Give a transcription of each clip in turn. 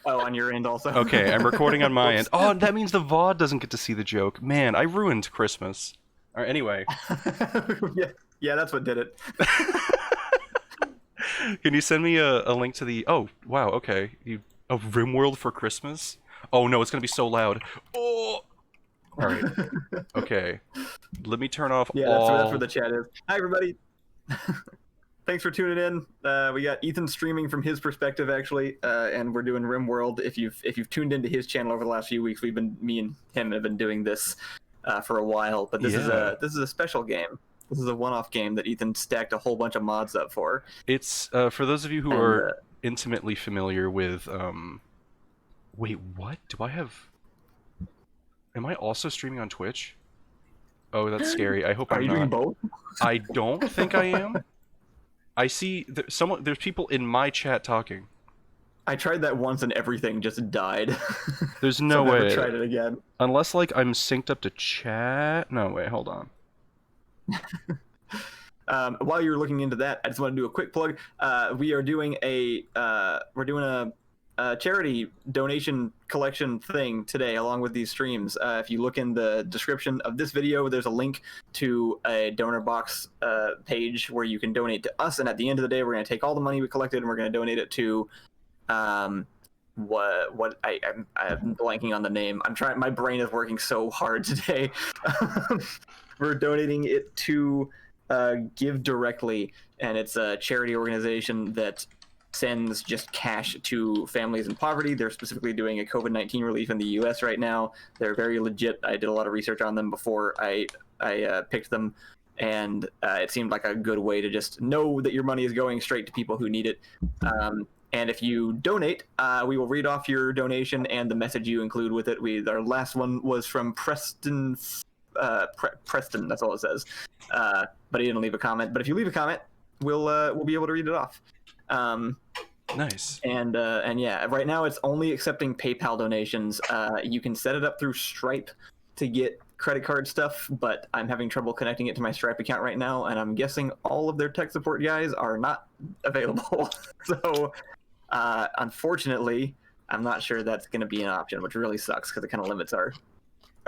Oh, on your end also. Okay, I'm recording on my end. Oh, that means the VOD doesn't get to see the joke. Man, I ruined Christmas. All right, anyway. yeah, that's what did it. Can you send me a link to the... Oh, wow, okay. A Rimworld for Christmas? Oh, no, it's going to be so loud. Oh! All right. Okay. Let me turn off Yeah, all... that's where the chat is. Hi, everybody. Thanks for tuning in. We got Ethan streaming from his perspective, actually, and we're doing Rimworld. If you've tuned into his channel over the last few weeks, me and him have been doing this for a while. But this is a special game. This is a one-off game that Ethan stacked a whole bunch of mods up for. It's for those of you who are intimately familiar with. Wait, what? Do I have? Am I also streaming on Twitch? Oh, that's scary. I hope I'm not. Are you doing both? I don't think I am. I see there's people in my chat talking. I tried that once and everything just died. There's no way. I never tried it again. Unless like I'm synced up to chat. No, wait, hold on. While you're looking into that, I just want to do a quick plug. We are doing a charity donation collection thing today, along with these streams. If you look in the description of this video, there's a link to a donor box page where you can donate to us. And at the end of the day, we're going to take all the money we collected and we're going to donate it to I'm blanking on the name. I'm trying. My brain is working so hard today. We're donating it to Give Directly, and it's a charity organization that sends just cash to families in poverty. They're specifically doing a COVID-19 relief in the U.S. right now. They're very legit. I did a lot of research on them before I picked them, and it seemed like a good way to just know that your money is going straight to people who need it. And if you donate, we will read off your donation and the message you include with it. Our last one was from Preston. Preston, that's all it says. But he didn't leave a comment. But if you leave a comment, we'll be able to read it off. Nice. And yeah, right now it's only accepting PayPal donations. You can set it up through Stripe to get credit card stuff, but I'm having trouble connecting it to my Stripe account right now, and I'm guessing all of their tech support guys are not available. So unfortunately, I'm not sure that's going to be an option, which really sucks because it kind of limits our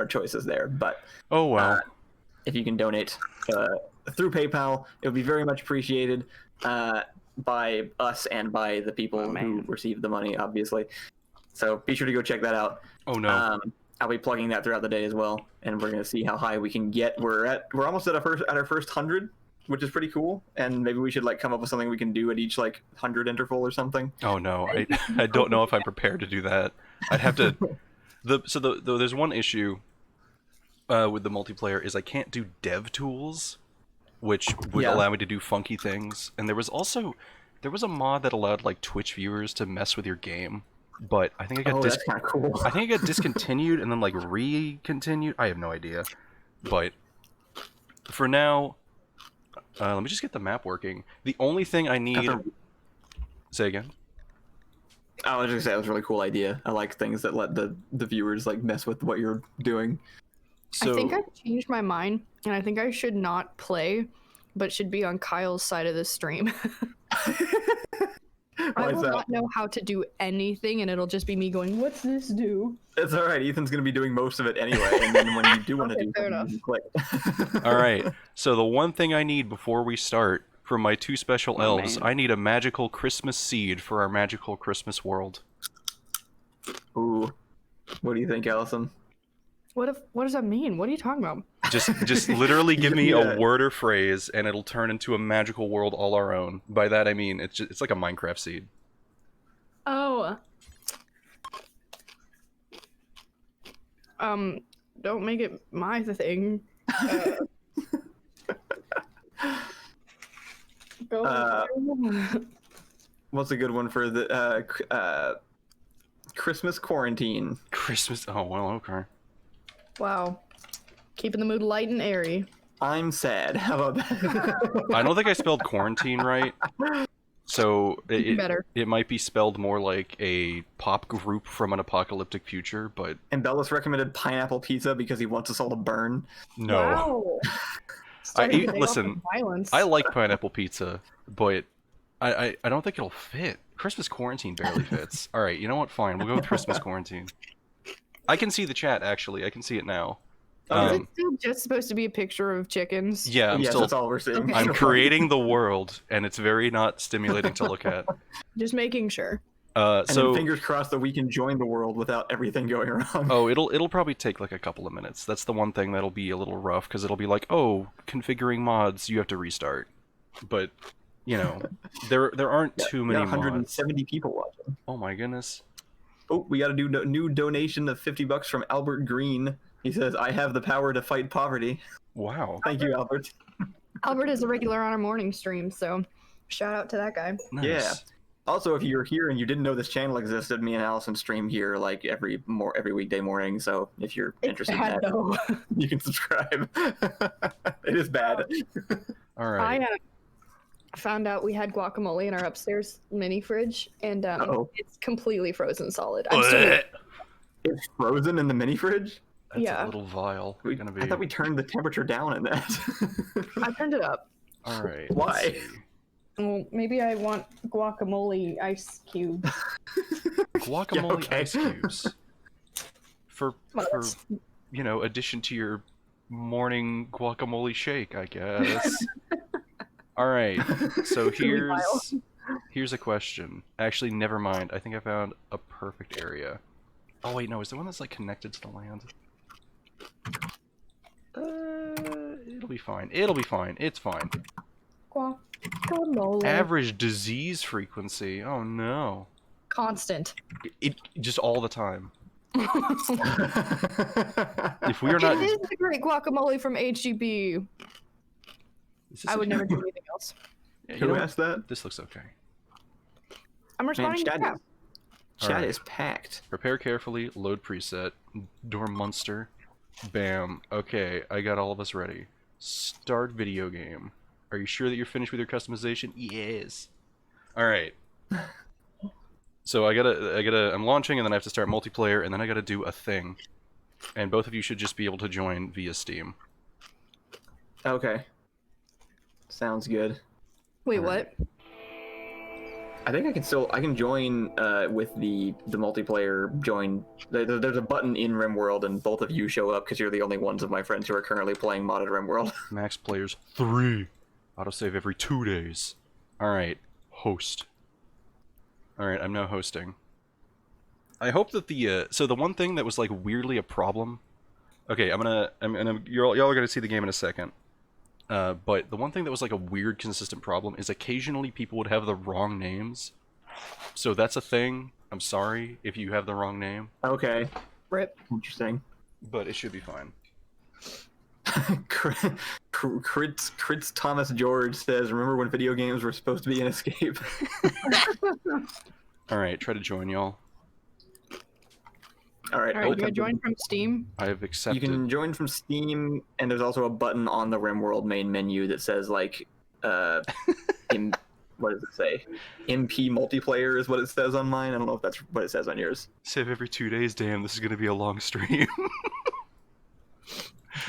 choices there. But oh wow, if you can donate through PayPal, it would be very much appreciated by us and by the people who receive the money, obviously. So be sure to go check that out. Oh no. I'll be plugging that throughout the day as well, and we're going to see how high we can get. We're almost at our first 100, which is pretty cool, and maybe we should like come up with something we can do at each like 100 interval or something. Oh no, I don't know if I'm prepared to do that. I'd have to. There's one issue with the multiplayer is I can't do dev tools, which would allow me to do funky things. And there was a mod that allowed like Twitch viewers to mess with your game, but I think it got that's kind of cool. I think it got discontinued and then like re-continued. I have no idea, but for now, let me just get the map working. The only thing I need. Say again. I was just saying, it was a really cool idea. I like things that let the viewers like mess with what you're doing. So, I think I've changed my mind, and I think I should not play, but should be on Kyle's side of the stream. I will not know how to do anything, and it'll just be me going, "What's this do?" It's all right. Ethan's going to be doing most of it anyway, and then when you do want to do something, you click. All right. So the one thing I need before we start for my two special elves, I need a magical Christmas seed for our magical Christmas world. Ooh. What do you think, Allison? What does that mean? What are you talking about? Just literally give me a word or phrase, and it'll turn into a magical world all our own. By that I mean it's like a Minecraft seed. Oh. Don't make it my thing. What's a good one for the Christmas quarantine? Christmas. Oh well, okay. Wow. Keeping the mood light and airy. I'm sad. How about that? I don't think I spelled quarantine right. So it might be spelled more like a pop group from an apocalyptic future, but... And Bellis recommended pineapple pizza because he wants us all to burn. No. Wow. Listen, I like pineapple pizza, but I don't think it'll fit. Christmas quarantine barely fits. All right, you know what? Fine, we'll go with Christmas quarantine. I can see the chat actually. I can see it now. Is it still just supposed to be a picture of chickens? Yeah, Yes, that's all we're seeing. Okay. I'm creating the world, and it's very not stimulating to look at. Just making sure. And So then fingers crossed that we can join the world without everything going wrong. oh, it'll probably take like a couple of minutes. That's the one thing that'll be a little rough because it'll be like, oh, configuring mods, you have to restart. But you know, there aren't too many mods. 170 people watching. Oh my goodness. Oh, we got a new donation of $50 from Albert Green. He says, "I have the power to fight poverty." Wow. Thank you, Albert. Albert is a regular on our morning stream, so shout out to that guy. Nice. Yeah. Also, if you're here and you didn't know this channel existed, me and Allison stream here like every weekday morning. So if you're interested in that, though. you can subscribe. It is bad. All right. I found out we had guacamole in our upstairs mini fridge, and it's completely frozen solid. I'm still It's frozen in the mini fridge. That's Yeah. a little vile. Gonna be. I thought we turned the temperature down in that. I turned it up. All right. Why? let's see. Well, maybe I want guacamole ice cube. Guacamole okay. ice cubes. For Well, you know, addition to your morning guacamole shake, I guess. All right. So here's a question. Actually, never mind. I think I found a perfect area. Oh wait, no. Is there one that's like connected to the land? It'll be fine. It'll be fine. It's fine. Guacamole. Average disease frequency. Oh no. Constant. It just all the time. If we are not, It is the great guacamole from HGB. I would never do anything else. Yeah, you Who know, asked that? this looks okay. I'm responding to that. Chat Alright. is packed. Prepare carefully. Load preset. Doormonster. Bam. Okay, I got all of us ready. Start video game. Are you sure that you're finished with your customization? Yes. All right. So I'm launching, and then I have to start multiplayer, and then I gotta do a thing. And both of you should just be able to join via Steam. Okay. Sounds good. Wait, Alright. what? I think I can join with the multiplayer join. There's a button in Rimworld, and both of you show up because you're the only ones of my friends who are currently playing modded Rimworld. Max players 3. Autosave every 2 days. Alright. Host. Alright, I'm now hosting. I hope that so the one thing that was like weirdly a problem. Okay, y'all are gonna see the game in a second. But the one thing that was like a weird consistent problem is occasionally people would have the wrong names. So that's a thing. I'm sorry if you have the wrong name. Okay. Rip. Interesting. But it should be fine. Crits Thomas George says, "Remember when video games were supposed to be an escape?" Alright, try to join y'all. All right. Alright, you gonna join from Steam? I have You accepted. can join from Steam, and there's also a button on the Rimworld main menu that says like, what does it say? MP multiplayer is what it says on mine. I don't know if that's what it says on yours. Save every 2 days. Damn, this is gonna be a long stream.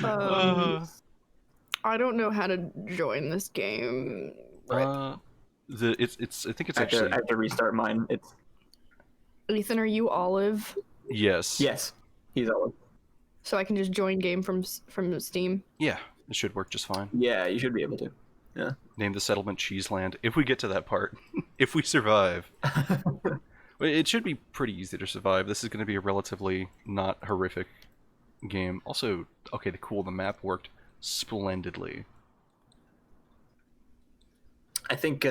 I don't know how to join this game. Rip. I think it's I actually have to restart mine. It's Ethan, are you Olive? yes. yes, he's all. So I can just join game from Steam? Yeah, it should work just fine. Yeah, you should be able to. Yeah. Name the settlement Cheeseland. If we get to that part, if we survive, it should be pretty easy to survive. This is going to be a relatively not horrific game. Also, okay, the map worked splendidly. I think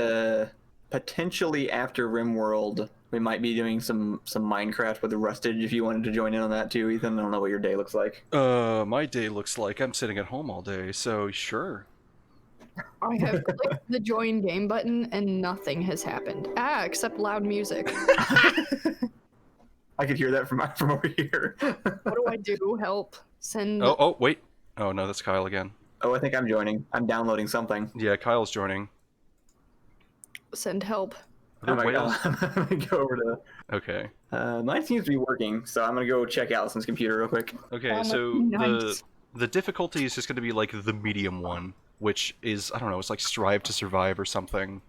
potentially after Rimworld, we might be doing some Minecraft with the Rustage if you wanted to join in on that too, Ethan. I don't know what your day looks like. My day looks like I'm sitting at home all day, so sure. I have clicked the join game button and nothing has happened. Except loud music. I could hear that from over here. What do I do? Help. Send. Oh, wait. Oh, no, that's Kyle again. Oh, I think I'm joining. I'm downloading something. Yeah, Kyle's joining. Send help. Are there whales? I'm gonna go over to. Okay. Mine seems to be working, so I'm gonna go check Allison's computer real quick. Okay, so nice. the difficulty is just going to be like the medium one, which is, I don't know, it's like Strive to Survive or something.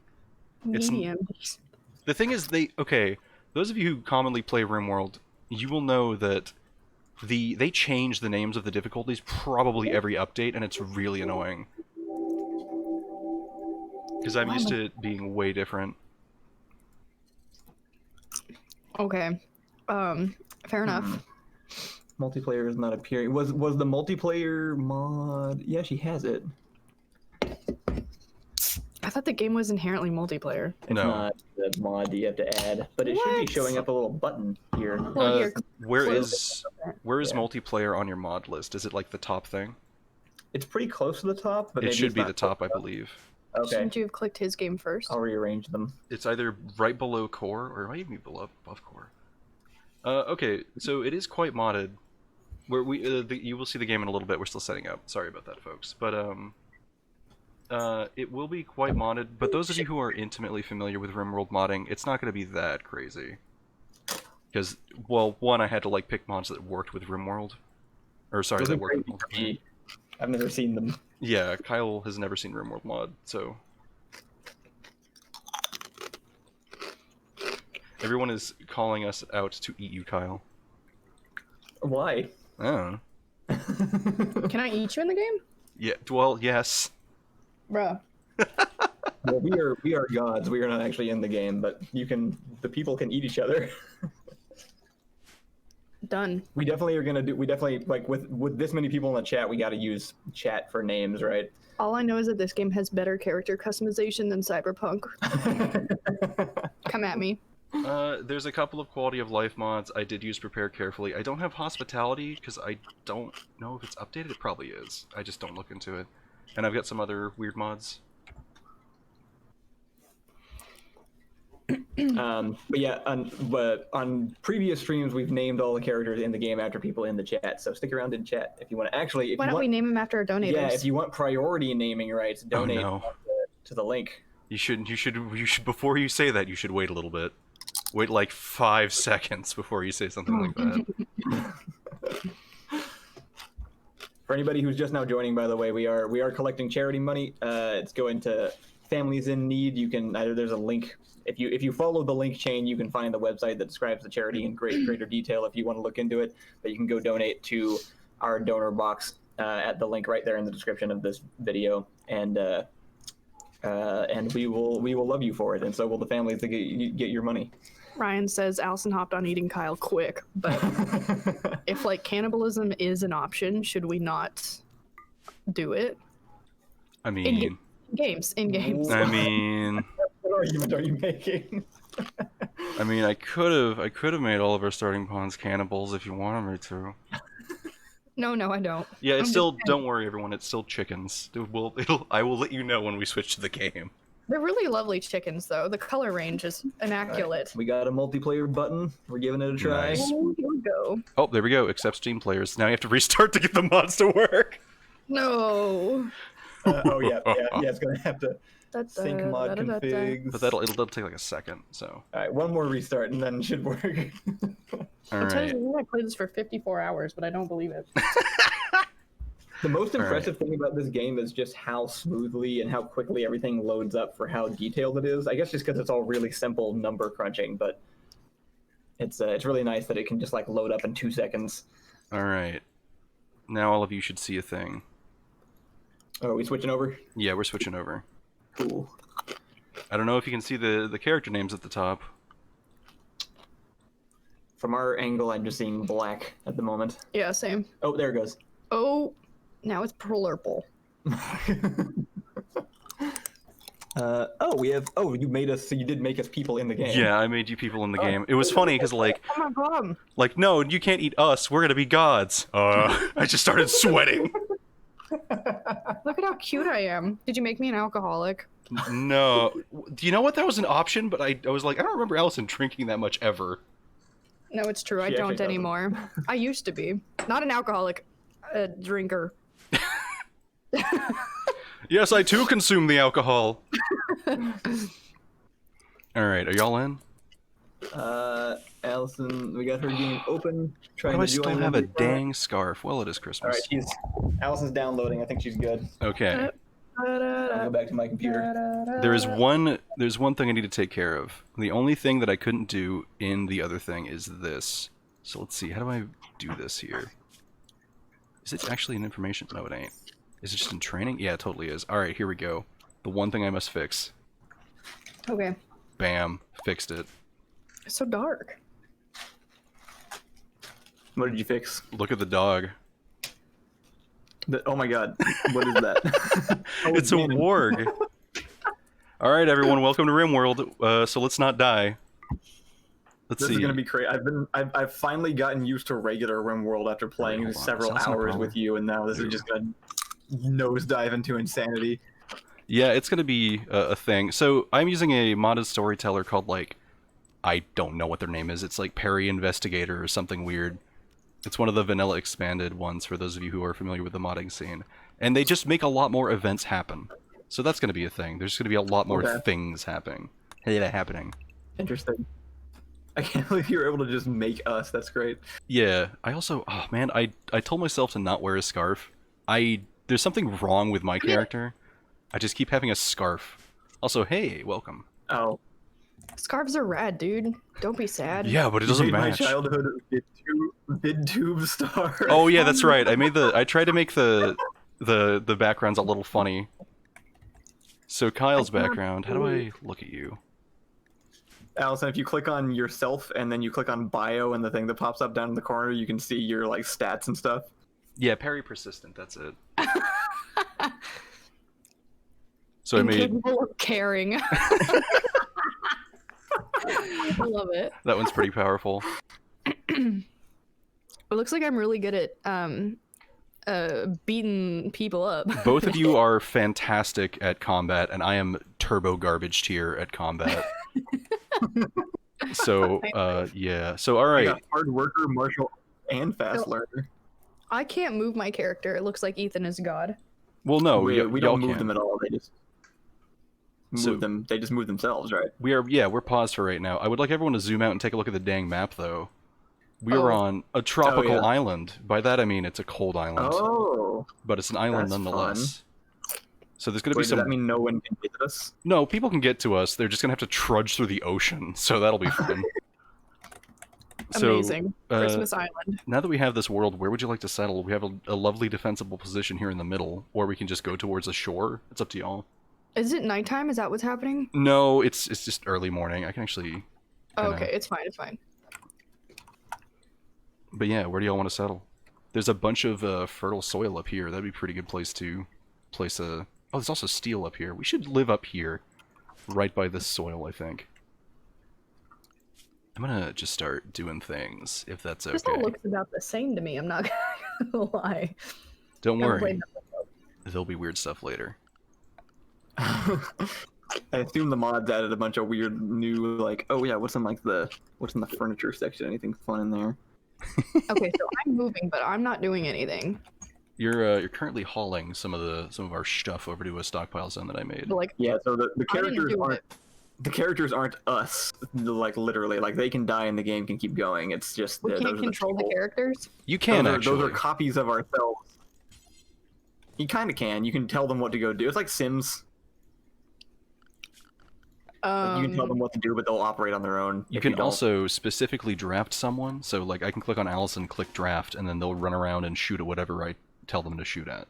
Medium. The thing is, those of you who commonly play Rimworld, you will know that they change the names of the difficulties probably every update, and it's really annoying. Because I'm used to it being way different. Okay. Fair enough. Multiplayer is not appearing. Was the multiplayer mod? Yeah, she has it. I thought the game was inherently multiplayer. It's not the mod you have to add, but it should be showing up a little button here. Well, where is multiplayer on your mod list? Is it like the top thing? It's pretty close to the top, but it maybe should be not the top, I believe. Okay. Shouldn't you have clicked his game first? I'll rearrange them. It's either right below core, or it might even be above core. Okay, so it is quite modded. Where you will see the game in a little bit. We're still setting up. Sorry about that, folks. But it will be quite modded. But those of you who are intimately familiar with Rimworld modding, it's not going to be that crazy. Because, well, one, I had to like pick mods that worked with Rimworld, or sorry, that worked with multiplayer. I've never seen them. Yeah, Kyle has never seen Rimworld mod, so everyone is calling us out to eat you, Kyle. Why? I don't know. Can I eat you in the game? Yeah. Well, yes. Bruh. Well, we are gods. We are not actually in the game, but the people can eat each other. Done. We definitely are gonna do. We definitely like with this many people in the chat. We got to use chat for names, right? All I know is that this game has better character customization than Cyberpunk. Come at me. There's a couple of quality of life mods. I did use prepare carefully. I don't have hospitality because I don't know if it's updated. It probably is. I just don't look into it. And I've got some other weird mods. But yeah, on previous streams, we've named all the characters in the game after people in the chat. So stick around in chat if you want to actually. Why don't we name them after our donators? Yeah, if you want priority naming rights, donate to the link. You should. Before you say that, you should wait a little bit. Wait like 5 seconds before you say something like that. For anybody who's just now joining, by the way, we are collecting charity money. It's going to families in need. You can there's a link. If you follow the link chain, you can find the website that describes the charity in greater detail if you want to look into it. But you can go donate to our donor box at the link right there in the description of this video, and we will love you for it, and so will the families that get your money. Ryan says Allison hopped on eating Kyle quick, but if like cannibalism is an option, should we not do it? I mean, in games. I mean, what argument are you making? I mean, I could have made all of our starting pawns cannibals if you wanted me to. No, I don't. Yeah, it's still. Don't worry, everyone. It's still chickens. I will let you know when we switch to the game. They're really lovely chickens, though. The color range is immaculate. Right. We got a multiplayer button. We're giving it a try. Nice. Oh, here we go. Oh, there we go. Accept Steam players. Now you have to restart to get the mods to work. No. Yeah. It's gonna have to sync mod configs. But it'll take like a second. So. All right, one more restart and then it should work. All right. I played this for 54 hours, but I don't believe it. The most impressive thing about this game is just how smoothly and how quickly everything loads up for how detailed it is. I guess just because it's all really simple number crunching, but it's really nice that it can just like load up in 2 seconds. All right. Now all of you should see a thing. Oh, are we switching over? Yeah, we're switching over. Cool. I don't know if you can see the character names at the top. From our angle, I'm just seeing black at the moment. Yeah, same. Oh, there it goes. Oh, now it's purple. You made us. So you did make us people in the game. Yeah, I made you people in the game. It was funny because Oh my god. like, no, you can't eat us. We're gonna be gods. I just started sweating. Look at how cute I am. Did you make me an alcoholic? No. Do you know what? That was an option, but I was like, I don't remember Allison drinking that much ever. No, it's true. I don't anymore. I used to be. Not an alcoholic, a drinker. Yes, I too consume the alcohol. Alright, are y'all in? Allison, we got her game open. Why do I still have a dang scarf? Well, it is Christmas. Alright, Allison's downloading. I think she's good. Okay. I'll go back to my computer. There's one thing I need to take care of. The only thing that I couldn't do in the other thing is this. So let's see, how do I do this here? Is it actually in information? No, it ain't. Is it just in training? Yeah, it totally is. Alright, here we go. The one thing I must fix. Okay. Bam. Fixed it. It's so dark. What did you fix? Look at the dog. Oh my god, what is that? It's a warg. Alright, everyone, welcome to Rimworld. So let's not die. Let's see. This is gonna be crazy. I've finally gotten used to regular Rimworld after playing several hours with you, and now this is just gonna nosedive into insanity. Yeah, it's gonna be a thing. So I'm using a modded storyteller called, like, I don't know what their name is. It's like Perry Investigator or something weird. It's one of the vanilla expanded ones for those of you who are familiar with the modding scene. And they just make a lot more events happen. So that's gonna be a thing. There's gonna be a lot more things happening. Interesting. I can't believe you were able to just make us. That's great. Yeah, I also, oh man, I told myself to not wear a scarf. There's something wrong with my character. I just keep having a scarf. Also, hey, welcome. Oh. Scarves are rad, dude. Don't be sad. Yeah, but it doesn't match. My childhood mid-tube star. Oh yeah, that's right. I tried to make the backgrounds a little funny. So Kyle's background, how do I look at you? Allison, if you click on yourself and then you click on bio and the thing that pops up down in the corner, you can see your like stats and stuff. Yeah, Perry Persistent, that's it. So Incapable of caring. I love it. That one's pretty powerful. It looks like I'm really good at beating people up. Both of you are fantastic at combat, and I am turbo garbage tier at combat. So, yeah. So, alright. Hard worker, martial, and fast learner. I can't move my character. It looks like Ethan is God. Well, no, we don't move them at all. They just move them. They just move themselves, right? We're paused for right now. I would like everyone to zoom out and take a look at the dang map, though. We are on a tropical island. By that I mean it's a cold island. Oh. But it's an island nonetheless. Fun. So there's going to be some... Does that mean no one can get to us? No, people can get to us. They're just going to have to trudge through the ocean. So that'll be fun. Amazing. Christmas Island. Now that we have this world, where would you like to settle? We have a lovely defensible position here in the middle, or we can just go towards the shore. It's up to y'all. Is it nighttime? Is that what's happening? No, it's just early morning. I can actually... Oh, okay, it's fine, it's fine. But yeah, where do y'all want to settle? There's a bunch of fertile soil up here. That'd be a pretty good place to place a... Oh, there's also steel up here. We should live up here, right by this soil, I think. I'm gonna just start doing things, if that's okay. This all looks about the same to me, I'm not gonna lie. Don't worry. There'll be weird stuff later. I assume the mods added a bunch of weird new, like, oh yeah, what's in the furniture section? Anything fun in there? Okay, so I'm moving, but I'm not doing anything. You're currently hauling some of our stuff over to a stockpile zone that I made. But like, yeah, so the characters aren't us, like literally, like they can die and the game can keep going. It's just we can't control the characters. You can actually. Those are copies of ourselves. You kind of can. You can tell them what to go do. It's like Sims. Like you can tell them what to do, but they'll operate on their own. You can also specifically draft someone. So like I can click on Allison, click draft, and then they'll run around and shoot at whatever I tell them to shoot at.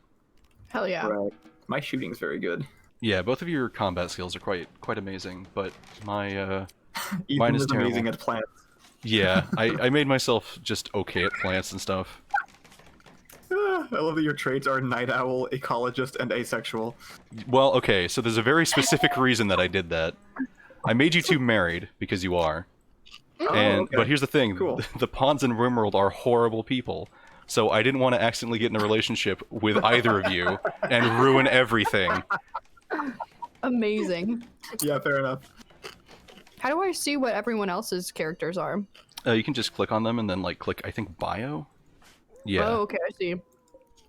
Hell yeah. Right. My shooting's very good. Yeah, both of your combat skills are quite amazing, but my mine is terrible. Amazing at plants. Yeah, I made myself just okay at plants and stuff. I love that your traits are night owl, ecologist, and asexual. Well, okay, so there's a very specific reason that I did that. I made you two married because you are. But here's the thing, cool. The pawns in Rimworld are horrible people. So I didn't want to accidentally get in a relationship with either of you and ruin everything. Amazing. Yeah, fair enough. How do I see what everyone else's characters are? You can just click on them and then like click, I think, bio? Yeah. Oh, okay, I see.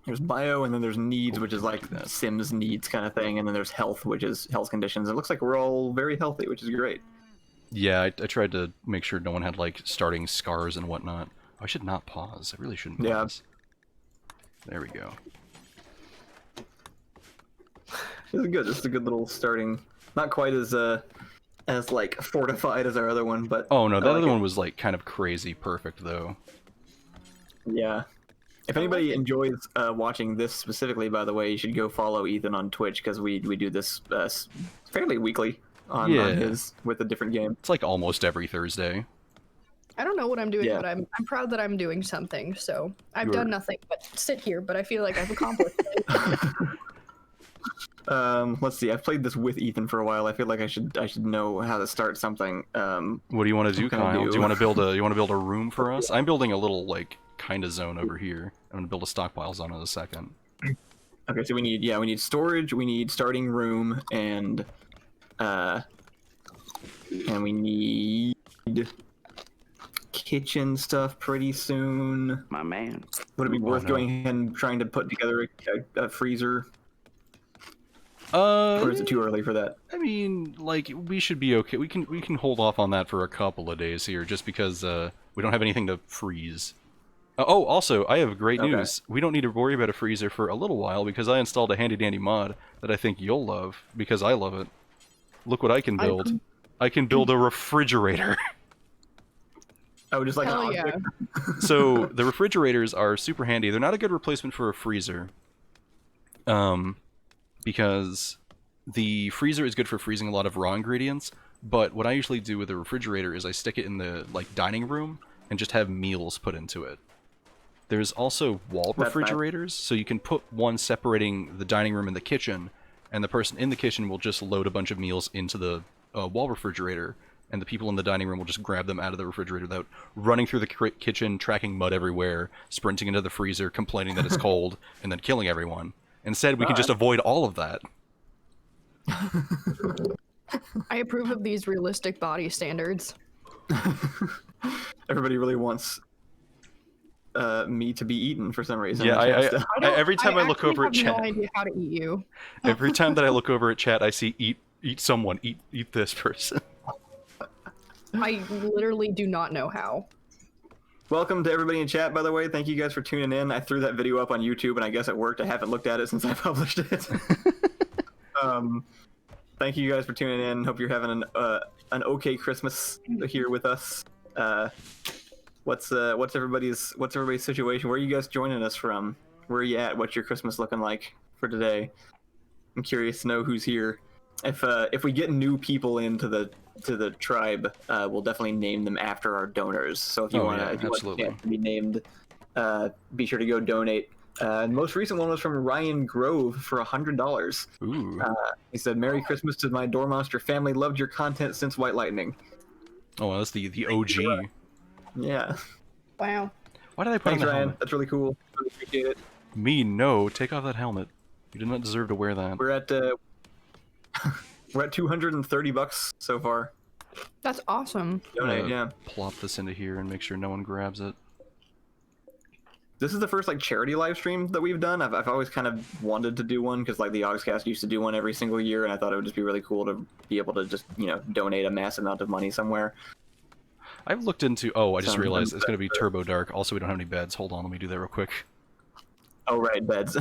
There's bio, and then there's needs, which is like Sims needs kind of thing, and then there's health, which is health conditions. It looks like we're all very healthy, which is great. Yeah, I tried to make sure no one had like starting scars and whatnot. I should not pause. I really shouldn't pause. There we go. This is good. This is a good little starting. Not quite as like fortified as our other one, but Oh no, that I like other it. one was like kind of crazy perfect though. Yeah. If anybody enjoys watching this specifically, by the way, you should go follow Ethan on Twitch because we do this fairly weekly on his with a different game. It's like almost every Thursday. I don't know what I'm doing, Yeah. but I'm proud that I'm doing something. So I've You're- done nothing but sit here, but I feel like I've accomplished it. Let's see. I've played this with Ethan for a while. I feel like I should know how to start something. What do you want to do, can I Kyle? do? Do you want to build a room for us? I'm building a little like kind of zone over here. I'm gonna build a stockpile zone in a second. Okay, so we need storage, we need starting room, and we need kitchen stuff pretty soon. My man. Would it be worth no. going and trying to put together a freezer, or is it too early for that? I mean, like we should be okay. We can hold off on that for a couple of days here, just because we don't have anything to freeze. Oh, also, I have great news. We don't need to worry about a freezer for a little while because I installed a handy-dandy mod that I think you'll love because I love it. Look what I can build. I can build a refrigerator. Oh, just like an Hell yeah. object. So the refrigerators are super handy. They're not a good replacement for a freezer, because the freezer is good for freezing a lot of raw ingredients. But what I usually do with a refrigerator is I stick it in the dining room and just have meals put into it. There's also wall That's refrigerators, so you can put one separating the dining room and the kitchen, and the person in the kitchen will just load a bunch of meals into the wall refrigerator, and the people in the dining room will just grab them out of the refrigerator without running through the kitchen, tracking mud everywhere, sprinting into the freezer, complaining that it's cold, and then killing everyone. Instead, we can just avoid all of that. I approve of these realistic body standards. Everybody really wants me to be eaten for some reason. Yeah, every time I look actually over at have chat, no idea how to eat you. every time that I look over at chat, I see eat someone, eat this person. I literally do not know how. Welcome to everybody in chat, by the way. Thank you guys for tuning in. I threw that video up on YouTube, and I guess it worked. I haven't looked at it since I published it. Thank you guys for tuning in. Hope you're having an okay Christmas here with us. What's everybody's situation? Where are you guys joining us from? Where are you at? What's your Christmas looking like for today? I'm curious to know who's here. If we get new people into the tribe, we'll definitely name them after our donors. So if you want to be named, be sure to go donate. The most recent one was from Ryan Grove for $100. Ooh. He said, "Merry Christmas to my doormonster family. Loved your content since White Lightning." Oh, that's the OG. Yeah. Wow. Why did I put Thanks, on the Ryan. helmet? That's really cool. Really appreciate it. Me, no. Take off that helmet. You did not deserve to wear that. We're at $230 so far. That's awesome. Donate, yeah. Plop this into here and make sure no one grabs it. This is the first charity live stream that we've done. I've always kind of wanted to do one because the Augscast used to do one every single year, and I thought it would just be really cool to be able to just donate a mass amount of money somewhere. I've looked into. Oh, I just realized it's going to be turbo dark. Also, we don't have any beds. Hold on, let me do that real quick. Oh right, beds.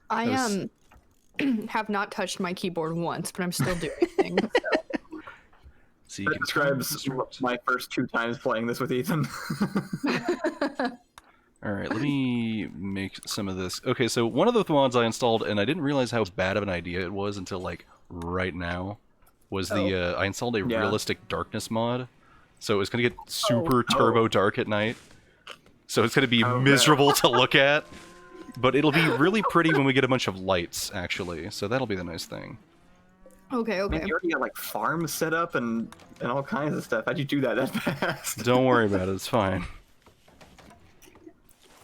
I have not touched my keyboard once, but I'm still doing things. See, That describes my first 2 times playing this with Ethan. Alright, let me make some of this. Okay, so one of the mods I installed, and I didn't realize how bad of an idea it was until, right now, was I installed a realistic darkness mod. So it's going to get super turbo dark at night. So it's going to be miserable to look at. But it'll be really pretty when we get a bunch of lights, actually. So that'll be the nice thing. Okay. Man, you already got farms set up and all kinds of stuff. How'd you do that fast? Don't worry about it, it's fine.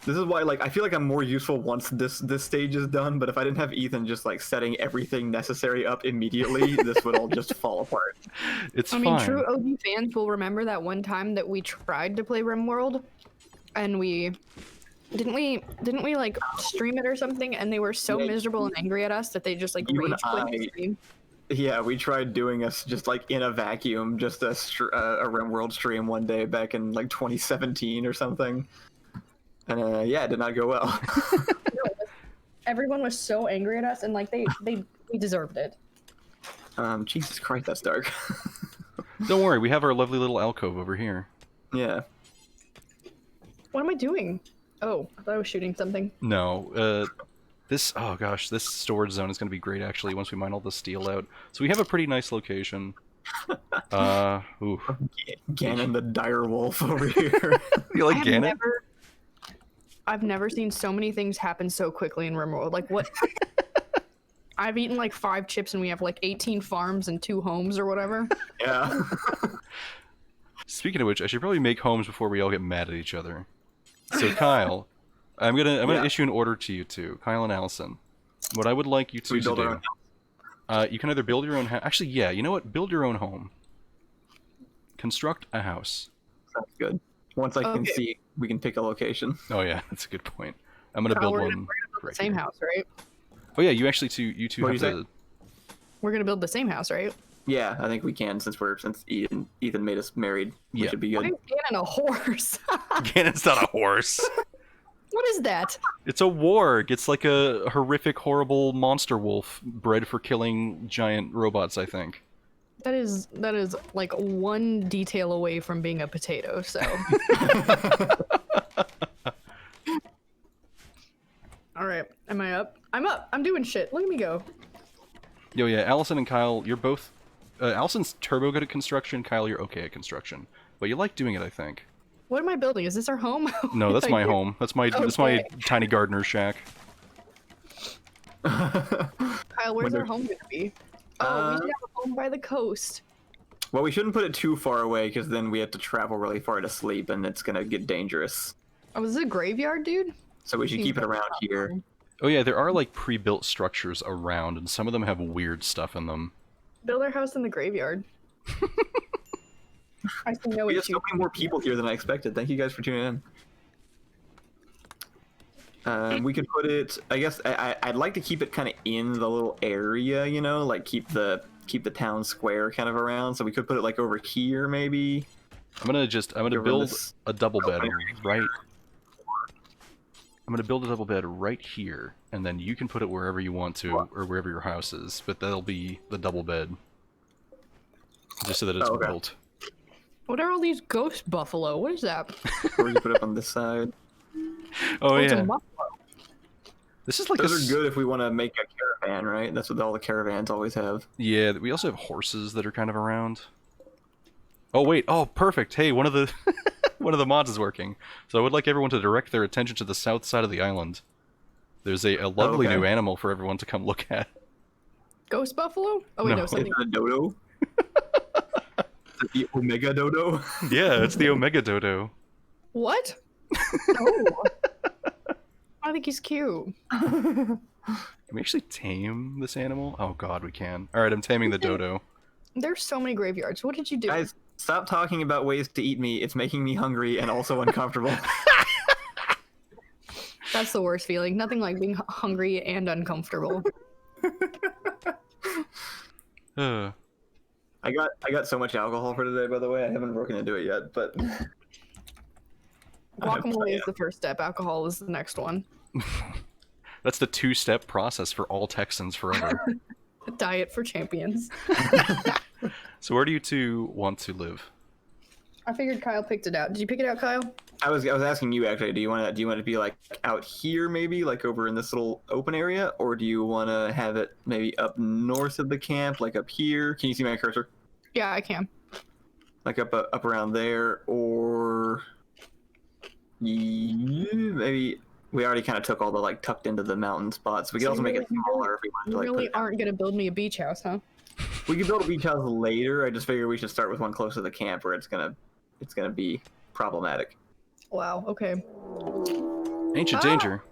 This is why I feel like I'm more useful once this stage is done, but if I didn't have Ethan just setting everything necessary up immediately, this would all just fall apart. It's I fine. mean, true OG fans will remember that one time that we tried to play Rimworld, and we didn't we stream it or something, and they were so miserable and angry at us that they just You and rage quit the stream. Yeah, we tried doing us just in a vacuum, just a Rimworld stream one day back in 2017 or something. And it did not go well. Everyone was so angry at us, and they We deserved it. Jesus Christ, that's dark. Don't worry, we have our lovely little alcove over here. Yeah. What am I doing? Oh, I thought I was shooting something. No, this storage zone is going to be great actually once we mine all the steel out. So we have a pretty nice location. Ooh. Ganon the dire wolf over here. You like Ganon? I've never seen so many things happen so quickly in Rimworld. Like what? I've eaten like 5 chips and we have like 18 farms and 2 homes or whatever. Yeah. Speaking of which, I should probably make homes before we all get mad at each other. So Kyle, I'm gonna issue an order to you two, Kyle and Allison. What I would like you two to do, you can either build your own house. Actually, yeah, you know what? Build your own home. Construct a house. Sounds good. Once I can see, we can pick a location. Oh yeah, that's a good point. I'm gonna build one. We're gonna build right the same here. house, right? Oh yeah, you two have to. We're gonna build the same house, right? Yeah, I think we can since Ethan made us married. We should be good. Why is Ganon a horse? Ganon's not a horse. What is that? It's a warg. It's like a horrific, horrible monster wolf bred for killing giant robots, I think. That is like one detail away from being a potato, so. Alright, am I up? I'm up! I'm doing shit. Look at me go. Yo, yeah, Allison and Kyle, you're both... Allison's turbo good at construction, Kyle, you're okay at construction. But you like doing it, I think. What am I building? Is this our home? No, that's my home. That's my tiny gardener shack. Kyle, where's our home gonna be? Oh, we should have a home by the coast. Well, we shouldn't put it too far away because then we have to travel really far to sleep and it's gonna get dangerous. Oh, is this a graveyard, dude? So we should keep it around here. Oh yeah, there are like pre-built structures around, and some of them have weird stuff in them. Build our house in the graveyard. I see no We issue. have so many more people here than I expected. Thank you guys for tuning in. We could put it. I guess I'd like to keep it kind of in the little area, you know, like keep the town square kind of around. So we could put it like over here, maybe. I'm gonna build a double bed right. I'm gonna build a double bed right here, and then you can put it wherever you want to, or wherever your house is. But that'll be the double bed, just so that it's built. What are all these ghost buffalo? What is that? Or we can put it on this side. Oh It's a yeah. buffalo. This is like Those are good if we want to make a caravan, right? That's what all the caravans always have. Yeah, we also have horses that are kind of around. Oh wait, oh perfect. Hey, one of the one of the mods is working. So I would like everyone to direct their attention to the south side of the island. There's a lovely new animal for everyone to come look at. Ghost buffalo? Oh wait, no, something. Is it a dodo? Is it the Omega Dodo? Yeah, it's the Omega Dodo. What? No. I think he's cute. Can we actually tame this animal? Oh god, we can. Alright, I'm taming the dodo. There's so many graveyards. What did you do? Guys, stop talking about ways to eat me. It's making me hungry and also uncomfortable. That's the worst feeling. Nothing like being hungry and uncomfortable. I got so much alcohol for today, by the way. I haven't broken into it yet, but Guacamole is the first step. Alcohol is the next one. That's the 2-step process for all Texans forever. A diet for champions. So where do you two want to live? I figured Kyle picked it out. Did you pick it out, Kyle? I was asking you actually. Do you want to be like out here, maybe like over in this little open area, or do you want to have it maybe up north of the camp, like up here? Can you see my cursor? Yeah, I can. Like up around there, or maybe we already kind of took all the like tucked into the mountain spots. We could also make it smaller if we wanted to. You Like, really aren't gonna build me a beach house, huh? we could build a beach house later. I just figured we should start with one close to the camp where it's gonna be problematic. Wow. Okay. Ancient danger.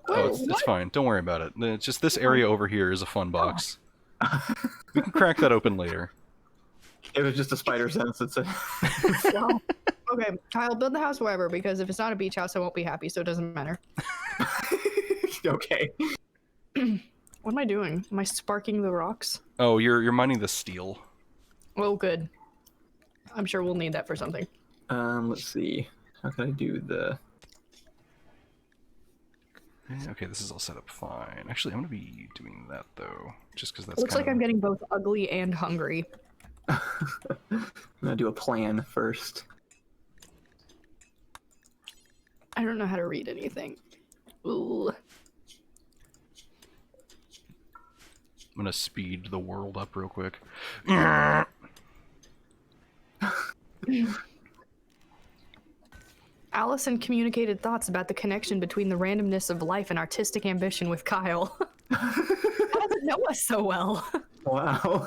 Oh, Wait, it's fine. Don't worry about it. It's just this area over here is a fun box. We can crack that open later. It was just a spider sense. It's a. Wow. Okay, Kyle, build the house wherever, because if it's not a beach house, I won't be happy, so it doesn't matter. Okay. What am I doing? Am I sparking the rocks? Oh, you're mining the steel. Oh, good. I'm sure we'll need that for something. Let's see. How can I do the? Okay, this is all set up fine. Actually, I'm gonna be doing that though, just because that's. It looks like I'm getting both ugly and hungry. I'm gonna do a plan first. I don't know how to read anything. Ooh. I'm gonna speed the world up real quick. Allison communicated thoughts about the connection between the randomness of life and artistic ambition with Kyle. How does it know us so well? Wow.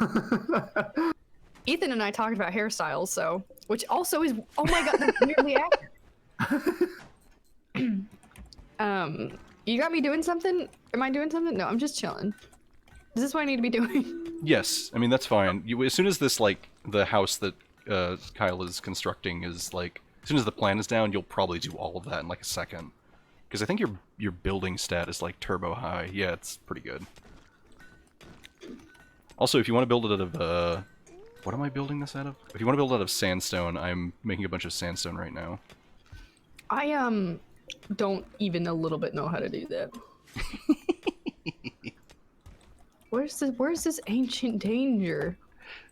Ethan and I talked about hairstyles, so which also is oh my god, that's weirdly accurate. You got me doing something? Am I doing something? No, I'm just chilling. Is this what I need to be doing? Yes, I mean that's fine. As soon as this like the house that Kyle is constructing is like, as soon as the plan is down, you'll probably do all of that in like a second. Because I think your building stat is like turbo high. Yeah, it's pretty good. Also, if you want to build it out of what am I building this out of? If you want to build it out of sandstone, I'm making a bunch of sandstone right now. I don't even a little bit know how to do that. Where's this ancient danger?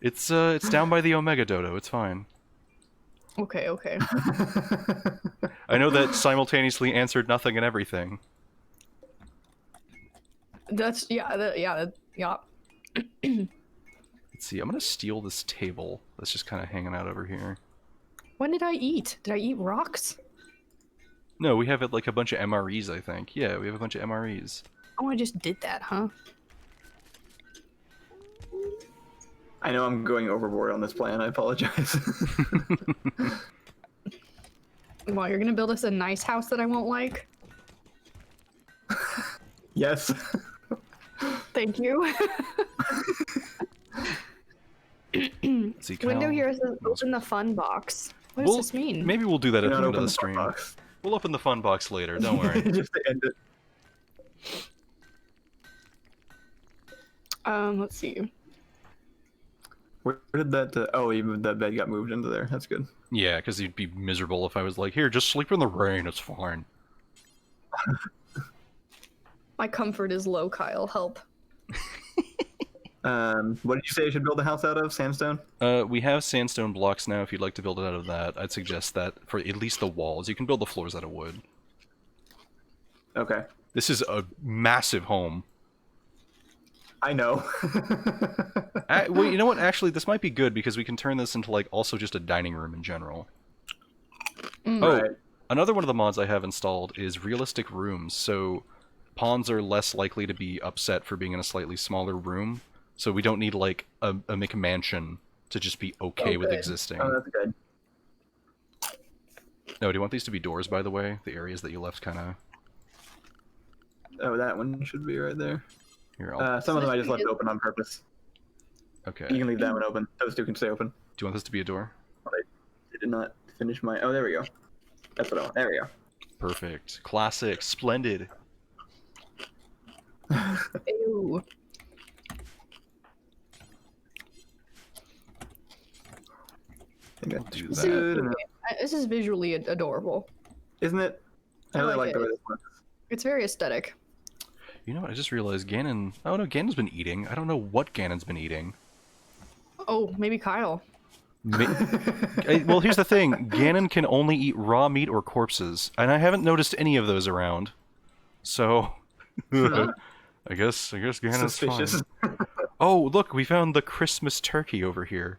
It's down by the Omega Dodo. It's fine. Okay. I know that simultaneously answered nothing and everything. That's yeah. Let's see. I'm gonna steal this table that's just kind of hanging out over here. When did I eat? Did I eat rocks? No, we have like a bunch of MREs. I think. Yeah, we have a bunch of MREs. Oh, I just did that, huh? I know I'm going overboard on this plan. I apologize. Well, you're gonna build us a nice house that I won't like? Yes. Thank you. See, Window here says open the fun box. What does this mean? Maybe we'll do that at the Not end of open the the stream. box. We'll open the fun box later. Don't worry. Just to end it. Let's see. Where did that? Oh, even that bed got moved into there. That's good. Yeah, because you'd be miserable if I was like, here, just sleep in the rain. It's fine. My comfort is low, Kyle. Help. What did you say I should build a house out of? Sandstone? We have sandstone blocks now. If you'd like to build it out of that, I'd suggest that for at least the walls. You can build the floors out of wood. Okay. This is a massive home. I know. Well, you know what? Actually, this might be good because we can turn this into like also just a dining room in general. Oh, Right. another one of the mods I have installed is realistic rooms. So pawns are less likely to be upset for being in a slightly smaller room. So we don't need like a McMansion to just be okay with good. existing. Oh, that's good. No, do you want these to be doors, by the way? The areas that you left kind of... Oh, that one should be right there. Here, Some of them I just left open on purpose. Okay. You can leave that one open. Those two can stay open. Do you want this to be a door? I did not finish my... Oh, there we go. That's what I want. There we go. Perfect. Classic. Splendid. Ew. We'll do This that. is, this is visually adorable. Isn't it? I I really like like the way it. this looks. It's very aesthetic. You know what? I just realized Ganon... Oh, no, Ganon's been eating. I don't know what Ganon's been eating. Oh, maybe Kyle. Well, here's the thing. Ganon can only eat raw meat or corpses, and I haven't noticed any of those around. So... I guess Ganon's Suspicious. fine. Oh, look, we found the Christmas turkey over here.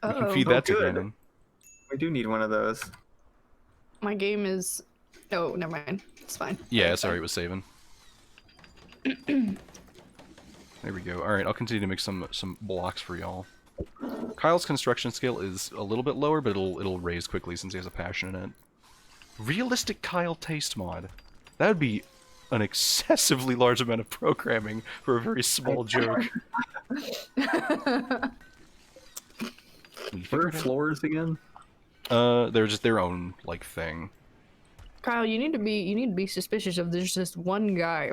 We can feed that to good. Ganon. We do need one of those. My game is... Oh, never mind. It's fine. Yeah, sorry, it was saving. There we go. Alright, I'll continue to make some blocks for y'all. Kyle's construction skill is a little bit lower, but it'll raise quickly since he has a passion in it. Realistic Kyle taste mod. That would be an excessively large amount of programming for a very small joke. Where are floors again? They're just their own like thing. Kyle, you need to be suspicious of this one guy.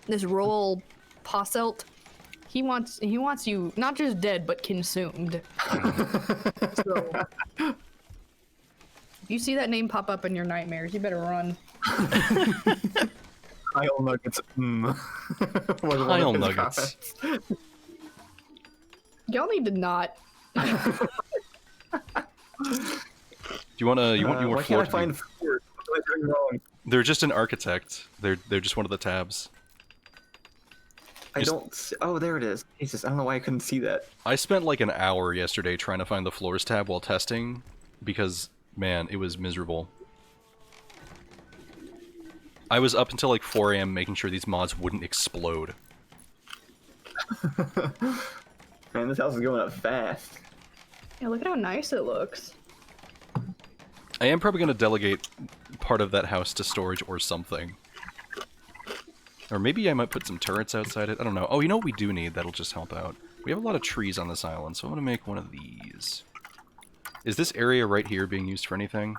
This royal posselt. He wants you not just dead but consumed. So, if you see that name pop up in your nightmares, you better run. Kyle Nuggets. Was one of Kyle his Nuggets. comments. Y'all need to not. Do you want to? You want your why floor can't I to be? find floors? What am I doing wrong? They're just an architect. They're just one of the tabs. I don't. Oh, there it is. Jesus, I don't know why I couldn't see that. I spent like an hour yesterday trying to find the floors tab while testing, because man, it was miserable. I was up until like 4 a.m. making sure these mods wouldn't explode. Man, this house is going up fast. Yeah, look at how nice it looks. I am probably going to delegate part of that house to storage or something. Or maybe I might put some turrets outside it. I don't know. Oh, you know what we do need? That'll just help out. We have a lot of trees on this island, so I'm going to make one of these. Is this area right here being used for anything?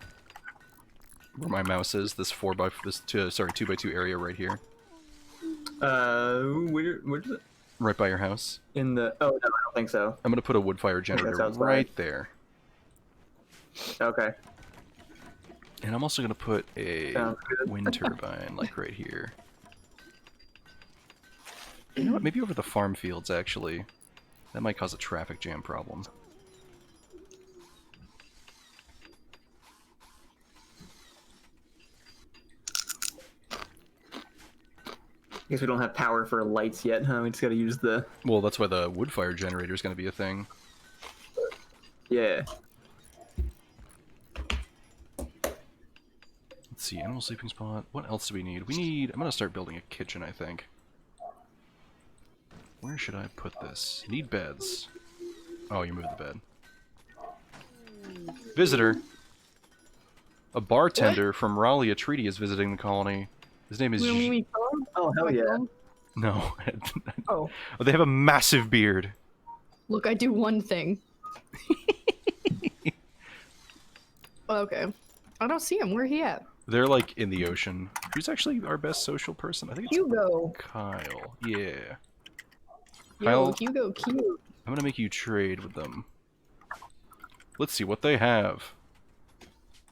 Where my mouse is, this 2x2 area right here. Where's it? Right by your house. In the. Oh no, I don't think so. I'm going to put a wood fire generator outside. right there. Okay. And I'm also going to put a Sounds good. wind turbine, like right here. You know what? Maybe over the farm fields, actually. That might cause a traffic jam problem. I guess we don't have power for lights yet, huh? We just gotta use the. Well, that's why the wood fire generator is going to be a thing. Yeah. Let's see, animal sleeping spot. What else do we need? We need... I'm going to start building a kitchen, I think. Where should I put this? Need beds. Oh, you moved the bed. Visitor. A bartender from Raleigh, a treaty, is visiting the colony. His name is... Oh hell yeah. No. Oh. Oh, they have a massive beard. Look, I do one thing. Okay. I don't see him. Where he at? They're like in the ocean. Who's actually our best social person? I think it's Hugo. Kyle. Yeah. Yo, Kyle, Hugo, cute. I'm gonna make you trade with them. Let's see what they have.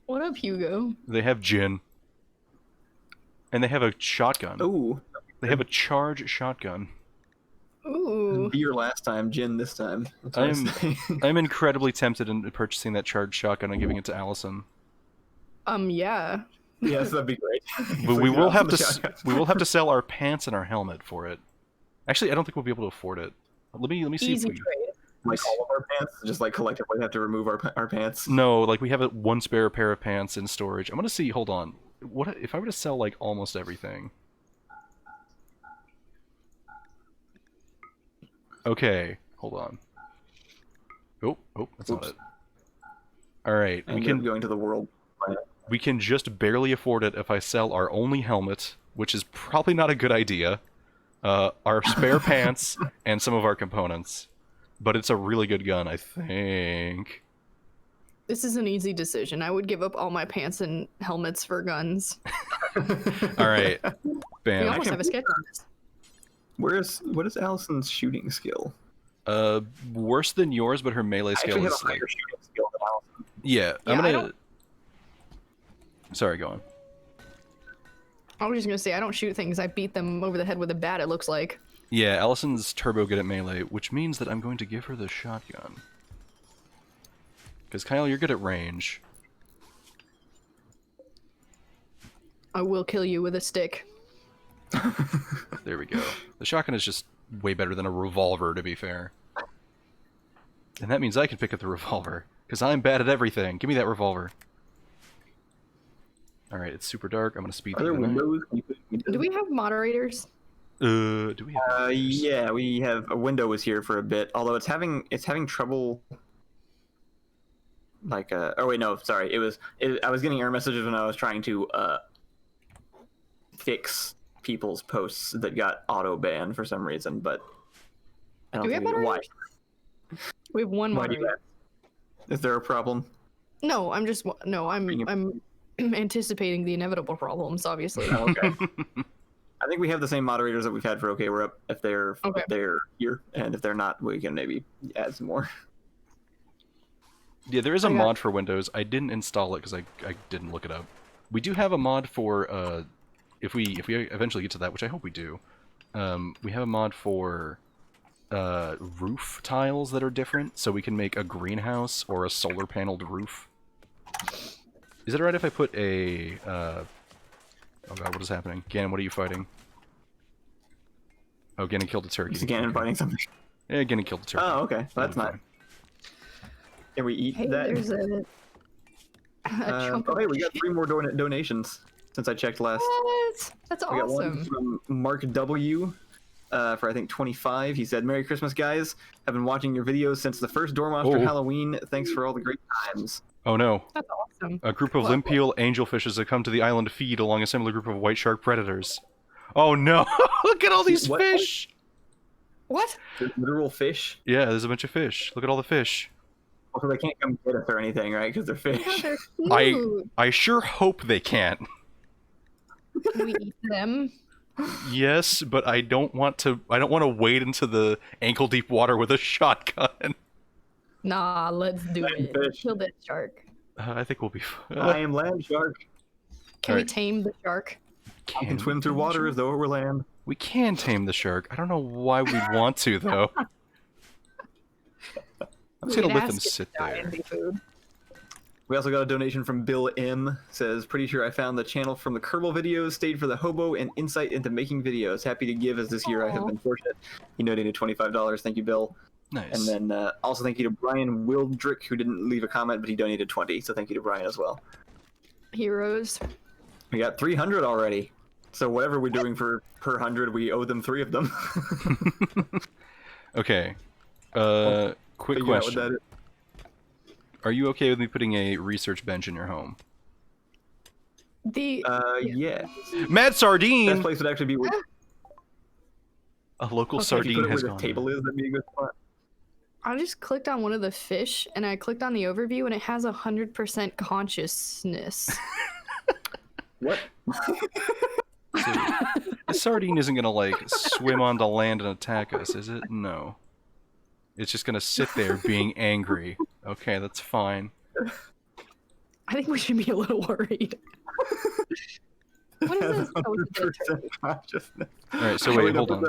What up, Hugo? They have gin. And they have a shotgun. Ooh. They have a charge shotgun. Ooh. Beer last time, gin this time. That's what I say. I'm incredibly tempted in purchasing that charged shotgun and giving it to Allison. Yeah. Yes, that'd be great. But we Please will get have off the to shotgun. we will have to sell our pants and our helmet for it. Actually, I don't think we'll be able to afford it. Let me see Easy if we... trade. Like all of our pants, just like collectively have to remove our pants. No, like we have one spare pair of pants in storage. I'm gonna see. Hold on. What if I were to sell like almost everything? Okay, hold on. Oh, that's Oops. not it. All right, And we going to the world. we can just barely afford it if I sell our only helmet, which is probably not a good idea. Our spare pants and some of our components, but it's a really good gun, I think. This is an easy decision. I would give up all my pants and helmets for guns. All right, We bam. almost have a sketch on this. What is Allison's shooting skill? Worse than yours, but her melee I skill actually have is a like... higher shooting skill than Allison. Yeah, I'm Yeah, I gonna... don't- Sorry, go on. I was just gonna say, I don't shoot things. I beat them over the head with a bat, it looks like. Yeah, Allison's turbo good at melee, which means that I'm going to give her the shotgun. Because Kyle, you're good at range. I will kill you with a stick. There we go. The shotgun is just way better than a revolver, to be fair. And that means I can pick up the revolver, because I'm bad at everything. Give me that revolver. Alright, it's super dark. I'm going to speed Are there through the night. windows? Do we have moderators? Do we have... Yeah, we have a window was here for a bit, although it's having trouble. Like, oh wait, no, sorry. I was getting error messages when I was trying to fix people's posts that got auto banned for some reason, but I don't Do we have think why. moderators? We have one Why do you moderator. Is there a problem? No, I'm anticipating the inevitable problems, obviously. Oh, okay. I think we have the same moderators that we've had for OK. We're up if they're here, and if they're not, we can maybe add some more. Yeah, there is a mod for Windows. I didn't install it because I didn't look it up. We do have a mod for if we eventually get to that, which I hope we do, we have a mod for roof tiles that are different, so we can make a greenhouse or a solar paneled roof. Is it alright if I put a oh god, what is happening? Ganon, what are you fighting? Oh, Ganon killed a turkey. Is Ganon fighting something? Yeah, Ganon killed a turkey. Oh, okay. Well, that's not. Fine. Can we eat Hey, that? there's a chunk Oh, of hey, we got shit. 3 more donations since I checked last. What? That's We got one awesome. from Mark W. For I think 25. He said, "Merry Christmas, guys. I've been watching your videos since the first doormonster Oh. Halloween. Thanks for all the great times." Oh no. That's awesome. A group of What? limpial angelfishes have come to the island to feed along a similar group of white shark predators. Oh no! Look at all these What? fish! What? There's literal fish. Yeah, there's a bunch of fish. Look at all the fish. Also, they can't come get us or anything, right? Because they're Yeah, fish. they're I cute. I sure hope they can't. Can we eat them? Yes, but I don't want to wade into the ankle deep water with a shotgun. Nah, let's do Land it. fish. Kill that shark. I think we'll be I am land shark. Can we Alright. tame the shark? I can swim through water as though it were land. We can tame the shark. I don't know why we'd want to though. I'm just We gonna can let them ask it to sit die there. and be food. We also got a donation from Bill M. Says, "Pretty sure I found the channel from the Kerbal videos, stayed for the hobo and insight into making videos. Happy to give as this year I have Aw. been fortunate." He donated $25. Thank you, Bill. Nice. And then also thank you to Brian Wildrick, who didn't leave a comment, but he donated 20. So thank you to Brian as well. Heroes. We got 300 already. So whatever we're doing for per 100, we owe them 3 of them. Okay. Quick Figure out what question. that is. Are you okay with me putting a research bench in your home? The Yeah. Mad Best Sardine! place would actually be where, A local Okay. if you sardine put it has where gone. this table is. That'd be a good spot. I just clicked on one of the fish and I clicked on the overview and it has 100% consciousness. What? So, the sardine isn't gonna like swim onto land and attack us, is it? No. It's just gonna sit there being angry. Okay, that's fine. I think we should be a little worried. What is this? Oh, it's a dead 100% turkey. consciousness. Alright, so Oh, wait, no, hold on.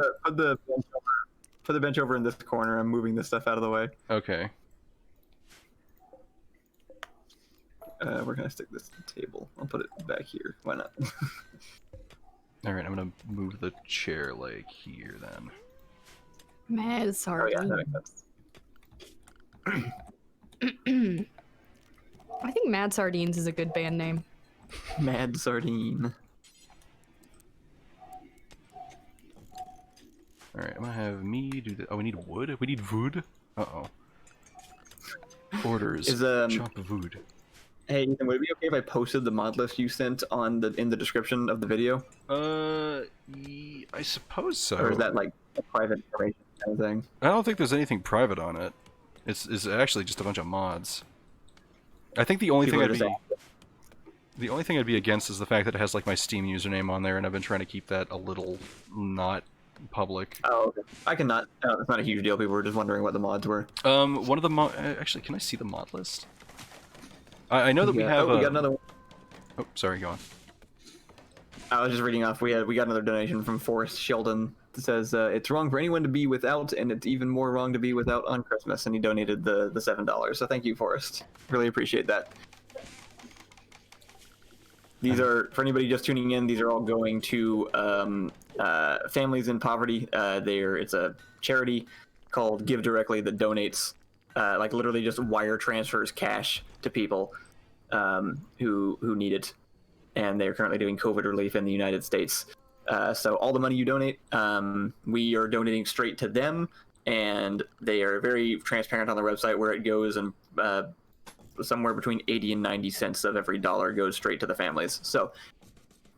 Put the bench over in this corner. I'm moving this stuff out of the way. Okay. Where can I stick this table? I'll put it back here. Why not? Alright, I'm gonna move the chair like here then. Mad Oh yeah, sardine. that makes sense. I think Mad Sardines is a good band name. Mad sardine. Alright, I'm gonna have me do the. Oh, we need wood? We need wood? Uh oh. Orders. Is Chop wood. Hey Ethan, would it be okay if I posted the mod list you sent on in the description of the video, I suppose so. or is that like a private information kind of thing? I don't think there's anything private on it. It's actually just a bunch of mods. I think the only People thing are I'd just be the only thing I'd be against is the fact that it has like my Steam username on there, and I've been trying to keep that a little not public. Oh, okay. I cannot. It's not a huge deal. People were just wondering what the mods were. One of the actually, can I see the mod list? I know that we have. we got another one. Oh, sorry, go on. I was just reading off. We got another donation from Forrest Sheldon that says it's wrong for anyone to be without, and it's even more wrong to be without on Christmas. And he donated the $7. So thank you, Forrest. Really appreciate that. These are, for anybody just tuning in, these are all going to families in poverty. It's a charity called Give Directly that donates, like literally just wire transfers cash to people who need it. And they're currently doing COVID relief in the United States. So all the money you donate, we are donating straight to them, and they are very transparent on their website where it goes, and somewhere between 80 and 90 cents of every dollar goes straight to the families. So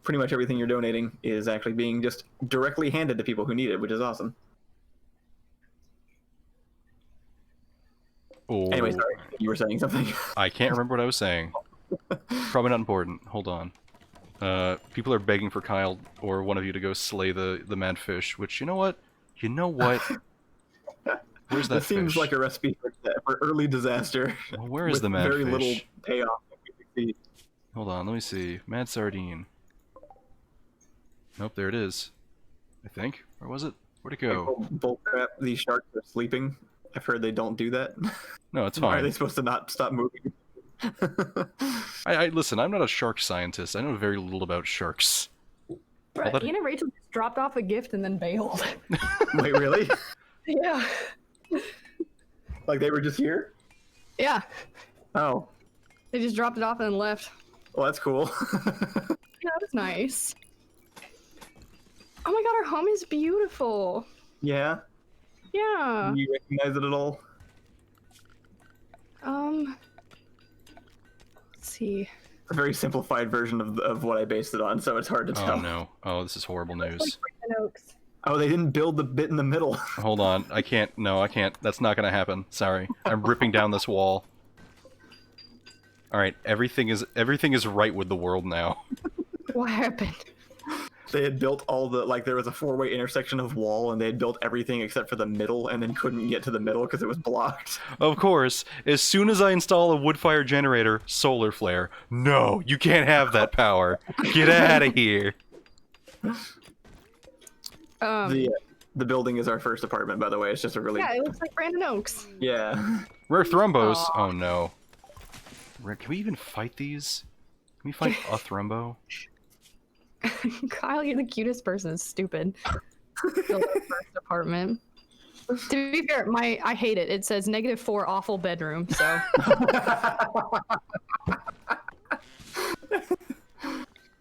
pretty much everything you're donating is actually being just directly handed to people who need it, which is awesome. Oh, Anyway, sorry, you were saying something. I can't remember what I was saying. Probably not important. Hold on. People are begging for Kyle or one of you to go slay the mad fish. Which, you know what? You know what? Where's that This seems fish? like a recipe for early disaster. Well, where is with the mad very fish? little payoff if we succeed. Hold on, let me see. Mad sardine. Nope, there it is. I think. Where was it? Where'd it go? Bullcrap, these sharks are sleeping. I've heard they don't do that. No, it's Why are fine. they supposed to not stop moving? I listen, I'm not a shark scientist. I know very little about sharks. Brett, Ian and Rachel just dropped off a gift and then bailed. Wait, really? Yeah. Like they were just here? Yeah. Oh. They just dropped it off and then left. Well, that's cool. Yeah, that was nice. Oh my god, our home is beautiful. Yeah? Yeah. Do you recognize it at all? Let's see. It's a very simplified version of what I based it on, so it's hard to tell. Oh no. Oh, this is horrible news. Oh, they didn't build the bit in the middle. Hold on. I can't. No, I can't. That's not gonna happen. Sorry. I'm ripping down this wall. Alright, everything is right with the world now. What happened? They had built all the, like, there was a 4-way intersection of wall, and they had built everything except for the middle, and then couldn't get to the middle because it was blocked. Of course, as soon as I install a wood-fire generator, solar flare. No, you can't have that power. Get out of here. The building is our first apartment, by the way. It's just a really... Yeah, it looks like Brandon Oaks. Yeah. Rare thrombos. Aw. Oh no. Can we even fight these? Can we fight a thrombo? Kyle, you're the cutest person. It's stupid. The first apartment. To be fair, I hate it. It says -4 awful bedroom, so.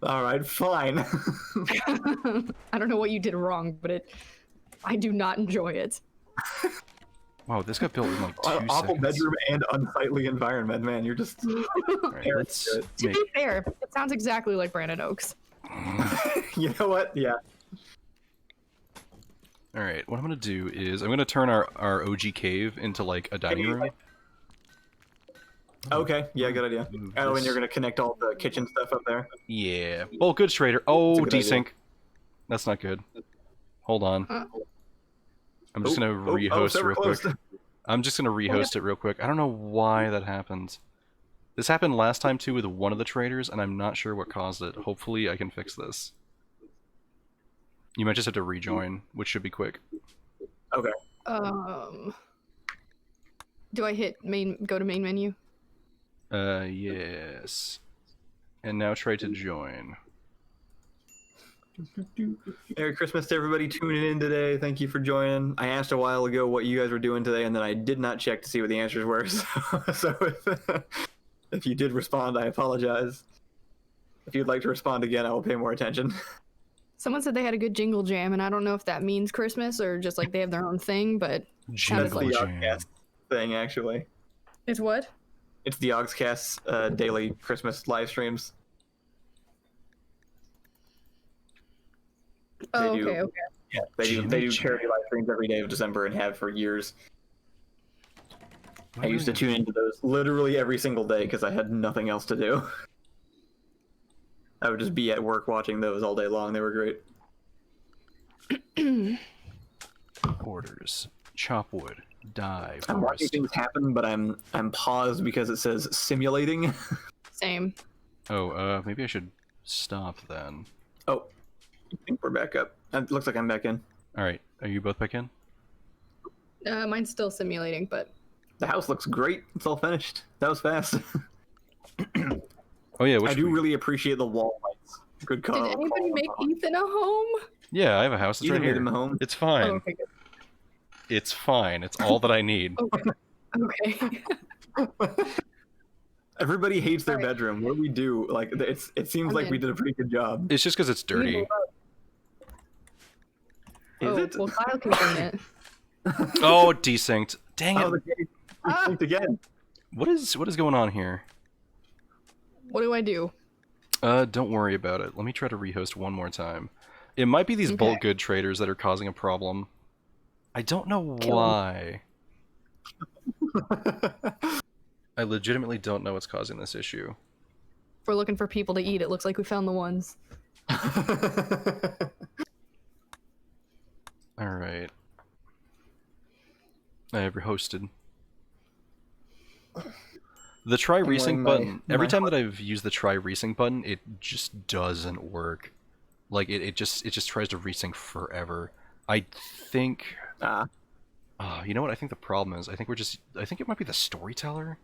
All right, fine. I don't know what you did wrong, but I do not enjoy it. Wow, this got built in like 2 Awful seconds. bedroom and unsightly environment, man. You're just... Alright, let's To make... be fair, it sounds exactly like Brandon Oaks. You know what? Yeah. Alright, what I'm gonna do is I'm gonna turn our OG cave into like a dining room. Okay, yeah, good idea. Move Oh, and this. you're gonna connect all the kitchen stuff up there? Yeah. Well, good trader. Oh, That's a good desync. That's not good. Hold on. I'm just gonna rehost so real close. quick. I'm just gonna rehost it real quick. I don't know why that happened. This happened last time too with one of the traders, and I'm not sure what caused it. Hopefully I can fix this. You might just have to rejoin, which should be quick. Okay. Do I hit go to main menu? Yes. And now try to join. Merry Christmas to everybody tuning in today. Thank you for joining. I asked a while ago what you guys were doing today, and then I did not check to see what the answers were. So if you did respond, I apologize. If you'd like to respond again, I will pay more attention. Someone said they had a good jingle jam, and I don't know if that means Christmas or just like they have their own thing, but That's Jingle the jam. Yogscast thing, actually. it's what? It's the Yogscast's daily Christmas live streams. Oh, They do. okay. Yeah, they do charity live streams every day of December and have for years. I used to tune into those literally every single day because I had nothing else to do. I would just be at work watching those all day long. They were great. Orders. Chop wood. Die. I'm watching Forest. things happen, but I'm paused because it says simulating. Same. Oh, maybe I should stop then. Oh, I think we're back up. It looks like I'm back in. Alright, are you both back in? Mine's still simulating, but The house looks great. It's all finished. That was fast. Oh yeah, I which do really appreciate the wall lights. Good call. did anybody make Ethan a home? Yeah, I have a house. It's You right made here. him a home. It's fine. Oh, okay, good. It's fine. It's all that I need. Okay. Everybody hates their Alright. bedroom. What do we do? Like, it seems I'm like we in. did a pretty good job. It's just because it's dirty. Is it? Well, Kyle can clean it. Oh, desynced. Dang Oh, it. the game synced again. What is going on here? What do I do? Don't worry about it. Let me try to rehost one more time. It might be these Okay. bulk good traders that are causing a problem. I don't know Kill 'em. why. I legitimately don't know what's causing this issue. If we're looking for people to eat, it looks like we found the ones. Alright. I have rehosted. The try resync wearing button. my Every time that I've used the try resync button, it just doesn't work. Like it just tries to resync forever. I think. You know what? I think the problem is. I think it might be the storyteller.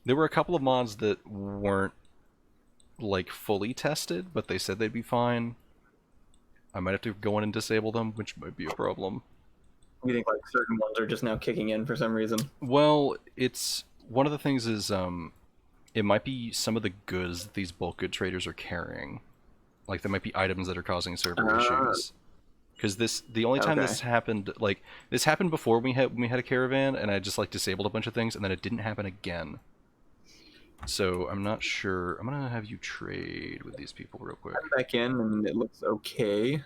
There were a couple of mods that weren't like fully tested, but they said they'd be fine. I might have to go in and disable them, which might be a problem. You think like certain ones are just now kicking in for some reason? Well, it's one of the things is it might be some of the goods that these bulk good traders are carrying. Like there might be items that are causing server issues. Because the only time this happened, like this happened before we had a caravan, and I just like disabled a bunch of things, and then it didn't happen again. So I'm not sure. I'm gonna have you trade with these people real quick. I'm back in, and it looks okay.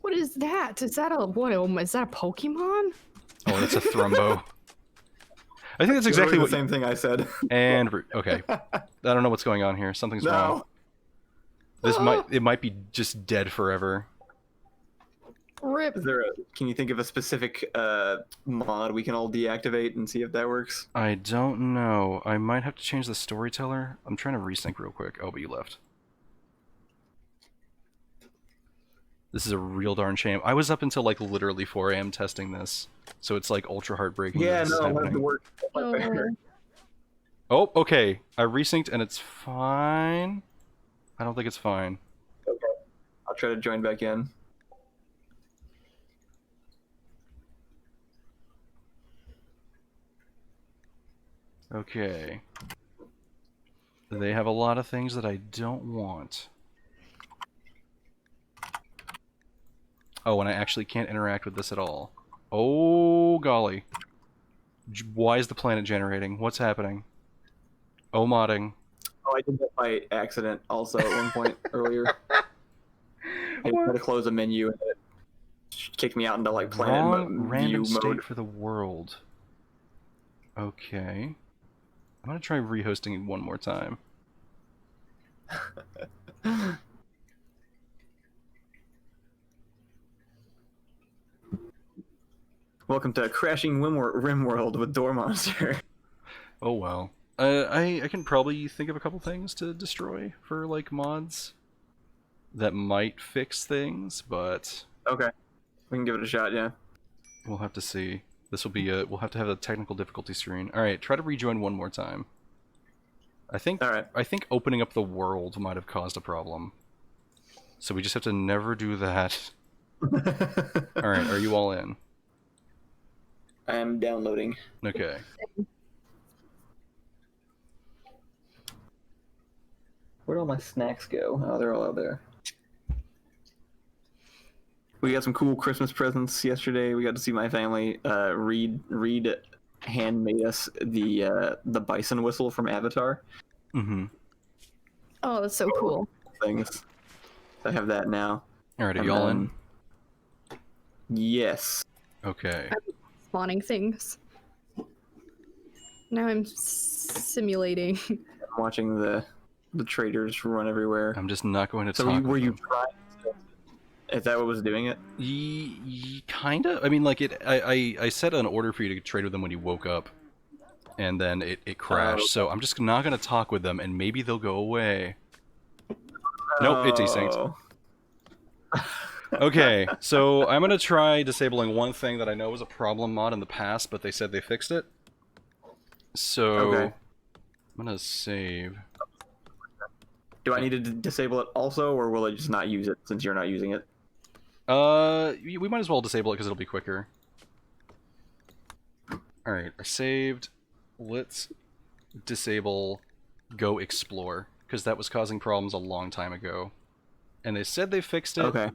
What is that? Is that a Is that a Pokemon? Oh, that's a Thrumbo. I think that's exactly the same thing I said. And okay, I don't know what's going on here. Something's wrong. It might be just dead forever. Rip. Can you think of a specific mod we can all deactivate and see if that works? I don't know. I might have to change the storyteller. I'm trying to resync real quick. Oh, but you left. This is a real darn shame. I was up until like literally 4 a.m. testing this, so it's like ultra heartbreaking. Yeah, no, I wanted to work. Oh, okay. I resynced and it's fine. I don't think it's fine. Okay. I'll try to join back in. Okay. They have a lot of things that I don't want. Oh, and I actually can't interact with this at all. Oh, golly. Why is the planet generating? What's happening? Oh, modding. Oh, I did that by accident also at one point earlier. I tried to close a menu and it kicked me out into like planet random view state mode. for the world. Okay. I'm gonna try rehosting it one more time. Welcome to Crashing Rimworld with Doormonster. Oh well. I can probably think of a couple things to destroy for like mods that might fix things, but Okay, we can give it a shot. Yeah. We'll have to see. This will be we'll have to have a technical difficulty screen. All right, try to rejoin one more time. I think opening up the world might have caused a problem. So we just have to never do that. All right, are you all in? I am downloading. Okay. Where'd all my snacks go? Oh, they're all out there. We got some cool Christmas presents yesterday. We got to see my family. Reed handmade us the bison whistle from Avatar. Mm-hmm. Oh, that's so cool. Things. I have that now. All right, are you all in? Yes. Okay. I'm spawning things. Now I'm simulating. I'm watching the traders run everywhere. I'm just not going to so talk. Were you trying? Is that what was doing it? Kinda. I mean, like I set an order for you to trade with them when you woke up, and then it crashed. So I'm just not gonna talk with them, and maybe they'll go away. Nope, it's desynced. Okay, so I'm gonna try disabling one thing that I know was a problem mod in the past, but they said they fixed it. So I'm gonna save. Do I need to disable it also, or will it just not use it since you're not using it? We might as well disable it because it'll be quicker. Alright, I saved. Let's disable Go Explore, because that was causing problems a long time ago. And they said they fixed it,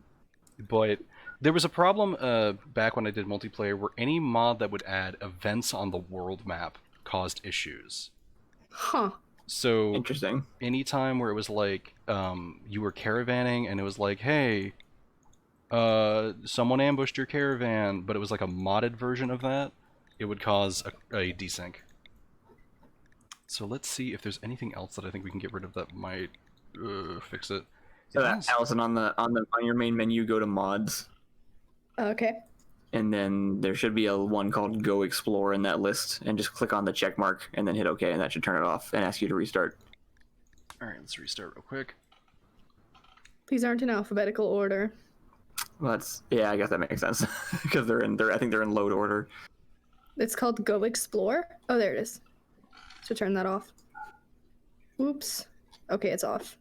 but there was a problem back when I did multiplayer where any mod that would add events on the world map caused issues. Huh. So interesting. Anytime where it was like you were caravanning and it was like, hey, someone ambushed your caravan, but it was like a modded version of that, it would cause a desync. So let's see if there's anything else that I think we can get rid of that might fix it. So Allison, on your main menu, go to mods. Okay. And then there should be a one called Go Explore in that list, and just click on the check mark and then hit OK, and that should turn it off and ask you to restart. All right, let's restart real quick. These aren't in alphabetical order. Well, yeah, I guess that makes sense because I think they're in load order. It's called Go Explore. Oh, there it is. So turn that off. Oops. Okay, it's off.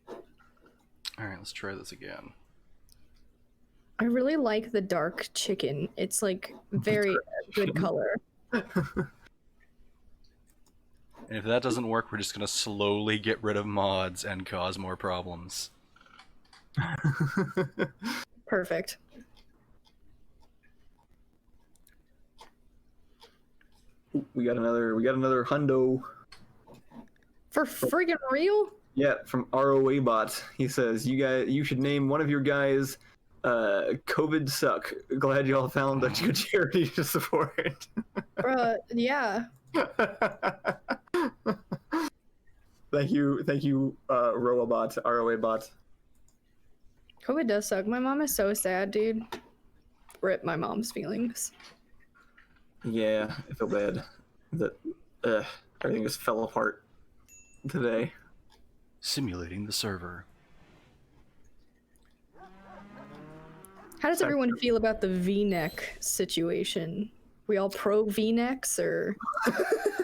All right, let's try this again. I really like the dark chicken. It's like very good color. And if that doesn't work, we're just gonna slowly get rid of mods and cause more problems. Perfect. We got another hundo. For friggin' real? Yeah, from ROA bot. He says, you should name one of your guys COVID suck. Glad y'all found a good charity to support. Bruh, yeah. Thank you, ROA bot. COVID does suck. My mom is so sad, dude. Rip my mom's feelings. Yeah, I feel bad that everything just fell apart today. Simulating the server. How does everyone feel about the V-neck situation? We all pro V-necks or?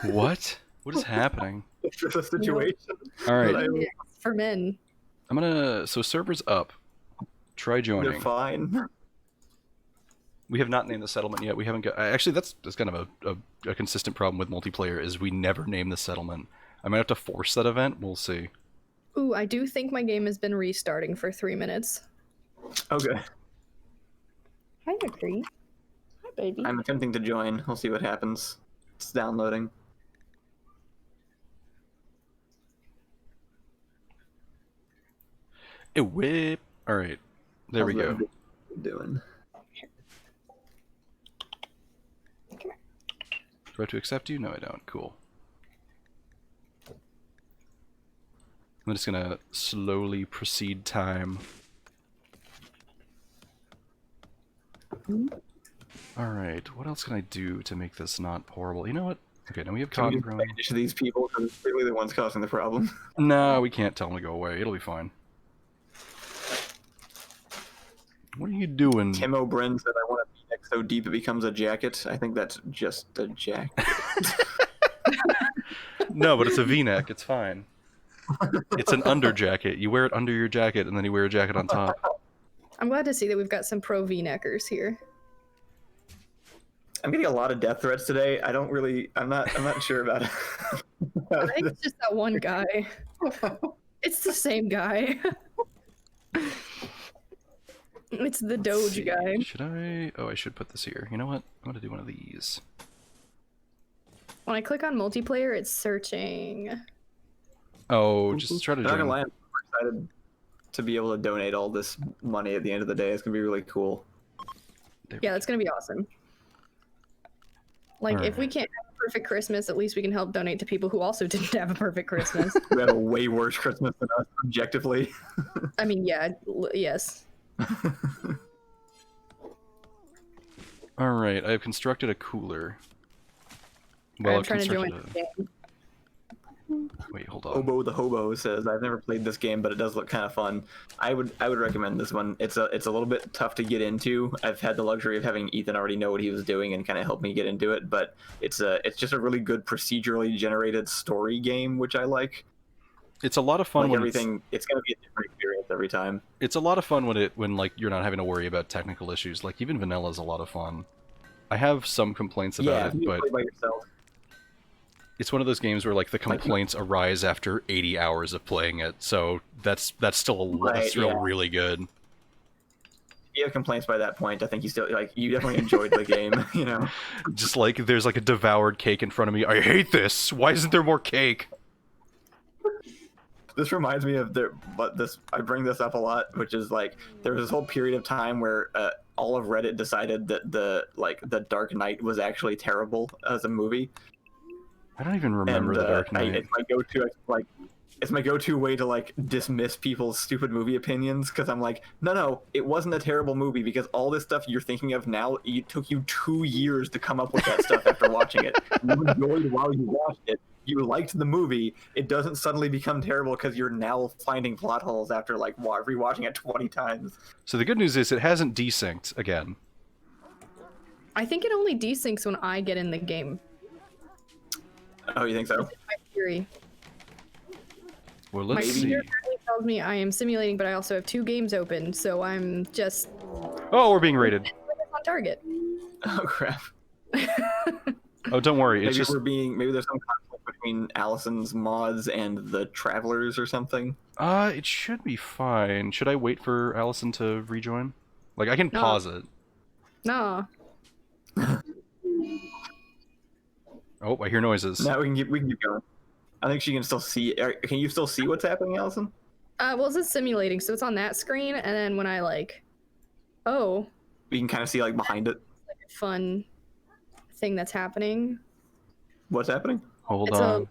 What? What is happening? It's just a situation. All right. V-necks for men. I'm gonna. So server's up. Try They're joining. fine. We have not named the settlement yet. We haven't got. Actually, that's kind of a consistent problem with multiplayer. Is we never name the settlement. I might have to force that event. We'll see. Ooh, I do think my game has been restarting for 3 minutes. Okay. Hi, McCree. Hi, baby. I'm attempting to join. We'll see what happens. It's downloading. A whip. All right. There we go. Doing. Come here. Do I have to accept you? No, I don't. Cool. I'm just gonna slowly proceed time. Alright, what else can I do to make this not horrible? You know what? Okay, now we have cotton growing. Banish these people because they're really the ones causing the problem. No, we can't tell them to go away. It'll be fine. What are you doing? Tim O'Brien said, I want to be neck so deep it becomes a jacket. I think that's just a jacket. No, but it's a V-neck. It's fine. It's an under jacket. You wear it under your jacket, and then you wear a jacket on top. I'm glad to see that we've got some pro V-neckers here. I'm getting a lot of death threats today. I'm not sure about it. I think it's just that one guy. It's the same guy. It's the Doge guy. Should I? Oh, I should put this here. You know what? I'm gonna do one of these. When I click on multiplayer, it's searching. Oh, just try to I'm not gonna join. lie, I'm excited to be able to donate all this money at the end of the day. It's gonna be really cool. Yeah, that's gonna be awesome. Like, if we Alright. can't have a perfect Christmas, at least we can help donate to people who also didn't have a perfect Christmas. We had a way worse Christmas than us, objectively. I mean, yeah, yes. Alright, I have constructed a cooler. Alright, I'm I've trying to join constructed the game. Wait, hold on. Obo the Hobo says, I've never played this game, but it does look kind of fun. I would recommend this one. It's a little bit tough to get into. I've had the luxury of having Ethan already know what he was doing and kind of help me get into it, but it's just a really good procedurally generated story game, which I like. It's a lot of fun Like when everything, it's gonna be a different experience every time. it's a lot of fun when like you're not having to worry about technical issues. Like even vanilla is a lot of fun. I have some complaints about Yeah, it, if you but play by yourself. it's one of those games where like the complaints arise after 80 hours of playing it. So that's still Right, still yeah. really good. If you have complaints by that point, I think you definitely enjoyed the game, you know. Just like there's like a devoured cake in front of me. I hate this. Why isn't there more cake? This reminds me of I bring this up a lot, which is like there was this whole period of time where all of Reddit decided that the Dark Knight was actually terrible as a movie. I don't even remember the Dark Knight. It's my go-to way to like dismiss people's stupid movie opinions because I'm like, no, it wasn't a terrible movie because all this stuff you're thinking of now, it took you 2 years to come up with that stuff after watching it. You enjoyed while you watched it, you liked the movie, it doesn't suddenly become terrible because you're now finding plot holes after like rewatching it 20 times. So the good news is it hasn't desynced again. I think it only desyncs when I get in the game. Oh, you think so? That's my theory. Well, My let's see. computer currently tells me I am simulating, but I also have 2 games open, so I'm just Oh, we're being raided. on target. Oh crap. Oh, don't worry. It's Maybe just maybe there's some conflict between Allison's mods and the Travelers or something. it should be fine. Should I wait for Allison to rejoin? Like I can No. pause it. No. Oh, I hear noises. Now we can keep going. I think she can still see. Can you still see what's happening, Allison? Well, it's simulating, so it's on that screen, and then when I oh, We can kind of see like behind it. like a fun thing that's happening. What's happening? Hold It's on.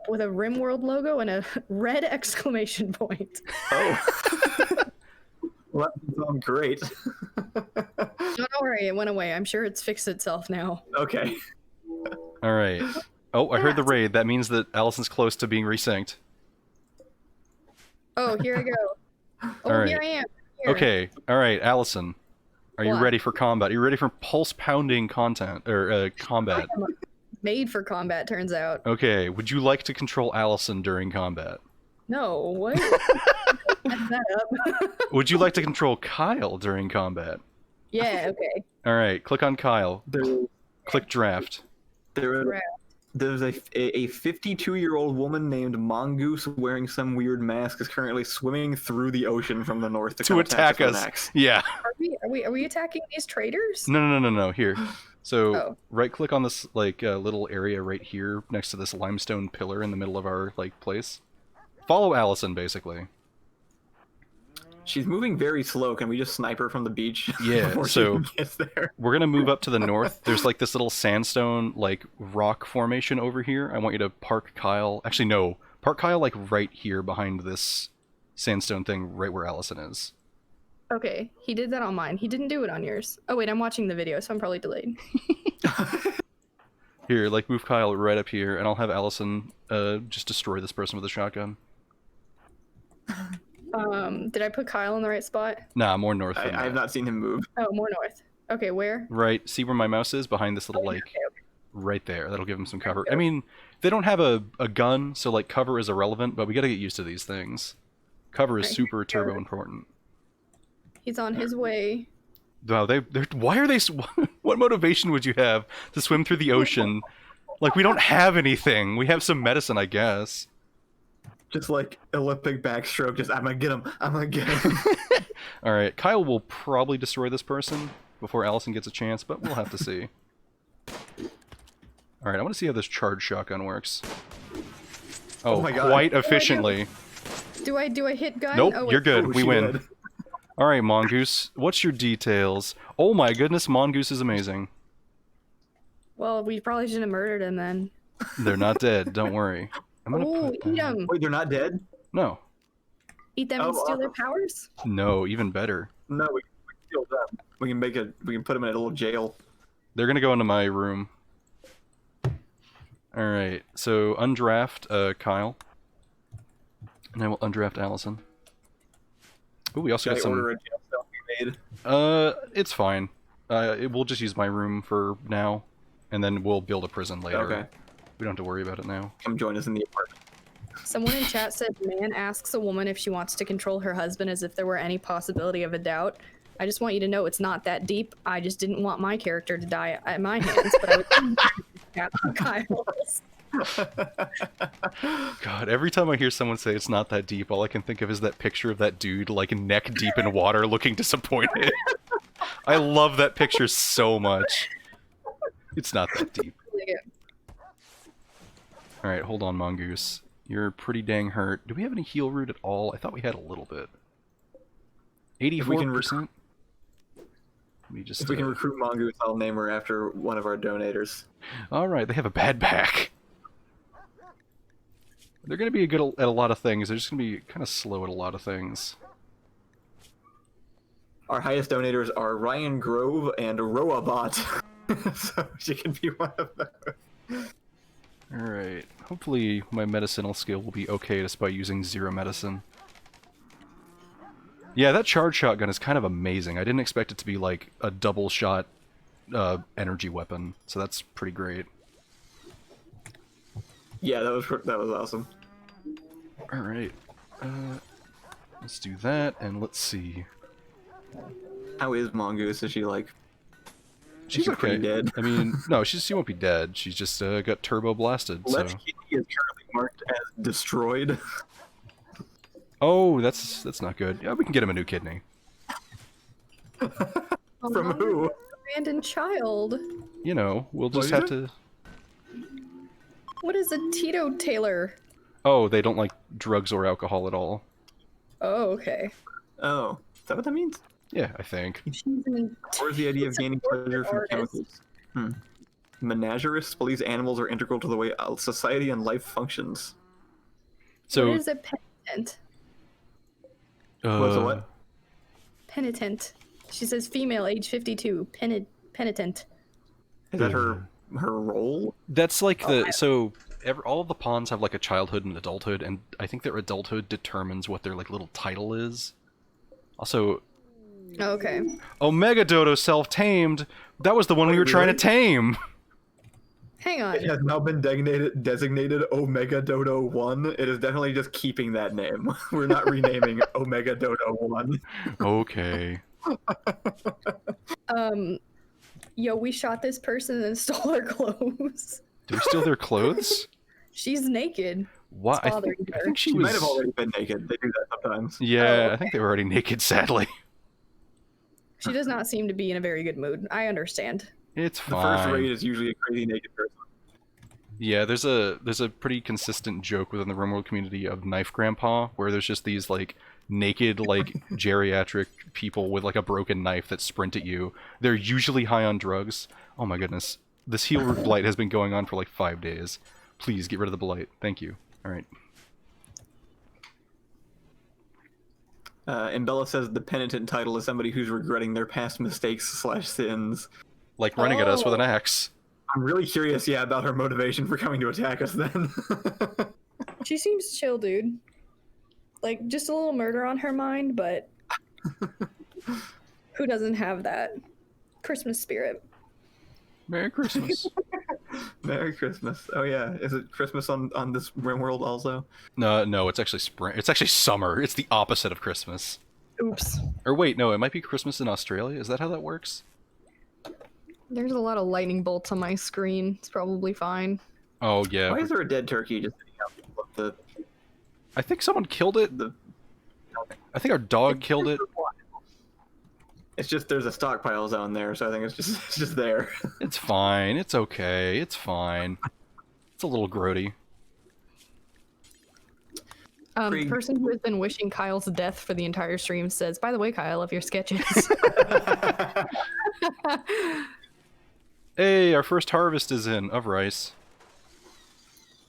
with a Rimworld logo and a red exclamation point. Oh. Well, that sounds great. No, don't worry, it went away. I'm sure it's fixed itself now. Okay. All right. Oh, I heard the raid. That means that Allison's close to being resynced. Oh, here I go. Oh, All right. here I am. Here. Okay. All right, Allison. Are you What? ready for combat? Are you ready for pulse pounding content or combat? I'm made for combat, turns out. Okay. Would you like to control Allison during combat? No, what? Mess that up. Would you like to control Kyle during combat? Yeah, okay. All right. Click on Kyle. There, Click draft. Right. there's a 52-year-old woman named Mongoose wearing some weird mask is currently swimming through the ocean from the north To come attack with an us. axe. Yeah. Are we attacking these traitors? No. Here. So Oh. right click on this like little area right here next to this limestone pillar in the middle of our like place. Follow Allison basically. She's moving very slow. Can we just snipe her from the beach? Yeah, before so- she even gets there? We're gonna move up to the north. There's like this little sandstone like rock formation over here. I want you to park Kyle. Actually, no, park Kyle like right here behind this sandstone thing, right where Allison is. Okay, he did that on mine. He didn't do it on yours. Oh wait, I'm watching the video, so I'm probably delayed. Here, like move Kyle right up here, and I'll have Allison just destroy this person with a shotgun. Did I put Kyle in the right spot? Nah, more north than I have that. not seen him move. Oh, more north. Okay, where? Right, see where my mouse is? Behind this little like Okay. right there. That'll give him some cover. I mean, they don't have a gun, so like cover is irrelevant, but we gotta get used to these things. Cover is Okay. super turbo important. He's on his way. Wow, they're why are they? What motivation would you have to swim through the ocean? Like we don't have anything. We have some medicine, I guess. Just like Olympic backstroke. Just I'm gonna get him. I'm gonna get him. All right, Kyle will probably destroy this person before Allison gets a chance, but we'll have to see. All right, I want to see how this charge shotgun works. Oh, my God. quite efficiently. Do I hit gun? Nope, Oh, wait. you're good. Oh, We she win. did. All right, Mongoose. What's your details? Oh my goodness, Mongoose is amazing. Well, we probably shouldn't have murdered him then. They're not dead. Don't worry. I'm gonna Oh, put eat them- them. Wait, they're not dead? No, Eat them and Oh, steal their powers? no, even better. No, we can kill them. We can put them in a little jail. They're gonna go into my room. All right. So undraft Kyle, and I will undraft Allison. Ooh, we also Should I got some. order a jail cell to be made? It's fine. We'll just use my room for now, and then we'll build a prison later. Okay. We don't have to worry about it now. Come join us in the apartment. Someone in chat said, man asks a woman if she wants to control her husband as if there were any possibility of a doubt. I just want you to know it's not that deep. I just didn't want my character to die at my hands, but I would Kyle's. God, every time I hear someone say it's not that deep, all I can think of is that picture of that dude like neck deep in water looking disappointed. I love that picture so much. It's not that deep. Alright, hold on, Mongoose. You're pretty dang hurt. Do we have any heal root at all? I thought we had a little bit. 84%? Let me just, If we can recruit Mongoose, I'll name her after one of our donators. Alright, they have a bad back. They're going to be good at a lot of things. They're just going to be kind of slow at a lot of things. Our highest donators are Ryan Grove and Roabot. So she can be one of those. Alright. Hopefully my medicinal skill will be okay despite using 0 medicine. Yeah, that charge shotgun is kind of amazing. I didn't expect it to be like a double shot energy weapon, so that's pretty great. Yeah, that was awesome. Alright. Let's do that, and let's see. How is Mongoose? Is she like? She's she okay. pretty dead? I mean, no, she won't be dead. She's just got turbo blasted. Left So. kidney is currently marked as destroyed. Oh, that's not good. Yeah, we can get him a new kidney. From who? Abandoned child. You know, we'll just have to. What is a teetotaler? Oh, they don't like drugs or alcohol at all. Oh, okay. Oh, is that what that means? Yeah, I think. Where's the idea of gaining pleasure from artist. chemicals? Menagerists believes animals are integral to the way society and life functions. So. What is a penitent? What's a what? Penitent. She says female, age 52. Penitent. Is that her role? That's like so. All of the pawns have like a childhood and adulthood, and I think their adulthood determines what their like little title is. Also, Okay. Omega Dodo self-tamed. That was the one we were trying to tame. Hang on. It has now been designated Omega Dodo 1. It is definitely just keeping that name. We're not renaming Omega Dodo 1. Okay. Yo, we shot this person and stole her clothes. Do we steal their clothes? She's naked. What? It's bothering I her. think she She was. might have already been naked. They do that sometimes. Yeah, Oh, I think they were already naked. Sadly, She does not seem to be in a very good mood. I understand. it's The first fine. raid is usually a crazy naked person. Yeah, there's a pretty consistent joke within the Rimworld community of Knife Grandpa, where there's just these like naked like geriatric people with like a broken knife that sprint at you. They're usually high on drugs. Oh my goodness, this heal root blight has been going on for like 5 days. Please get rid of the blight. Thank you. All right. And Bella says the penitent title is somebody who's regretting their past mistakes/sins. Like running at us with an Oh. axe. I'm really curious, yeah, about her motivation for coming to attack us then. She seems chill, dude. Like, just a little murder on her mind, but who doesn't have that Christmas spirit? Merry Christmas. Merry Christmas. Oh yeah, is it Christmas on this Rimworld also? No, it's actually spring. It's actually summer. It's the opposite of Christmas. Oops. Or wait, no, it might be Christmas in Australia. Is that how that works? There's a lot of lightning bolts on my screen. It's probably fine. Oh yeah. Why is there a dead turkey just sitting out of I think someone killed it. the I think our dog killed it. It's just there's a stockpile zone there, so I think it's just there. It's fine. It's okay. It's fine. It's a little grody. Pretty- Person who has been wishing Kyle's death for the entire stream says, by the way, Kyle, I love your sketches. Hey, our first harvest is in of rice.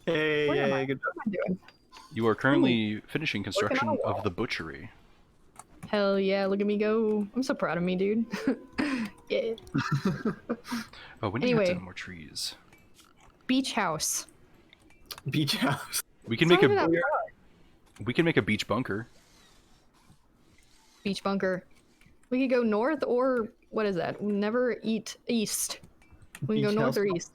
Hey, What am I- yay, good job. What am I doing? You are currently finishing construction on a of the butchery. Hell yeah, look at me go. I'm so proud of me, dude. Yeah. Oh, we need to Anyway. get some more trees. Beach house. Beach house. We can It's make not even a that far. we can make a beach bunker. Beach bunker. We could go north or what is that? Never eat east. We can go Beach north house. or east.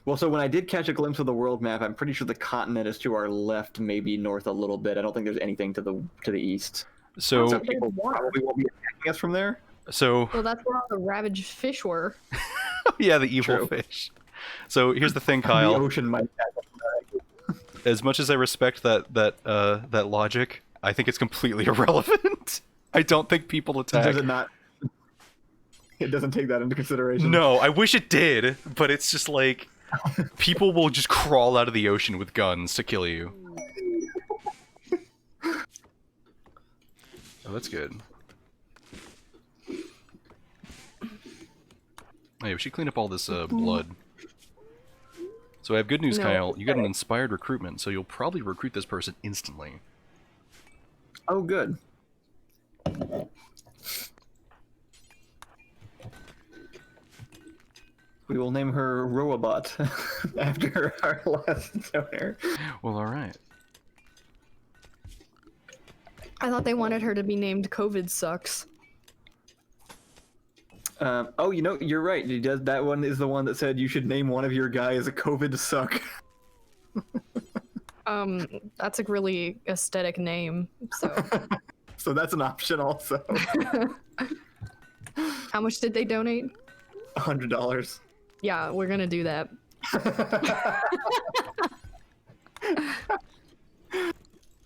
Well, so when I did catch a glimpse of the world map, I'm pretty sure the continent is to our left, maybe north a little bit. I don't think there's anything to the east. So So people probably won't be attacking us from there. so Well, that's where all the ravaged fish were. yeah, the evil True. fish. So here's the thing, The Kyle. ocean might attack us from there. As much as I respect that logic, I think it's completely irrelevant. I don't think people attack. Does it not? It doesn't take that into consideration. No, I wish it did, but it's just like people will just crawl out of the ocean with guns to kill you. Oh, that's good. Hey, we should clean up all this blood. So I have good news, No. Kyle. You got an inspired recruitment, so you'll probably recruit this person instantly. Oh, good. We will name her Roabot after our last donor. Well, all right. I thought they wanted her to be named COVID Sucks. Oh, you know, you're right. He does. That one is the one that said you should name one of your guys a COVID suck. That's a really aesthetic name, so. So that's an option also. How much did they donate? $100. Yeah, we're gonna do that.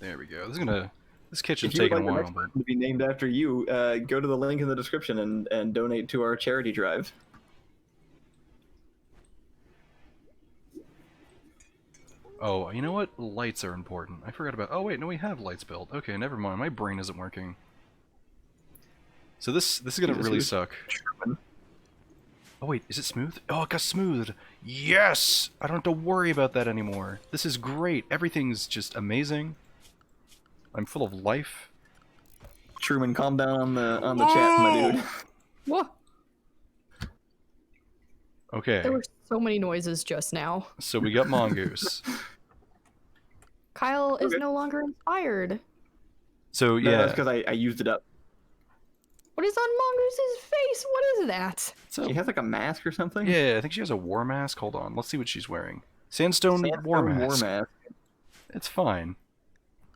There we go. This kitchen's If you would taking like a the while, next but person to be named after you, go to the link in the description and donate to our charity drive. oh, you know what? Lights are important. I forgot about. Oh wait, no, we have lights built. Okay, never mind. My brain isn't working. So this is gonna really suck. Oh wait, is it smooth? Oh, it got smoothed. Yes! I don't have to worry about that anymore. This is great. Everything's just amazing. I'm full of life. Truman, calm down on the chat, my dude. What? Okay, There were so many noises just now. so we got Mongoose. Kyle is Okay. no longer inspired. So No, yeah, that's because I used it up. What is on Mongoose's face? What is that? so She has like a mask or something? yeah, I think she has a war mask. Hold on, let's see what she's wearing. Sandstone, war mask. It's fine.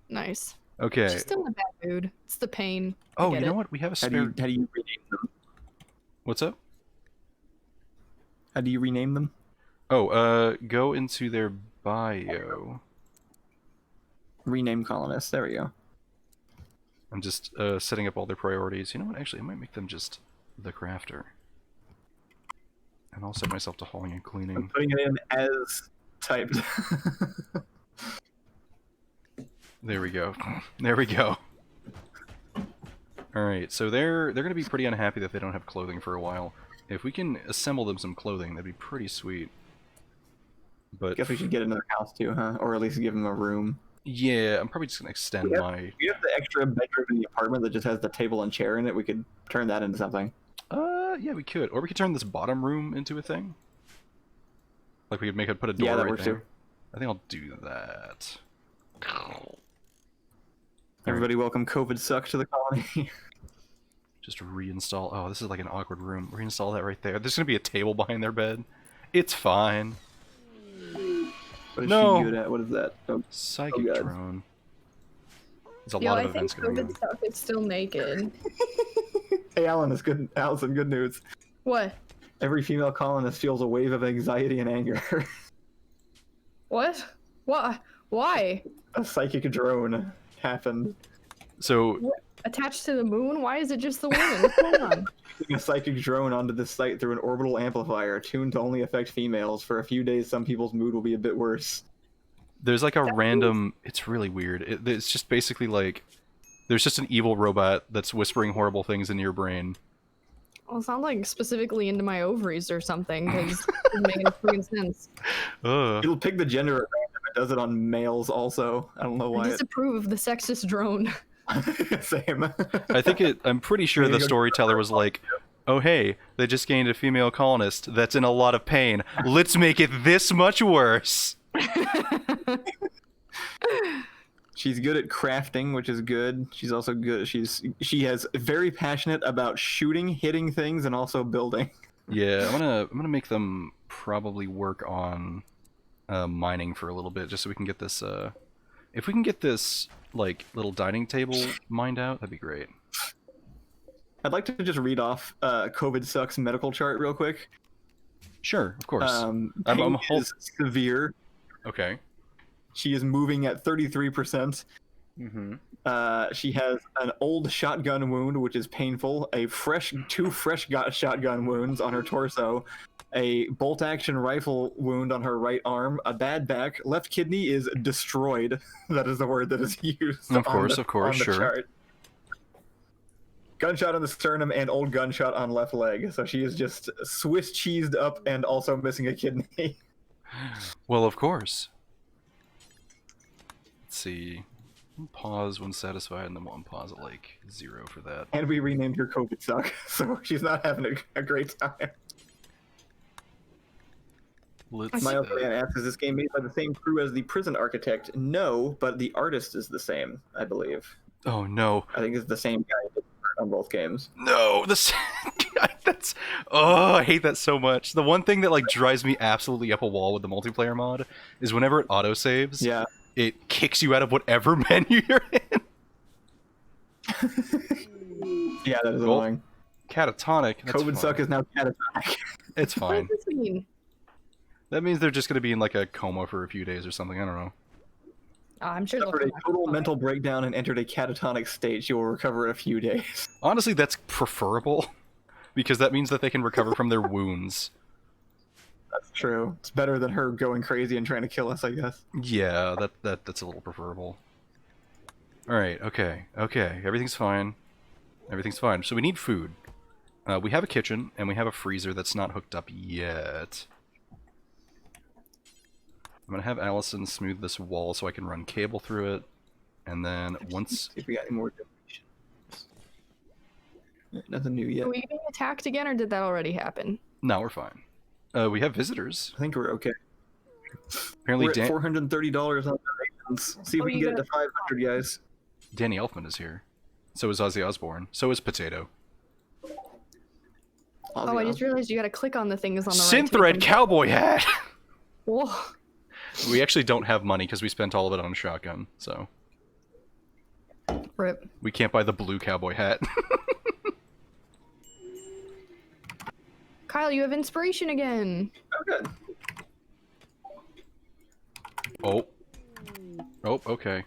Nice. Okay. She's still in a bad mood. It's the pain. I Oh, get you know it. what? We have a How spare. do you rename them? What's up? How do you rename them? Oh, go into their bio. Rename colonists. There we go. I'm just setting up all their priorities. You know what? Actually, I might make them just the crafter. And I'll set myself to hauling and I'm cleaning. putting it in as typed. There we go. There we go. Alright, so they're gonna be pretty unhappy that they don't have clothing for a while. If we can assemble them some clothing, that'd be pretty sweet. But Guess we should get another house too, huh? Or at least give them a room. yeah, I'm probably just gonna extend We my. We have the extra bedroom in the apartment that just has the table and chair in it. We could turn that into something. Yeah, we could. Or we could turn this bottom room into a thing. Like we could make it put a door Yeah, that right works there. too. I think I'll do that. Everybody welcome COVID suck to the colony. Just reinstall. Oh, this is like an awkward room. Reinstall that right there. There's gonna be a table behind their bed. It's fine. What is No. she good at? What is that? Oh, Psychic God. drone. There's a Yo, lot I of think events going on. COVID stuff is still naked. Hey, Alan, it's good. Allison, good news. What? Every female colonist feels a wave of anxiety and anger. What? What? Why? A psychic drone happened. So Attached to the moon? Why is it just the woman? What's going on? Putting a psychic drone onto this site through an orbital amplifier tuned to only affect females. For a few days, some people's mood will be a bit worse. there's like a random. It's really weird. It's just basically like there's just an evil robot that's whispering horrible things into your brain. Well, it sounds like specifically into my ovaries or something, because it makes freaking sense. Ugh. It'll pick the gender at random. It does it on males also. I don't know I why. disapprove of the sexist drone. Same. I think it. I'm pretty sure the storyteller was like, "Oh hey, they just gained a female colonist that's in a lot of pain. Let's make it this much worse." She's good at crafting, which is good. She's also good. She has very passionate about shooting, hitting things, and also building. Yeah, I'm gonna make them probably work on mining for a little bit, just so we can get this. If we can get this like little dining table mined out, that'd be great. I'd like to just read off COVID sucks medical chart real quick. Sure, of course. I'm I'm is severe. Okay. She is moving at 33%. Mm-hmm. She has an old shotgun wound, which is painful. Two fresh shotgun wounds on her torso. A bolt-action rifle wound on her right arm. A bad back. Left kidney is destroyed. That is the word that is used. Of course, on the sure. chart. Gunshot on the sternum and old gunshot on left leg. So she is just Swiss cheesed up and also missing a kidney. Well, of course. Let's see. Pause when satisfied, and then we'll unpause at like 0 for that. And we renamed her COVID suck, so she's not having a great time. Let's. My fan asks, is this game made by the same crew as the Prison Architect? No, but the artist is the same, I believe. Oh no. I think it's the same guy on both games. No, that's I hate that so much. The one thing that like drives me absolutely up a wall with the multiplayer mod is whenever it autosaves, Yeah. it kicks you out of whatever menu you're in. Yeah, that is Well, annoying. Catatonic. That's COVID fine. suck is now catatonic. It's What fine. does this mean? That means they're just going to be in like a coma for a few days or something. I don't know. Oh, I'm sure they'll Suffered a come back total fine. mental breakdown and entered a catatonic state. You will recover in a few days. Honestly, that's preferable because that means that they can recover from their wounds. That's true. It's better than her going crazy and trying to kill us, I guess. Yeah, that's a little preferable. All right, okay, everything's fine. Everything's fine. So we need food. We have a kitchen and we have a freezer that's not hooked up yet. I'm gonna have Allison smooth this wall so I can run cable through it, and then once. See if we got any more donations. Nothing new yet. Are we being attacked again, or did that already happen? No, we're fine. We have visitors. I think we're okay. Apparently, We're at $430 on donations. See if Oh, we can you get it got to 500, guys. Danny Elfman is here. So is Ozzy Osbourne. So is Potato. Oh, I just realized you gotta click on the things on the right. to make Synthread them- cowboy hat. Whoa. We actually don't have money because we spent all of it on a shotgun, so Rip. we can't buy the blue cowboy hat. Kyle, you have inspiration again. Oh, good. Oh. Oh, okay.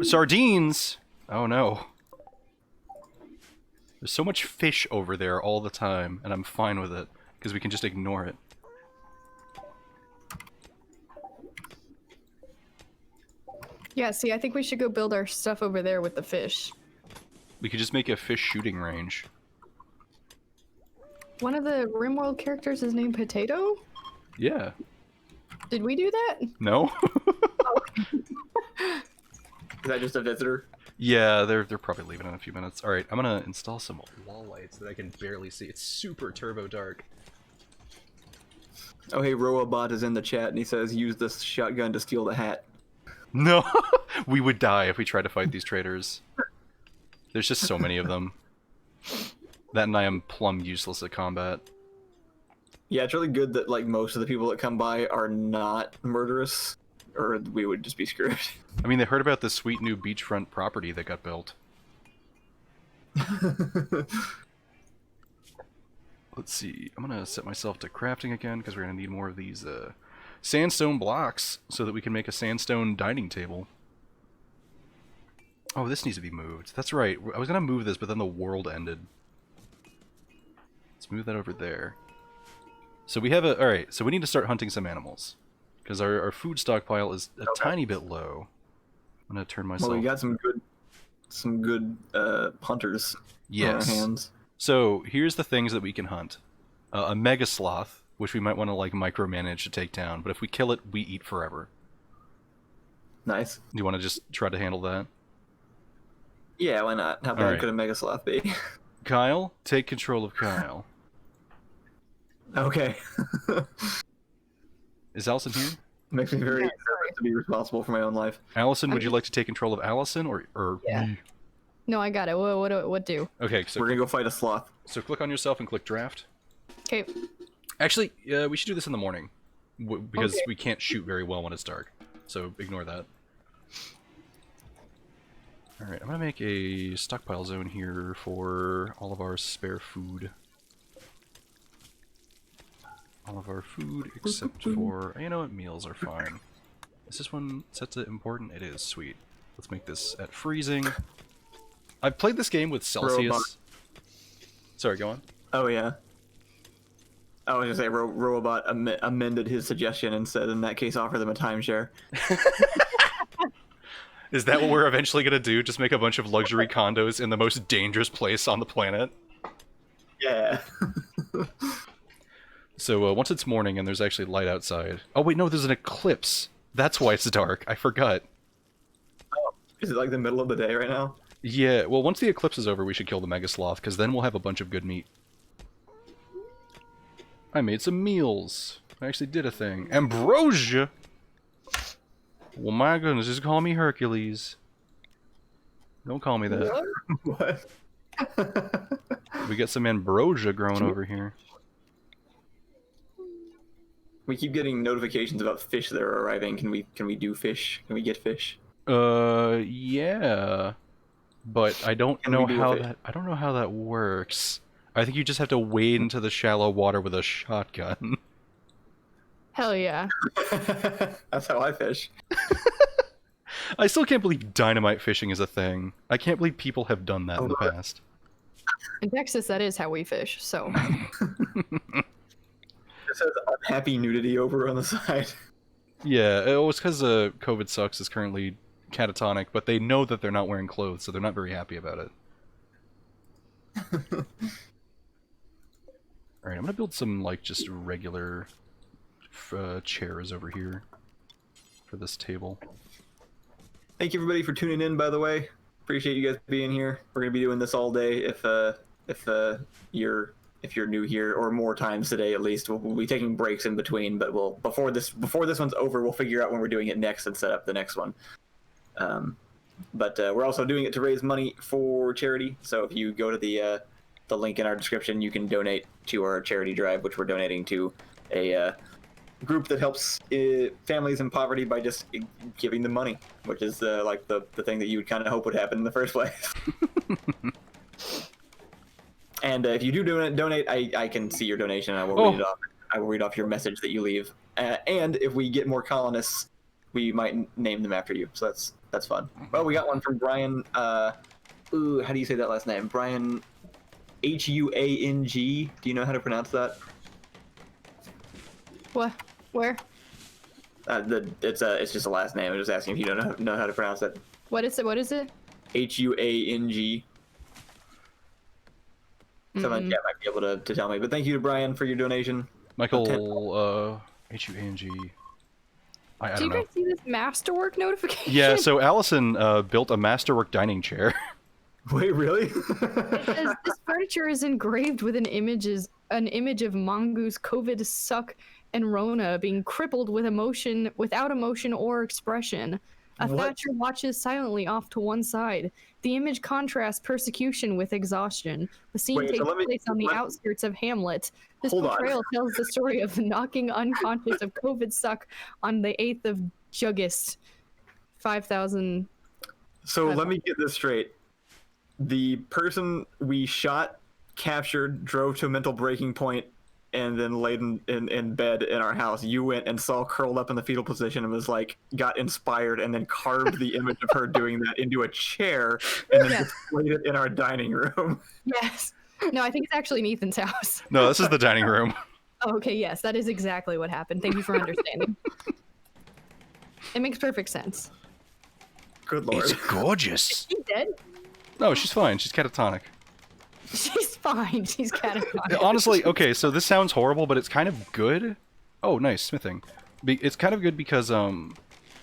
Sardines! Oh no. There's so much fish over there all the time, and I'm fine with it, because we can just ignore it. Yeah, see, I think we should go build our stuff over there with the fish. We could just make a fish shooting range. One of the Rimworld characters is named Potato? Yeah. Did we do that? No? Is that just a visitor? Yeah, they're probably leaving in a few minutes. Alright, I'm gonna install some wall lights that I can barely see. It's super turbo dark. Oh, hey, Roabot is in the chat, and he says, use this shotgun to steal the hat. No! We would die if we tried to fight these traitors. There's just so many of them. That and I am plumb useless at combat. Yeah, it's really good that, like, most of the people that come by are not murderous, or we would just be screwed. I mean, they heard about this sweet new beachfront property that got built. Let's see. I'm gonna set myself to crafting again because we're gonna need more of these sandstone blocks so that we can make a sandstone dining table. Oh, this needs to be moved. That's right. I was gonna move this, but then the world ended. Let's move that over there. So we have a... Alright, so we need to start hunting some animals. Because our food stockpile is a tiny bit low. I'm gonna turn myself... Well, we got some good hunters on our hands. So here's the things that we can hunt. A mega sloth, which we might want to like micromanage to take down, but if we kill it, we eat forever. Nice. Do you want to just try to handle that? Yeah, why not? How bad Alright. could a mega sloth be? Kyle, take control of Kyle. Okay. Is Allison here? Makes me very Yeah, nervous to be responsible for my own life. Allison, would you like to take control of Allison or Yeah. me? No, I got it. What do? Okay, so We're gonna go fight a sloth. click on yourself and click draft. Okay. Actually, we should do this in the morning because Okay. we can't shoot very well when it's dark. So ignore that. All right, I'm gonna make a stockpile zone here for all of our spare food. All of our food except for, you know what, meals are fine. Is this one set to important? It is, sweet. Let's make this at freezing. I've played this game with Celsius. Robot. Sorry, go on. Oh yeah. I was gonna say Robot amended his suggestion and said, in that case, offer them a timeshare. Is that what we're eventually gonna do? Just make a bunch of luxury condos in the most dangerous place on the planet? Yeah. So once it's morning and there's actually light outside... Oh wait, no, there's an eclipse. That's why it's dark. I forgot. Is it like the middle of the day right now? Yeah, well, once the eclipse is over, we should kill the Mega Sloth, because then we'll have a bunch of good meat. I made some meals. I actually did a thing. Ambrosia! Well, my goodness, just call me Hercules. Don't call me that. What? We got some ambrosia growing over here. We keep getting notifications about fish that are arriving. Can we do fish? Can we get fish? Yeah. But I don't Can know we do how a fish? that I don't know how that works. I think you just have to wade into the shallow water with a shotgun. Hell yeah. That's how I fish. I still can't believe dynamite fishing is a thing. I can't believe people have done that in the past. In Texas, that is how we fish, so. It says unhappy nudity over on the side. Yeah, it's because COVID sucks is currently catatonic, but they know that they're not wearing clothes, so they're not very happy about it. Alright, I'm gonna build some, like, just regular chairs over here for this table. Thank you everybody for tuning in, by the way. Appreciate you guys being here. We're gonna be doing this all day if you're new here, or more times today at least. We'll be taking breaks in between, but we'll before this one's over, we'll figure out when we're doing it next and set up the next one. But we're also doing it to raise money for charity. So if you go to the link in our description, you can donate to our charity drive, which we're donating to a group that helps families in poverty by just giving them money, which is like the thing that you would kind of hope would happen in the first place. And if you do donate, I can see your donation. And I will read it off. I will read off your message that you leave. And if we get more colonists, we might name them after you. So that's fun. Well, we got one from Brian. How do you say that last name? Brian Huang. Do you know how to pronounce that? What? Where? It's just a last name. I'm just asking if you don't know how to pronounce it. What is it? What is it? Huang. Someone in chat might be able to tell me. But thank you to Brian for your donation. Michael, Huang. I Do don't you know. guys see this masterwork notification? Yeah, so Allison built a masterwork dining chair. Wait, really? It says this furniture is engraved with an image of Mongoose, COVID, suck, and Rona being crippled with without emotion or expression. A What? Thatcher watches silently off to one side. The image contrasts persecution with exhaustion. The scene Wait, so takes let me- place on the let- outskirts of Hamlet. This Hold on. portrayal tells the story of the knocking unconscious of COVID suck on the 8th of Juggist, 5,000. So let me get this straight. The person we shot, captured, drove to a mental breaking point, and then laid in bed in our house. You went and saw curled up in the fetal position and was like, got inspired, and then carved the image of her doing that into a chair and then displayed it in our dining room. Yes. No, I think it's actually in Ethan's house. No, this is the dining room. Oh, okay, yes, that is exactly what happened. Thank you for understanding. It makes perfect sense. Good lord. It's gorgeous. Is she dead? No, she's fine. She's catatonic. She's fine. She's catatonic. Honestly, okay, so this sounds horrible, but it's kind of good. Oh, nice, smithing. It's kind of good because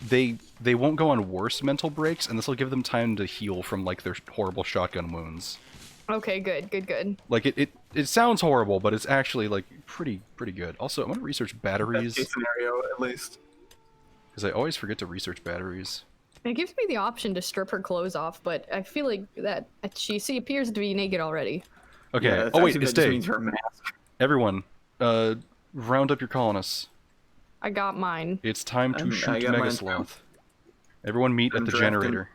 they won't go on worse mental breaks, and this will give them time to heal from like their horrible shotgun wounds. Okay, good. Like it sounds horrible, but it's actually like pretty good. Also, I want to research Best batteries case scenario, at least. because I always forget to research batteries. It gives me the option to strip her clothes off, but I feel like that she appears to be naked already. Okay. Yeah, Oh wait, that just stay. means her mask. Everyone, round up your colonists. I got mine. It's time to I shoot got mine Megasloth. Everyone meet I'm at the drafting. generator.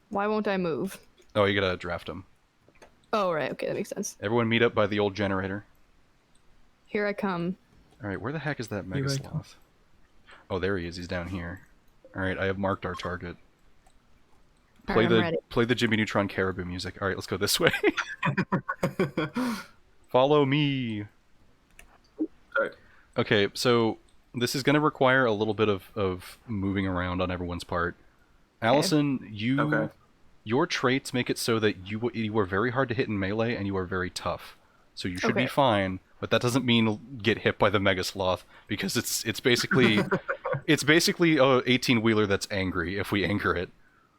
Why won't I move? Oh, you gotta draft them. Oh, right. Okay, that makes sense. Everyone meet up by the old generator. Here I come. Alright, where the heck is that Here I Megasloth? Oh, there he is. He's down here. Alright, I have marked our target. Play Alright, I'm ready. play the Jimmy Neutron Caribou music. Alright, let's go this way. Follow me. Sorry. Okay, so this is going to require a little bit of moving around on everyone's part. Allison, Okay. your traits make it so that you are very hard to hit in melee and you are very tough. So you should be Okay. fine, but that doesn't mean get hit by the Mega Sloth because it's basically it's basically a 18-wheeler that's angry if we anchor it.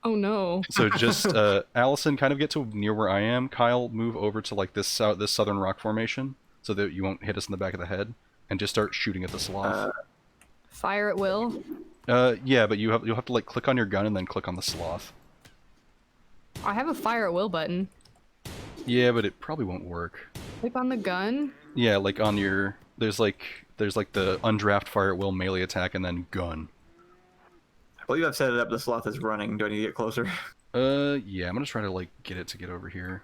Oh no. So just Allison, kind of get to near where I am. Kyle, move over to like this southern rock formation so that you won't hit us in the back of the head. and just start shooting at the sloth. Fire at will. Yeah, but you'll have to like click on your gun and then click on the sloth. I have a fire at will button. Yeah, but it probably won't work. Click on the gun. Yeah, like on your there's like the undraft fire at will melee attack and then gun. I believe I've set it up. The sloth is running. Do I need to get closer? Yeah, I'm gonna try to like get it to get over here.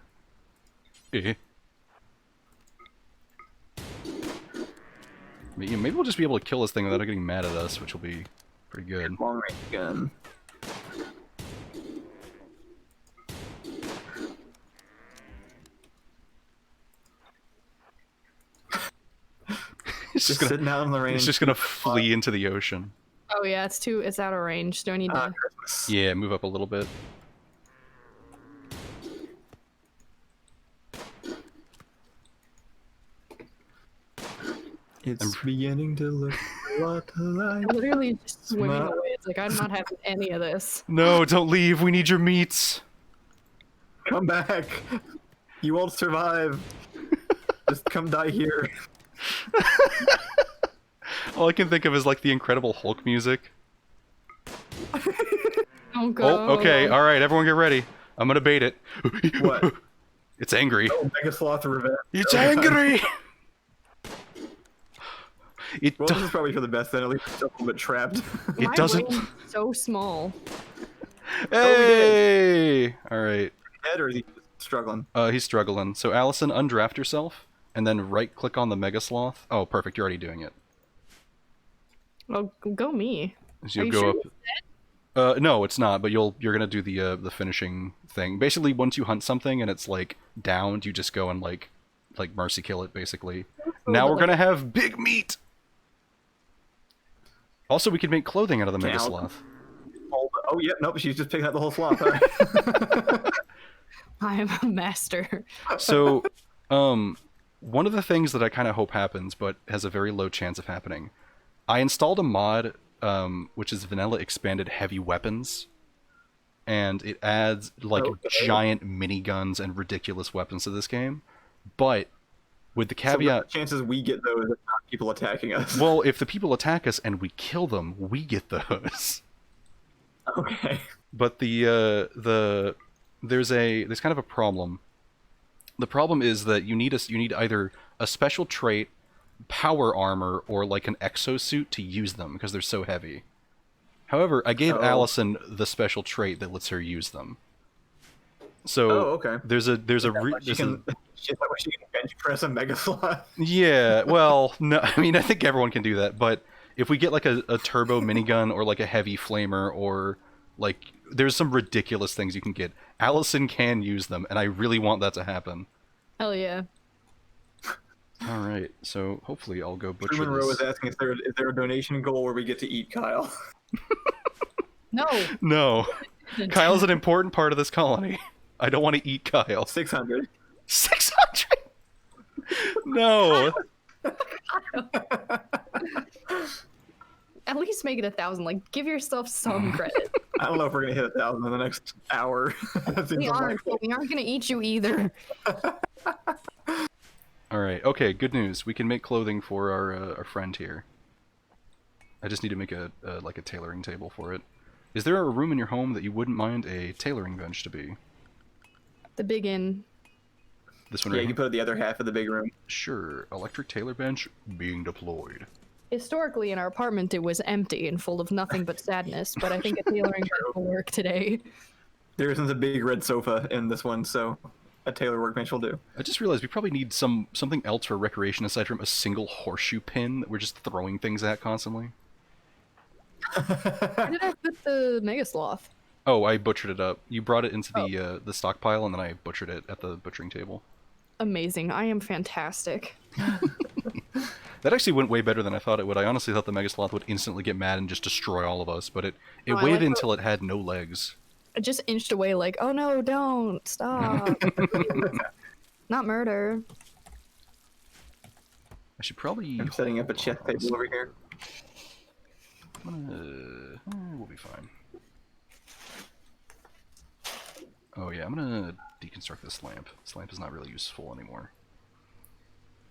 Maybe we'll just be able to kill this thing without it getting mad at us, which will be pretty good. Long range gun. It's just sitting out on the range. It's just gonna flee into the ocean. Oh yeah, it's out of range. Do I need to? Christmas. Yeah, move up a little bit. It's beginning to look a lot like. I'm literally just swimming Smart. away. It's like I'm not having any of this. No, don't leave. We need your meats. Come back. You won't survive. Just come die here. All I can think of is like the Incredible Hulk music. Don't go. Oh, okay. All right, everyone get ready. I'm gonna bait it. What? It's angry. Oh, Mega Sloth Revenge. It's Oh, God. angry. It Well, this do- is probably for the best then. At least it's a little bit trapped. it My doesn't. brain's so small. Hey! All right. Dead or is he struggling? He's struggling. So Allison, undraft yourself, and then right-click on the Mega Sloth. Oh, perfect. You're already doing it. Oh, go me. So Are you'll you go sure up. No, it's not. But you're gonna do the finishing thing. Basically, once you hunt something and it's like downed, you just go and like mercy kill it. Basically. Now but, we're gonna have big meat. Also, we could make clothing out of the Mega Now- Sloth. Oh, yeah. Nope. She's just picking out the whole sloth. All right. I am a master. So, one of the things that I kind of hope happens, but has a very low chance of happening, I installed a mod, which is vanilla expanded heavy weapons, and it adds like Okay. giant miniguns and ridiculous weapons to this game. But with the So what are caveat, the chances we get those if not people attacking us? well, if the people attack us and we kill them, we get those. Okay. But there's kind of a problem. The problem is that you need either a special trait, power armor, or like an exosuit to use them because they're so heavy. However, I gave Oh. Allison the special trait that lets her use them. So Oh, okay. there's a She can bench press a Mega Sloth. yeah, well, no, I mean I think everyone can do that, but if we get like a turbo minigun or like a heavy flamer or like there's some ridiculous things you can get. Allison can use them, and I really want that to happen. Hell yeah. All right, so hopefully I'll go butcher Truman Rowe this. is asking, is there a donation goal where we get to eat Kyle? No. No, Kyle's an important part of this colony. I don't want to eat Kyle. 600. 600. No. At least make it 1,000. Like, give yourself some credit. I don't know if we're gonna hit 1,000 in the next hour. That seems We aren't. unlikely. We aren't gonna eat you either. All right. Okay. Good news. We can make clothing for our friend here. I just need to make a like a tailoring table for it. Is there a room in your home that you wouldn't mind a tailoring bench to be? The big inn. This one Yeah, right you here? can put it the other half of the big room. Sure. Electric tailor bench being deployed. Historically, in our apartment, it was empty and full of nothing but sadness. But I think a tailoring bench will work today. There isn't a big red sofa in this one, so a tailor workbench will do. I just realized we probably need something else for recreation aside from a single horseshoe pin that we're just throwing things at constantly. Where did I put the Mega Sloth? Oh, I butchered it up. You brought it into the stockpile, and then I butchered it at the butchering table. Amazing. I am fantastic. That actually went way better than I thought it would. I honestly thought the Mega Sloth would instantly get mad and just destroy all of us, but it Oh, I waited like until it had no legs. I just inched away like, oh no, don't. Stop. Not murder. I should probably... I'm setting up a hold chest on. table over here. We'll be fine. Oh yeah, I'm gonna deconstruct this lamp. This lamp is not really useful anymore.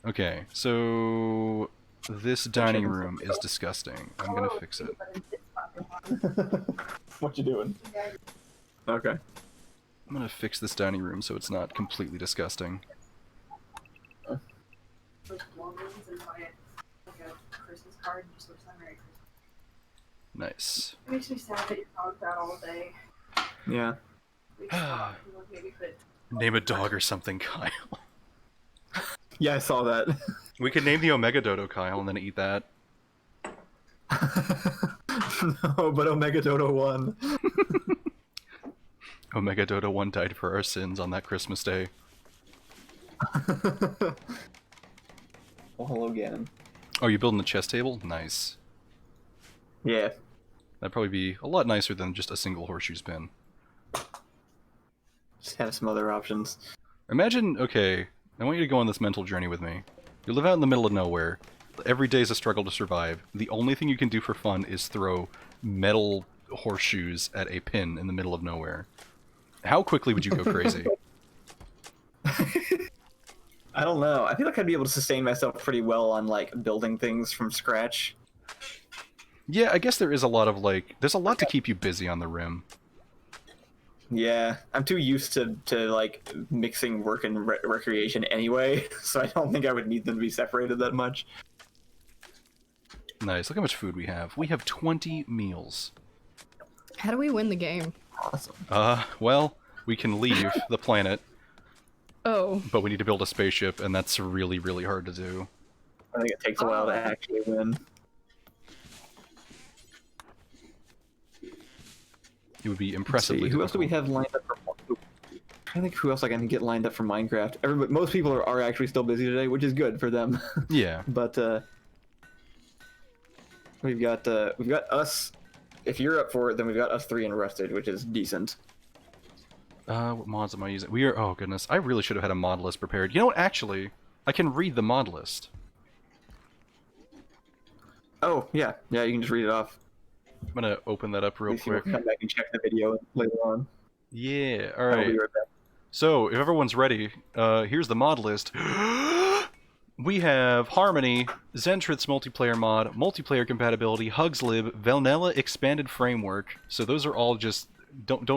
Okay, so This dining room is disgusting. I'm gonna fix it. What you doing? Okay. I'm gonna fix this dining room so it's not completely disgusting. Nice. It makes me sad that your dog's out all day. Yeah. Name a dog or something, Kyle. Yeah, I saw that. We could name the Omega Dodo Kyle and then eat that. No, but Omega Dodo won. Omega Dodo 1 died for our sins on that Christmas day. Well, hello, Ganon. Oh, you building the chess table? Nice. Yeah. That'd probably be a lot nicer than just a single horseshoe spin. Just have some other options. Imagine, okay, I want you to go on this mental journey with me. You live out in the middle of nowhere. Every day is a struggle to survive. The only thing you can do for fun is throw metal horseshoes at a pin in the middle of nowhere. How quickly would you go crazy? I don't know. I feel like I'd be able to sustain myself pretty well on, like, building things from scratch. Yeah, I guess there is a lot of, like, there's a lot to keep you busy on the rim. Yeah, I'm too used to like, mixing work and recreation anyway, so I don't think I would need them to be separated that much. Nice. Look how much food we have. We have 20 meals. How do we win the game? Awesome. Well, we can leave the planet, Oh. but we need to build a spaceship, and that's really, really hard to do. I think it takes a while to actually win. It would be impressively Who else do we difficult. have lined up for? I think who else I can get lined up for Minecraft. Most people are actually still busy today, which is good for them. Yeah. But we've got us. If you're up for it, then we've got us 3 and Rusted, which is decent. What mods am I using? We are. Oh goodness, I really should have had a mod list prepared. You know what? Actually, I can read the mod list. Oh yeah, you can just read it off. I'm gonna open that up real At least we'll quick. come back and check the video later on. Yeah. All I'll right. be right back. So, if everyone's ready, here's the mod list. We have Harmony, Zentrith's multiplayer mod, multiplayer compatibility, Hugslib, Vanilla expanded framework. So those are all just don't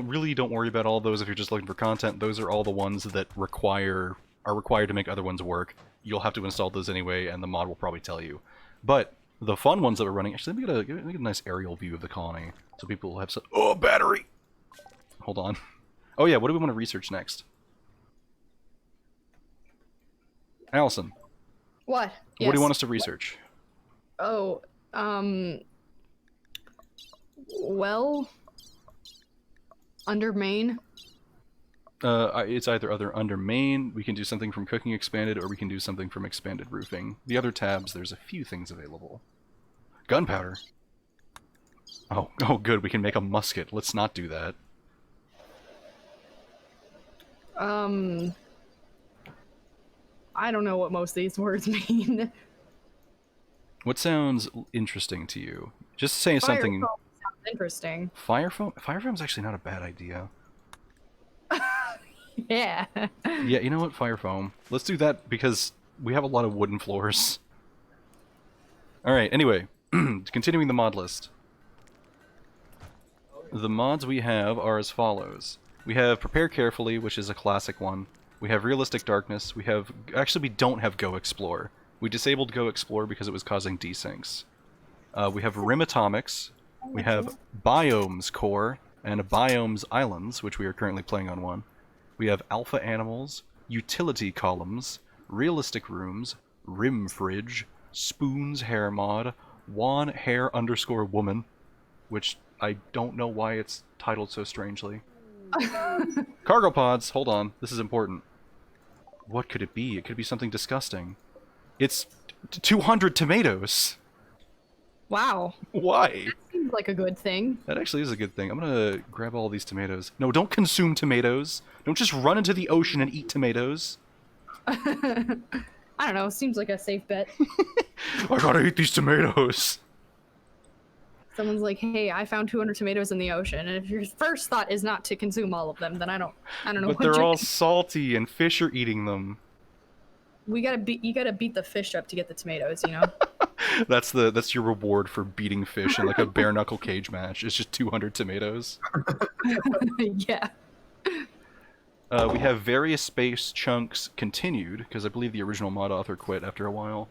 worry about all those if you're just looking for content. Those are all the ones that are required to make other ones work. You'll have to install those anyway, and the mod will probably tell you. But the fun ones that we're running, actually, let me get a nice aerial view of the colony so people will have some. Oh, battery! Hold on. Oh yeah, what do we want to research next? Allison. What? What do you want us to research? Oh, well, under main. It's either under main, we can do something from cooking expanded, or we can do something from expanded roofing. The other tabs, there's a few things available. Gunpowder. Oh, good, we can make a musket. Let's not do that. I don't know what most of these words mean. What sounds interesting to you? Just say something. Fire foam sounds interesting. Fire foam? Fire foam's actually not a bad idea. Yeah. Yeah, you know what? Fire foam. Let's do that because we have a lot of wooden floors. Alright, anyway. Continuing the mod list. The mods we have are as follows. We have Prepare Carefully, which is a classic one. We have Realistic Darkness. We have... Actually, we don't have Go Explore. We disabled Go Explore because it was causing desyncs. We have Rim Atomics. We have Biomes Core and Biomes Islands, which we are currently playing on one. We have Alpha Animals, Utility Columns, Realistic Rooms, Rim Fridge, Spoons Hair Mod, Juan Hair _ Woman, which I don't know why it's titled so strangely. Cargo Pods, hold on, this is important. What could it be? It could be something disgusting. It's 200 tomatoes! Wow. Why? That seems like a good thing. That actually is a good thing. I'm gonna grab all these tomatoes. No, don't consume tomatoes. Don't just run into the ocean and eat tomatoes. I don't know, seems like a safe bet. I gotta eat these tomatoes. Someone's like, hey, I found 200 tomatoes in the ocean, and if your first thought is not to consume all of them, then I don't know But what they're you're... all salty and fish are eating them. You gotta beat the fish up to get the tomatoes, you know? That's your reward for beating fish in like a bare knuckle cage match. It's just 200 tomatoes. Yeah. We have various space chunks continued because I believe the original mod author quit after a while.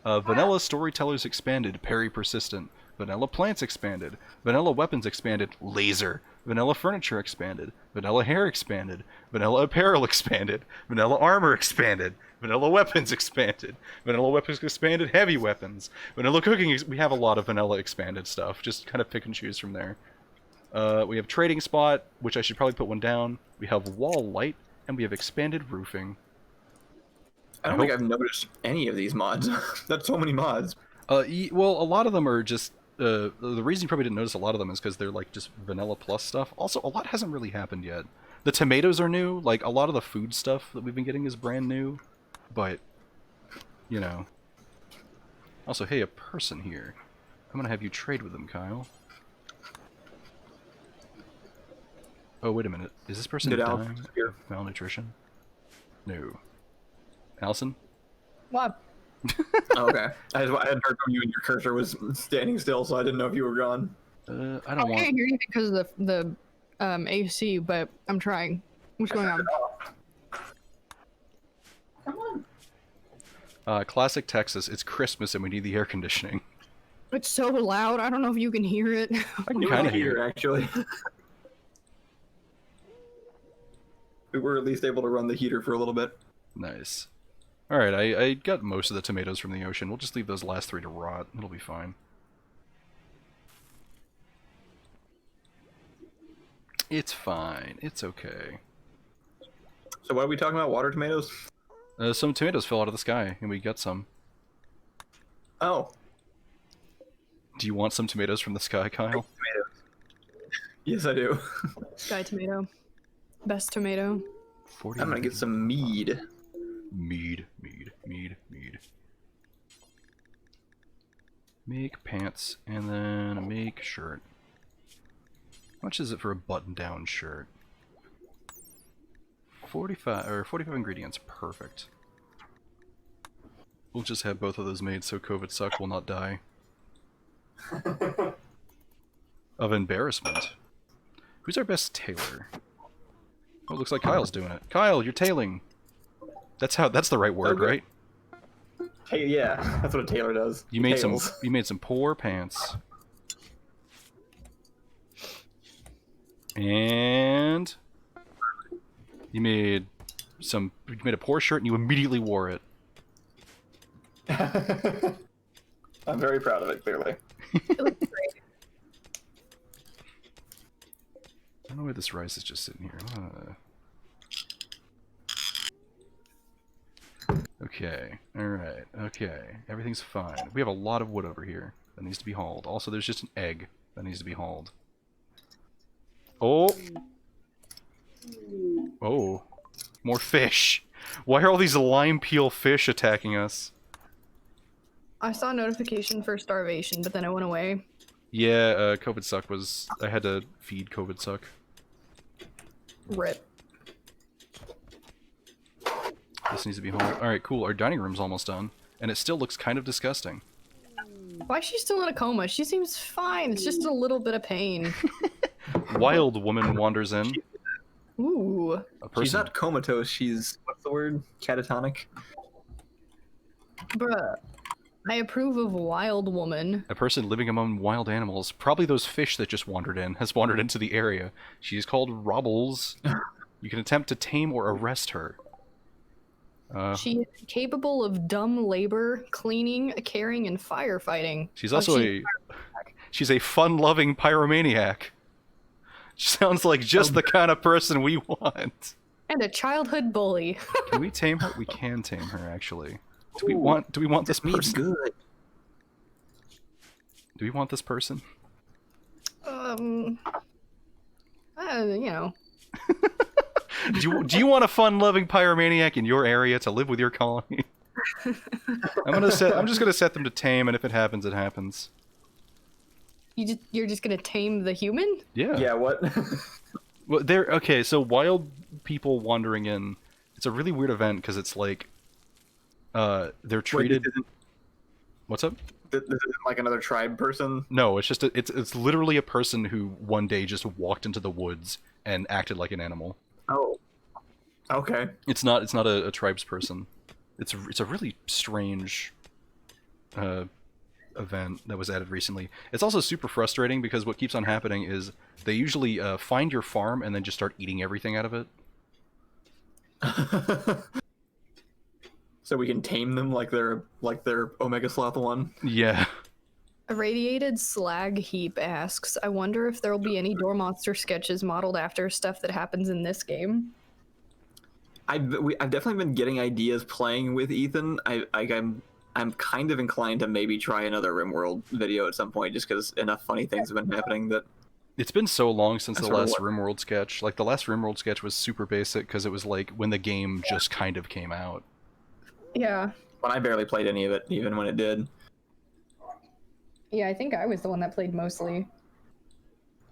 Vanilla storytellers expanded, parry persistent. Vanilla plants expanded. Vanilla weapons expanded, laser. Vanilla furniture expanded. Vanilla hair expanded. Vanilla apparel expanded. Vanilla armor expanded. Vanilla weapons expanded. Vanilla weapons expanded, heavy weapons. Vanilla cooking, we have a lot of vanilla expanded stuff. Just kind of pick and choose from there. We have trading spot, which I should probably put one down. We have wall light, and we have expanded roofing. I don't think I've noticed any of these mods. That's so many mods. Well, a lot of them are just... the reason you probably didn't notice a lot of them is because they're like just vanilla plus stuff. Also, a lot hasn't really happened yet. The tomatoes are new. Like, a lot of the food stuff that we've been getting is brand new. But, you know. Also, hey, a person here. I'm gonna have you trade with them, Kyle. Oh, wait a minute. Is this person dying of malnutrition? No. Allison? What? Oh, okay. I hadn't heard from you and your cursor was standing still, so I didn't know if you were gone. I don't I want... can't hear you because of the AC, but I'm trying. What's going on? Come on. Classic Texas. It's Christmas and we need the air conditioning. It's so loud. I don't know if you can hear it. I can kind of hear it. Actually. We were at least able to run the heater for a little bit. Nice. Alright, I got most of the tomatoes from the ocean. We'll just leave those last 3 to rot. It'll be fine. It's fine. It's okay. So what are we talking about? Water tomatoes? Some tomatoes fell out of the sky, and we got some. Oh. Do you want some tomatoes from the sky, Kyle? Tomatoes. Yes, I do. Sky tomato. Best tomato. I'm gonna get some mead. Mead. Make pants, and then make shirt. How much is it for a button-down shirt? 45 ingredients. Perfect. We'll just have both of those made so COVID Suck will not die. Of embarrassment. Who's our best tailor? Oh, it looks like Kyle's doing it. Kyle, you're tailing. That's the right word, Okay. right? Hey, yeah, that's what a tailor does. You made Tails. some poor pants. And you made a poor shirt and you immediately wore it. I'm very proud of it, clearly. It looks great. I don't know why this rice is just sitting here. Okay, alright, okay. Everything's fine. We have a lot of wood over here that needs to be hauled. Also, there's just an egg that needs to be hauled. Oh! Oh. More fish! Why are all these lime peel fish attacking us? I saw a notification for starvation, but then it went away. Yeah, COVID Suck was... I had to feed COVID Suck. Rip. This needs to be hauled. Alright, cool. Our dining room's almost done. And it still looks kind of disgusting. Why is she still in a coma? She seems fine. It's just a little bit of pain. Wild woman wanders in. Ooh. A person. She's not comatose, she's, what's the word? Catatonic? Bruh. I approve of wild woman. A person living among wild animals. Probably those fish that just wandered in. Has wandered into the area. She is called Robbles. You can attempt to tame or arrest her. She is capable of dumb labor, cleaning, carrying, and firefighting. She's also she's a fun-loving pyromaniac. She sounds like just the kind of person we want. And a childhood bully. Can we tame her? We can tame her, actually. Do we want this person? Good. Do we want this person? You know. Do you want a fun-loving pyromaniac in your area to live with your colony? I'm just gonna set them to tame, and if it happens, it happens. You're just gonna tame the human? Yeah. Yeah, what? Well, okay. So wild people wandering in. It's a really weird event because it's like, they're treated. Wait, What's up? this isn't like another tribe person. No, it's just it's literally a person who one day just walked into the woods and acted like an animal. Oh, okay. It's not a tribes person. It's a really strange event that was added recently. It's also super frustrating because what keeps on happening is they usually find your farm and then just start eating everything out of it. So we can tame them like they're Omega Sloth 1. Yeah. Irradiated Slag Heap asks, I wonder if there'll be any doormonster sketches modeled after stuff that happens in this game. I've definitely been getting ideas playing with Ethan. I'm kind of inclined to maybe try another Rimworld video at some point, just because enough funny things have been happening that. It's been so long since the last Rimworld sketch. Like, the last Rimworld sketch was super basic because it was like when the game just kind of came out. Yeah. When I barely played any of it, even when it did. Yeah, I think I was the one that played mostly.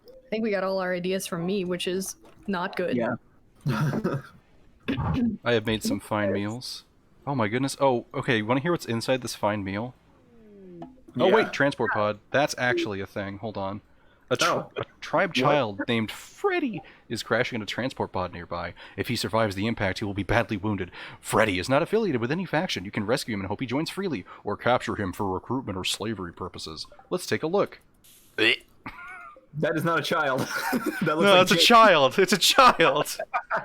I think we got all our ideas from me, which is not good. Yeah. I have made some fine meals. Oh my goodness. Oh, okay, you want to hear what's inside this fine meal? Oh Yeah. wait, transport pod. That's actually a thing. Hold on. A tribe child named Freddy is crashing in a transport pod nearby. If he survives the impact, he will be badly wounded. Freddy is not affiliated with any faction. You can rescue him and hope he joins freely, or capture him for recruitment or slavery purposes. Let's take a look. That is not a child. That looks No, like it's a child. It's a child.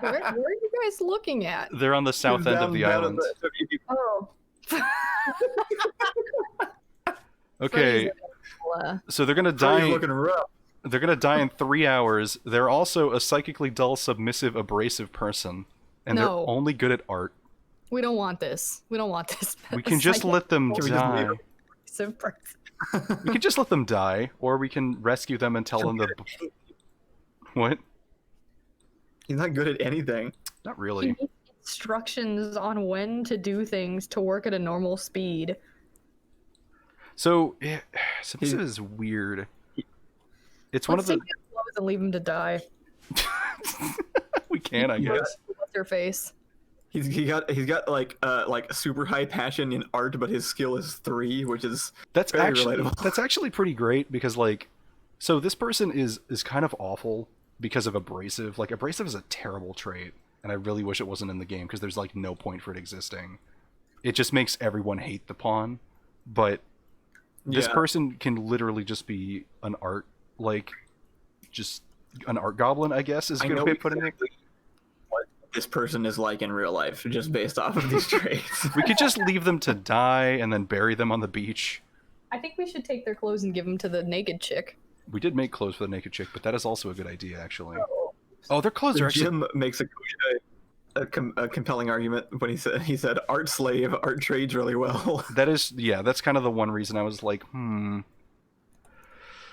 Where are you guys looking at? They're on the south end of the island. Oh. Okay, so they're gonna die. Looking rough. They're gonna die in 3 hours. They're also a psychically dull, submissive, abrasive person, and they're only good at art. We don't want this. We don't want this. We can just let them die. We can just let them die, or we can rescue them and tell them the. What? He's not good at anything. Not really. He needs instructions on when to do things to work at a normal speed. So, submissive is weird. It's one of the. Let's take his clothes and leave him to die. We can, I guess. What's your face? He's got like super high passion in art, but his skill is 3, which is very relatable. That's actually pretty great because like, so this person is kind of awful because of abrasive. Like, abrasive is a terrible trait, and I really wish it wasn't in the game because there's like no point for it existing. It just makes everyone hate the pawn, but this person can literally just be an art just an art goblin, I guess is a good way of putting it. What this person is like in real life, just based off of these traits. We could just leave them to die and then bury them on the beach. I think we should take their clothes and give them to the naked chick. We did make clothes for the naked chick, but that is also a good idea, actually. Oh, their clothes are actually... Jim makes a compelling argument when he said art slave, art trades really well. That is, yeah, that's kind of the one reason I was like,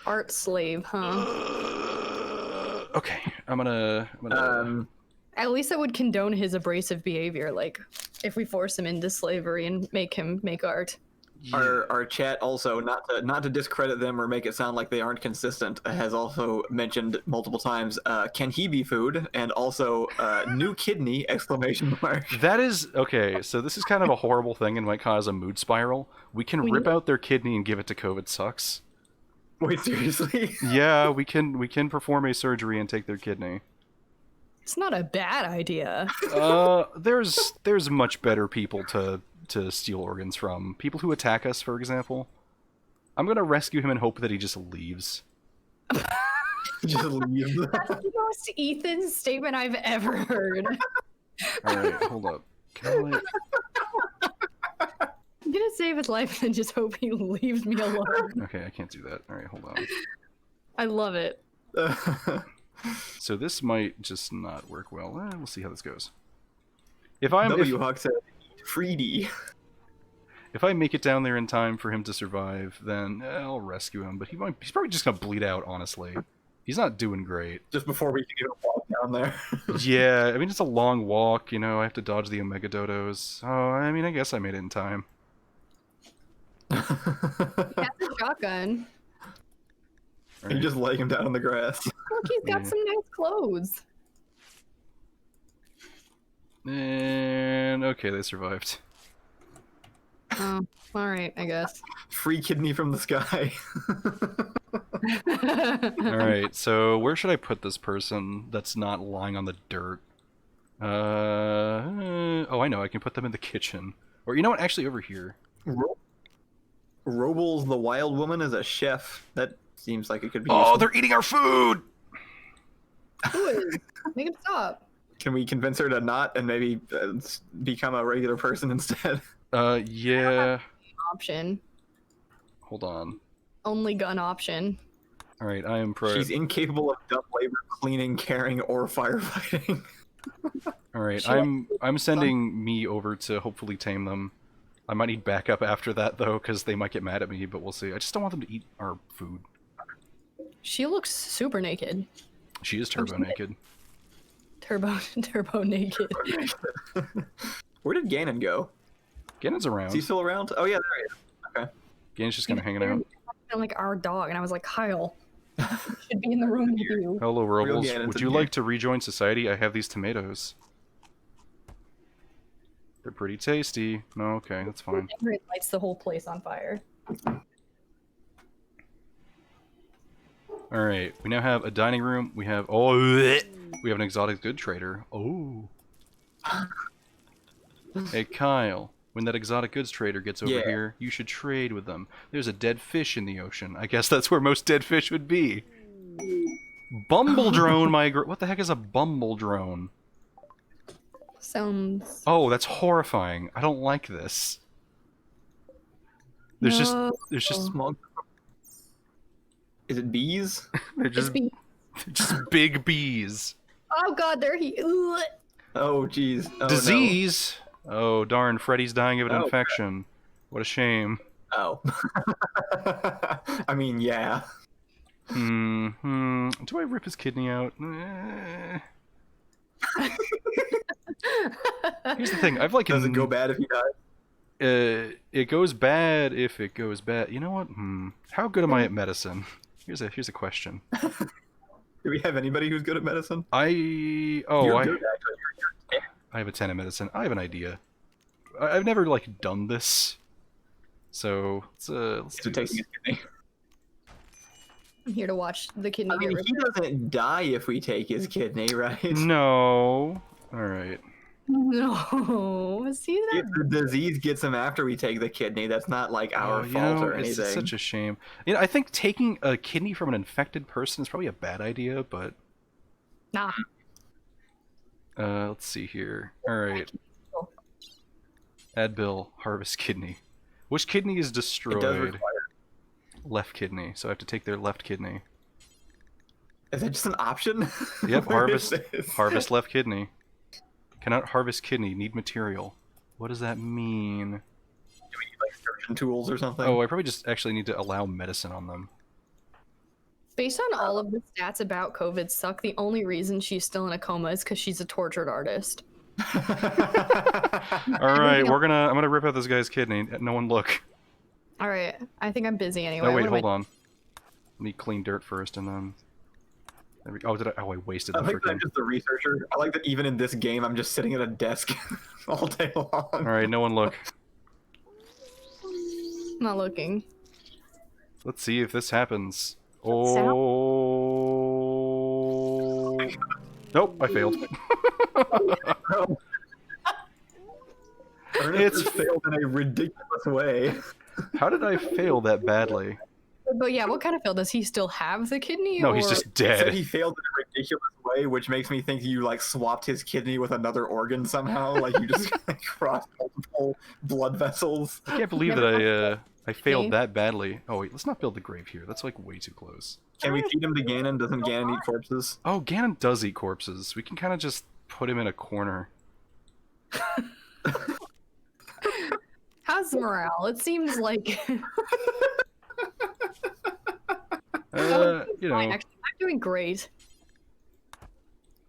Art slave, huh? Okay, I'm gonna... At least it would condone his abrasive behavior, like, if we force him into slavery and make him make art. Yeah. Our chat also, not to discredit them or make it sound like they aren't consistent, has also mentioned multiple times, can he be food? And also, new kidney, exclamation mark. That is, okay, so this is kind of a horrible thing and might cause a mood spiral. We can rip out their kidney and give it to COVID Sucks. Wait, seriously? Yeah, we can perform a surgery and take their kidney. It's not a bad idea. There's much better people to steal organs from. People who attack us, for example. I'm gonna rescue him and hope that he just leaves. Just leave. That's the most Ethan statement I've ever heard. Alright, hold up. Can I... I'm gonna save his life and just hope he leaves me alone. Okay, I can't do that. Alright, hold on. I love it. So this might just not work well. We'll see how this goes. Hawk said, Freedy. If I make it down there in time for him to survive, then I'll rescue him. But he's probably just gonna bleed out, honestly. He's not doing great. Just before we can even walk down there. Yeah, I mean, it's a long walk, you know, I have to dodge the Omega Dodos. Oh, I mean, I guess I made it in time. He has a shotgun. You just lay him down on the grass. Look, he's got some nice clothes. And okay, they survived. Oh, all right, I guess. Free kidney from the sky. All right, so where should I put this person that's not lying on the dirt? Oh, I know. I can put them in the kitchen. Or you know what? Actually, over here. Robles the Wild Woman is a chef. That seems like it could be Oh, useful. they're eating our food! Ooh, make him stop. Can we convince her to not and maybe become a regular person instead? Yeah. Option. Hold on. Only gun option. All right, I am pro. She's incapable of dumb labor, cleaning, caring, or firefighting. All right, She I'm sending me over to hopefully tame them. I might need backup after that though, because they might get mad at me. But we'll see. I just don't want them to eat our food. She looks super naked. She is turbo naked. Turbo naked. Where did Ganon go? Ganon's around. Is he still around? Oh yeah, there he is. Okay. Ganon's just kind of hanging out. Like our dog, and I was like, Kyle, you should be in the room with you. Hello, Robles. Ganon's Would in you here. like to rejoin society? I have these tomatoes. They're pretty tasty. No, okay, that's fine. It lights the whole place on fire. All right, we now have a dining room. We have we have an exotic good trader. Oh. Hey Kyle, when that exotic goods trader gets over Yeah. here, you should trade with them. There's a dead fish in the ocean. I guess that's where most dead fish would be. Bumble drone, what the heck is a bumble drone? Sounds. Oh, that's horrifying. I don't like this. There's just Small. Is it bees? they're just big bees. Oh god, there he. Ugh. Oh jeez. Oh, Disease. Oh darn, Freddy's dying of an Oh, infection. What a shame. No. Oh. I mean, yeah. Do I rip his kidney out? Here's the thing. I've like Does it go bad if he dies? It goes bad if it goes bad. You know what? How good am I at medicine? Here's a question. Do we have anybody who's good at medicine? I You're good, actually. You're I have a 10 in medicine. I have an idea. I've never like done this, so let's do taking this. his kidney. I'm here to watch the kidney I mean, get ripped. he doesn't die if we take his kidney, right? No. All right. No, see that? If the disease gets him after we take the kidney, that's not like our You fault know, or anything. it's such a shame. You know, I think taking a kidney from an infected person is probably a bad idea, but Nah. let's see here. All right. Add bill, harvest kidney. Which kidney is It does destroyed? require. Left kidney. So I have to take their left kidney. Is that just an option? Yep, Where harvest is this? harvest left kidney. Cannot harvest kidney, need material. What does that mean? Do we need like surgeon tools or something? Oh, I probably just actually need to allow medicine on them. Based on all of the stats about COVID suck, the only reason she's still in a coma is because she's a tortured artist. Alright, I'm gonna rip out this guy's kidney. No one look. Alright, I think I'm busy anyway. Oh wait, What am hold on. Let me clean dirt first and then oh, I wasted I the like that I'm freaking. just the researcher. I like that even in this game, I'm just sitting at a desk all day long. Alright, no one look. I'm not looking. Let's see if this happens. Oh. Nope, I failed. No. Ernest has failed in a ridiculous way. How did I fail that badly? But yeah, what kind of fail? Does he still have the kidney? No, or... he's just Said dead. he failed in a ridiculous way, which makes me think you like swapped his kidney with another organ somehow. Like you just like, crossed multiple blood vessels. I can't believe that I failed that badly. Oh wait, let's not build the grave here. That's like way too close. Can we feed him to Ganon? Doesn't Ganon eat corpses? Oh, Ganon does eat corpses. We can kind of just put him in a corner. How's the morale? It seems like You know. Actually, I'm doing great.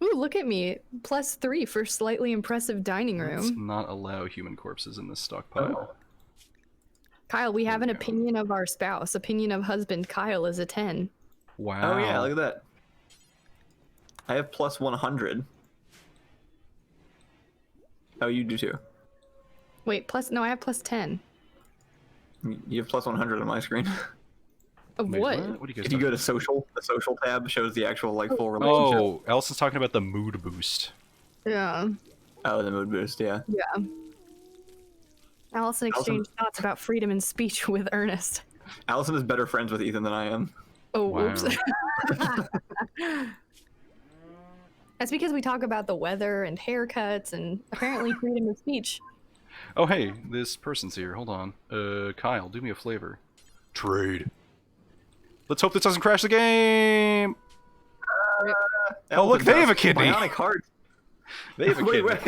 Ooh, look at me. +3 for slightly impressive dining Let's room. not allow human corpses in this stockpile. Kyle, we have There an we go. opinion of our spouse. Opinion of husband Kyle is a 10. Wow. Oh yeah, look at that. I have +100. Oh, you do too. Wait, no, I have +10. You have plus 100 on my screen. Of Wait, what? What do you guys If you talking go to social, the social tab shows the actual like full relationship. Oh, Allison's talking about the mood boost. Yeah. Oh, the mood boost, yeah. Yeah. Allison exchanged thoughts about freedom in speech with Ernest. Allison is better friends with Ethan than I am. Oh, Wow. oops. That's because we talk about the weather and haircuts and apparently freedom of speech. Oh, hey, this person's here. Hold on. Kyle, do me a flavor. Trade. Let's hope this doesn't crash the game. Oh, look, they have a kidney. Bionic heart. They have a kidney. Wait.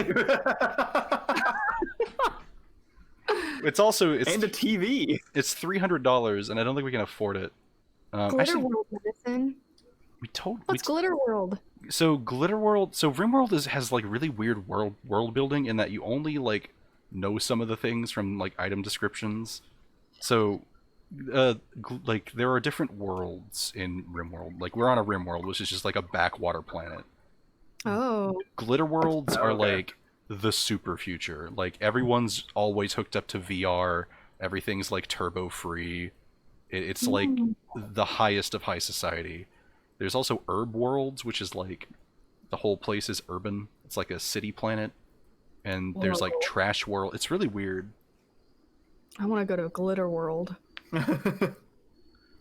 It's also And a TV. it's $300, and I don't think we can afford it. Glitter Actually, World medicine. What's Glitter World? So Rimworld has like really weird world building in that you only like know some of the things from like item descriptions. So like there are different worlds in Rimworld. Like we're on a Rimworld, which is just like a backwater planet. Oh. Glitter worlds are Okay. like the super future. Like everyone's always hooked up to VR. Everything's like turbo free. It's like the highest of high society. There's also herb worlds, which is like the whole place is urban. It's like a city planet. And there's like Whoa. trash world. It's really weird. I want to go to Glitter World. Is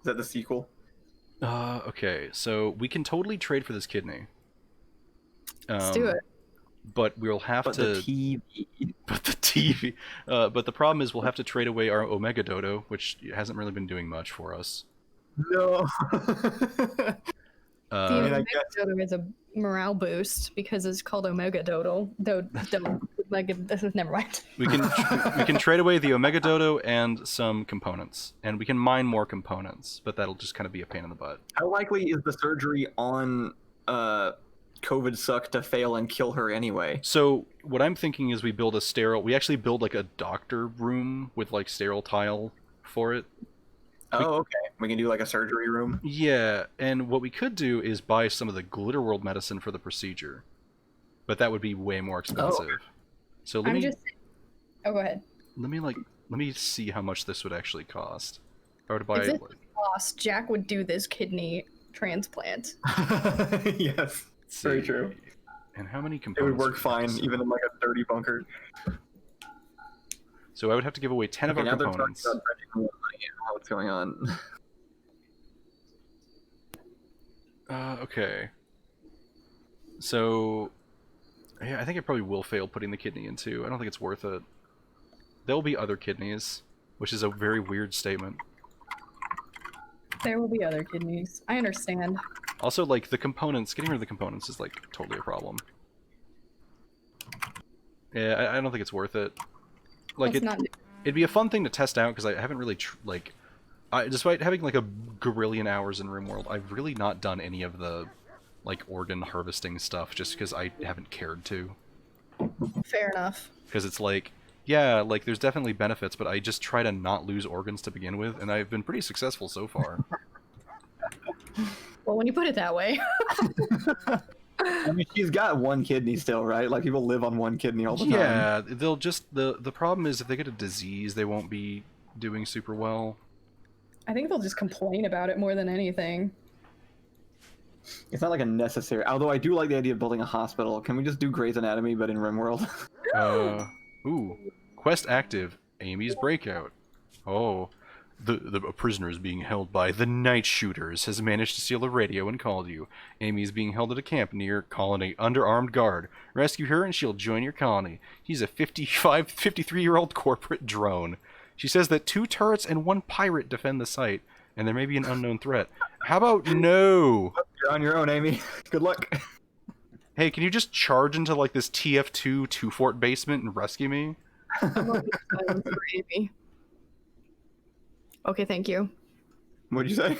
that the sequel? Okay, so we can totally trade for this kidney. Let's do it. But we'll have But to. the TV. But the TV. But the problem is we'll have to trade away our Omega Dodo, which hasn't really been doing much for us. No. The I Omega guess- Dodo is a morale boost because it's called Omega Dodo. Never mind. We can trade away the Omega Dodo and some components, and we can mine more components, but that'll just kind of be a pain in the butt. How likely is the surgery on COVID suck to fail and kill her anyway? So what I'm thinking is we actually build like a doctor room with like sterile tile for it. Oh, okay. We can do like a surgery room. Yeah, and what we could do is buy some of the Glitter World medicine for the procedure, but that would be way more expensive. So let me Oh, go ahead. let me see how much this would actually cost. If I were to buy If this like, lost, Jack would do this kidney transplant. Yes. let's Very see. true. And how many It components? would work we have to fine, sell? even in like a dirty bunker. So I would have to give away 10 Okay, of now our they're talking components. about spending more money. I don't know what's going on. Okay. So, yeah, I think I probably will fail putting the kidney into. I don't think it's worth it. There will be other kidneys, which is a very weird statement. There will be other kidneys. I understand. Also, like, the components, getting rid of the components is, like, totally a problem. Yeah, I don't think it's worth it. Like, Let's not. it'd be a fun thing to test out, because I haven't really, despite having, like, a gazillion hours in Rimworld, I've really not done any of the, like, organ harvesting stuff, just because I haven't cared to. Fair enough. Because it's like, yeah, like, there's definitely benefits, but I just try to not lose organs to begin with, and I've been pretty successful so far. Well, when you put it that way. I mean, she's got one kidney still, right? Like, people live on one kidney all the time. Yeah, they'll just, the problem is if they get a disease, they won't be doing super well. I think they'll just complain about it more than anything. It's not like a necessary. Although I do like the idea of building a hospital. Can we just do Grey's Anatomy, but in Rimworld? Ooh. Quest active. Amy's breakout. Oh. The prisoner is being held by the Night Shooters has managed to steal a radio and called you. Amy is being held at a camp near colony under armed guard. Rescue her and she'll join your colony. He's a 53-year-old corporate drone. She says that 2 turrets and 1 pirate defend the site, and there may be an unknown threat. How about no? You're on your own, Amy. Good luck. Hey, can you just charge into like this TF2 2-fort basement and rescue me? I'm on silence for Amy. Okay, thank you. What'd you say?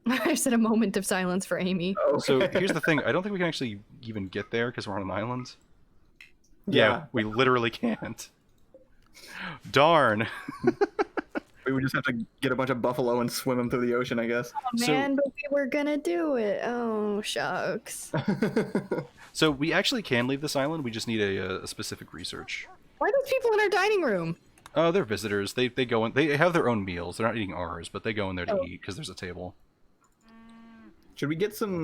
I said a moment of silence for Amy. Oh, So here's the thing. I don't think we can actually even get there because we're on an island. Yeah. We literally can't. Darn. We would just have to get a bunch of buffalo and swim them through the ocean, I guess. Oh, So- man, but we were gonna do it. Oh, shucks. So we actually can leave this island. We just need a specific research. Why are those people in our dining room? Oh, they're visitors. They go in. They have their own meals. They're not eating ours, but they go in there to Oh. eat because there's a table. Should we get some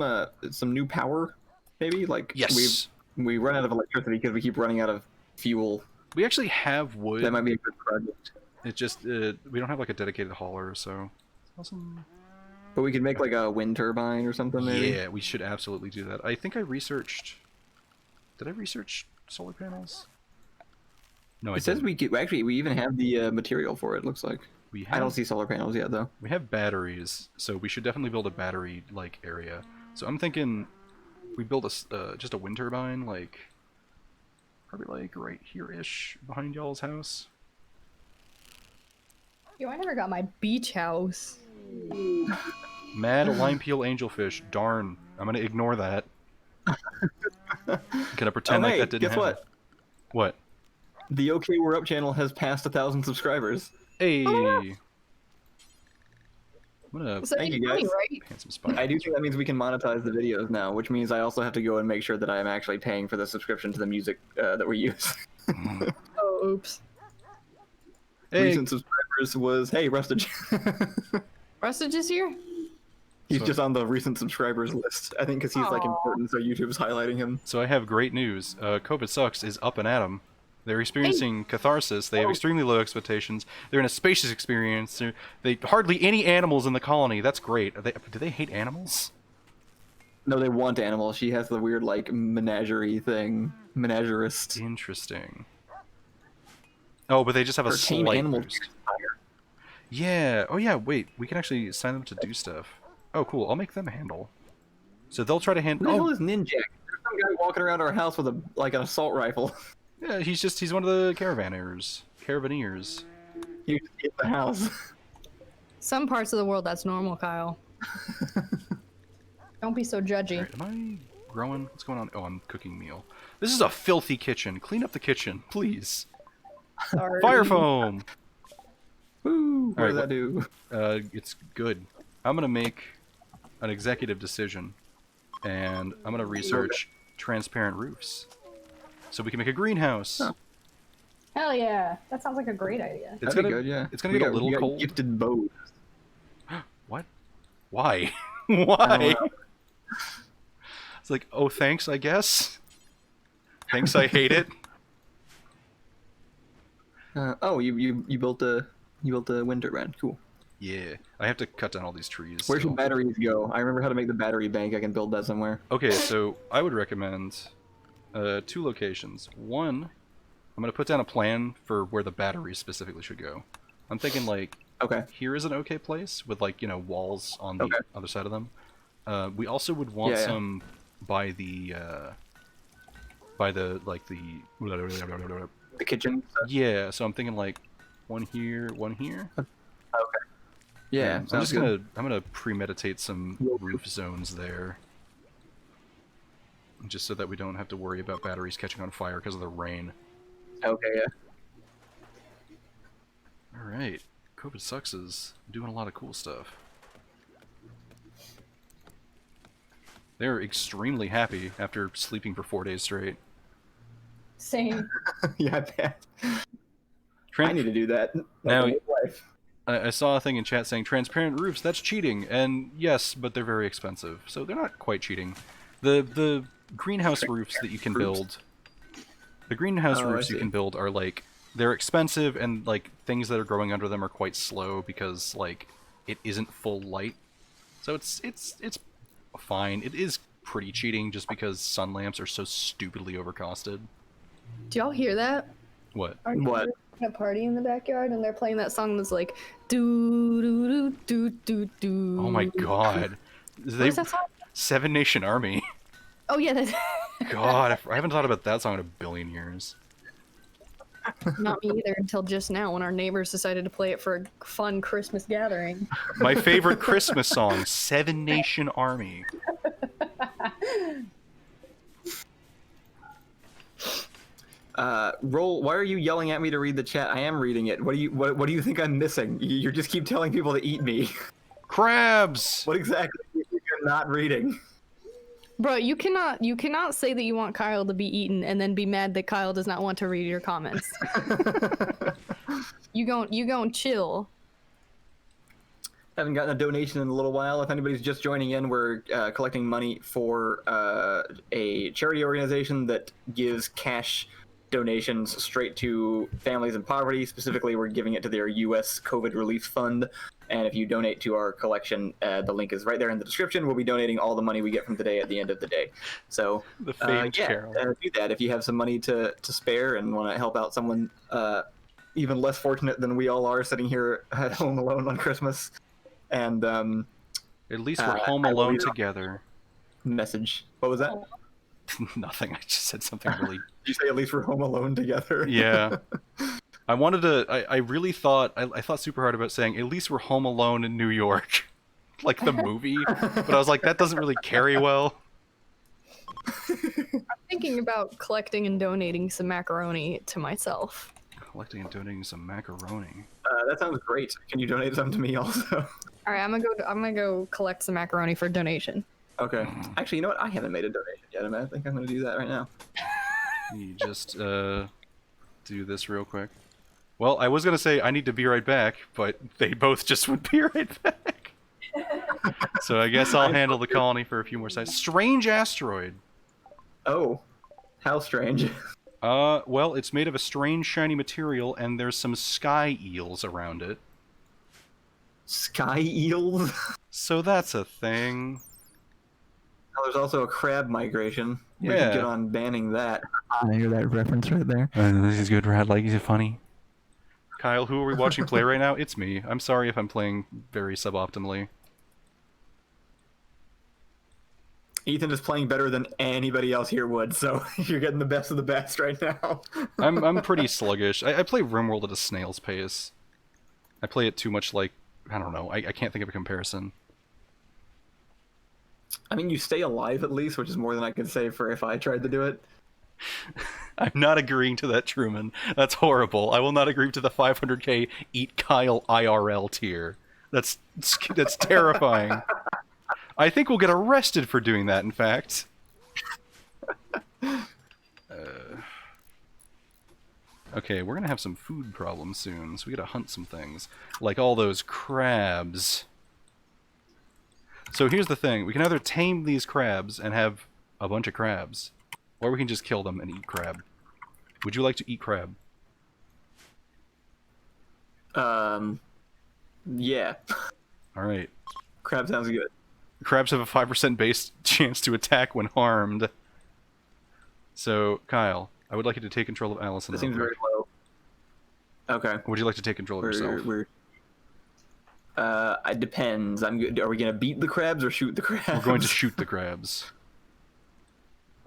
new power? Maybe like Yes. we run out of electricity because we keep running out of fuel. We actually have wood. That might be a good project. It just we don't have like a dedicated hauler, so. Awesome. But we could make like a wind turbine or something. Maybe. Yeah, we should absolutely do that. I think I researched. Did I research solar panels? No, I It says didn't. we could, actually we even have the material for it. Looks like. We have, I don't see solar panels yet though. We have batteries, so we should definitely build a battery like area. So I'm thinking we build a just a wind turbine, like probably like right here-ish behind y'all's house. Yo, I never got my beach house. Mad lime peel angelfish. Darn, I'm gonna ignore that. Gonna pretend like hey, that didn't guess happen. What? The OK We're Up channel has passed 1,000 subscribers. Hey. I'm gonna So Thank it's you, guys. funny, right? plant some spider. I do think that means we can monetize the videos now, which means I also have to go and make sure that I am actually paying for the subscription to the music that we use. Oh, oops. Hey, Recent subscribers was, hey, Rustage. Rustage is here? He's So- just on the recent subscribers list. I think because he's like Aw. important, so YouTube's highlighting him. so I have great news. COVID Sucks is up and at 'em. They're experiencing catharsis. They have extremely low expectations. They're in a spacious experience. They hardly any animals in the colony. That's great. Do they hate animals? No, they want animals. She has the weird like menagerie thing, menagerist. Interesting. Oh, but they just have a Her tame slight animals. boost. Yeah. Oh yeah. Wait, we can actually sign them to do stuff. Oh, cool. I'll make them handle. So they'll try to Who handle. the hell Oh, is Ninja? There's some guy walking around our house with a like an assault rifle. yeah. He's one of the caravaneers. He just hit the house. Some parts of the world that's normal, Kyle. Don't be so judgy. Alright, am I growing? What's going on? Oh, I'm cooking meal. This is a filthy kitchen. Clean up the kitchen, please. Sorry. Fire foam. Woo! What Alright, does that do? It's good. I'm gonna make an executive decision, and I'm gonna research transparent roofs, so we can make a greenhouse. Huh. Hell yeah. That sounds like a great idea. It's That'd gonna be good, yeah. It's gonna We get a got- little we got cold. Gifted bows. What? Why? I don't Why? know. It's like, oh, thanks, I guess. Thanks, I hate it. Oh, you built a wind turbine. Cool. Yeah, I have to cut down all these trees. Where so- should batteries go? I remember how to make the battery bank. I can build that somewhere. Okay, so I would recommend 2 locations. One, I'm gonna put down a plan for where the batteries specifically should go. I'm thinking like Okay. here is an okay place with like walls on the Okay. other side of them. We also would want Yeah, yeah. some by the like the The kitchen. Stuff? yeah. So I'm thinking like one here, one here. Yeah. I'm sounds just good. gonna premeditate some roof zones there, just so that we don't have to worry about batteries catching on fire because of the rain. Okay. Yeah. All right, COVID Sucks is doing a lot of cool stuff. They're extremely happy after sleeping for 4 days straight. Same. Yeah. I bet. I Tran- need to do that. Now- Like, my life. I saw a thing in chat saying transparent roofs, that's cheating, and yes, but they're very expensive, so they're not quite cheating. The greenhouse roofs that you can build, the greenhouse Oh, I roofs you see. can build are like they're expensive, and like things that are growing under them are quite slow because like it isn't full light, so it's fine. It is pretty cheating just because sun lamps are so stupidly overcosted. Do y'all hear that? What? Our What? neighbors had a party in the backyard and they're playing that song that's like do do do do do. Oh my god! They What's that song? 7 Nation Army. Oh yeah, that's God, I haven't thought about that song in a billion years. not me either until just now when our neighbors decided to play it for a fun Christmas gathering. My favorite Christmas song, 7 Nation Army. Roll. Why are you yelling at me to read the chat? I am reading it. What do you think I'm missing? You just keep telling people to eat me. Crabs! What exactly you're not reading? Bro, you cannot say that you want Kyle to be eaten and then be mad that Kyle does not want to read your comments. You gon' chill. Haven't gotten a donation in a little while. If anybody's just joining in, we're collecting money for a charity organization that gives cash donations straight to families in poverty. Specifically, we're giving it to their U.S. COVID Relief Fund. And if you donate to our collection, the link is right there in the description. We'll be donating all the money we get from today at the end of the day. So The famed Carol. do that if you have some money to spare and want to help out someone even less fortunate than we all are sitting here at home alone on Christmas. And at least we're home alone together. Message. What was that? Nothing. I just said something really. Did you say at least we're home alone together? Yeah. I wanted to. I really thought. I thought super hard about saying at least we're home alone in New York, like the movie. But I was like, that doesn't really carry well. I'm thinking about collecting and donating some macaroni to myself. Collecting and donating some macaroni. That sounds great. Can you donate some to me also? All right, I'm gonna go collect some macaroni for donation. Okay. Actually, you know what? I haven't made a donation yet. I think I'm gonna do that right now. You just do this real quick. Well, I was gonna say I need to be right back, but they both just would be right back. So I guess I'll handle the colony for a few more seconds. Strange asteroid. Oh, how strange. Well, it's made of a strange shiny material, and there's some sky eels around it. Sky eels? So that's a thing. Oh, there's also a crab migration. We Yeah. can get on banning that. I hear that reference right there. This is good, Rad. Like, is it funny? Kyle, who are we watching play right now? It's me. I'm sorry if I'm playing very suboptimally. Ethan is playing better than anybody else here would, so you're getting the best of the best right now. I'm pretty sluggish. I play Rimworld at a snail's pace. I play it too much like, I don't know, I can't think of a comparison. I mean, you stay alive at least, which is more than I could say for if I tried to do it. I'm not agreeing to that, Truman. That's horrible. I will not agree to the 500k Eat Kyle IRL tier. That's terrifying. I think we'll get arrested for doing that, in fact. Okay, we're gonna have some food problems soon, so we gotta hunt some things. Like all those crabs. So here's the thing, we can either tame these crabs and have a bunch of crabs, or we can just kill them and eat crab. Would you like to eat crab? Yeah. Alright. Crab sounds good. Crabs have a 5% base chance to attack when harmed. So, Kyle, I would like you to take control of Allison. That seems very low. Okay. Would you like to take control of yourself? It depends. I'm good. Are we gonna beat the crabs or shoot the crabs? We're going to shoot the crabs.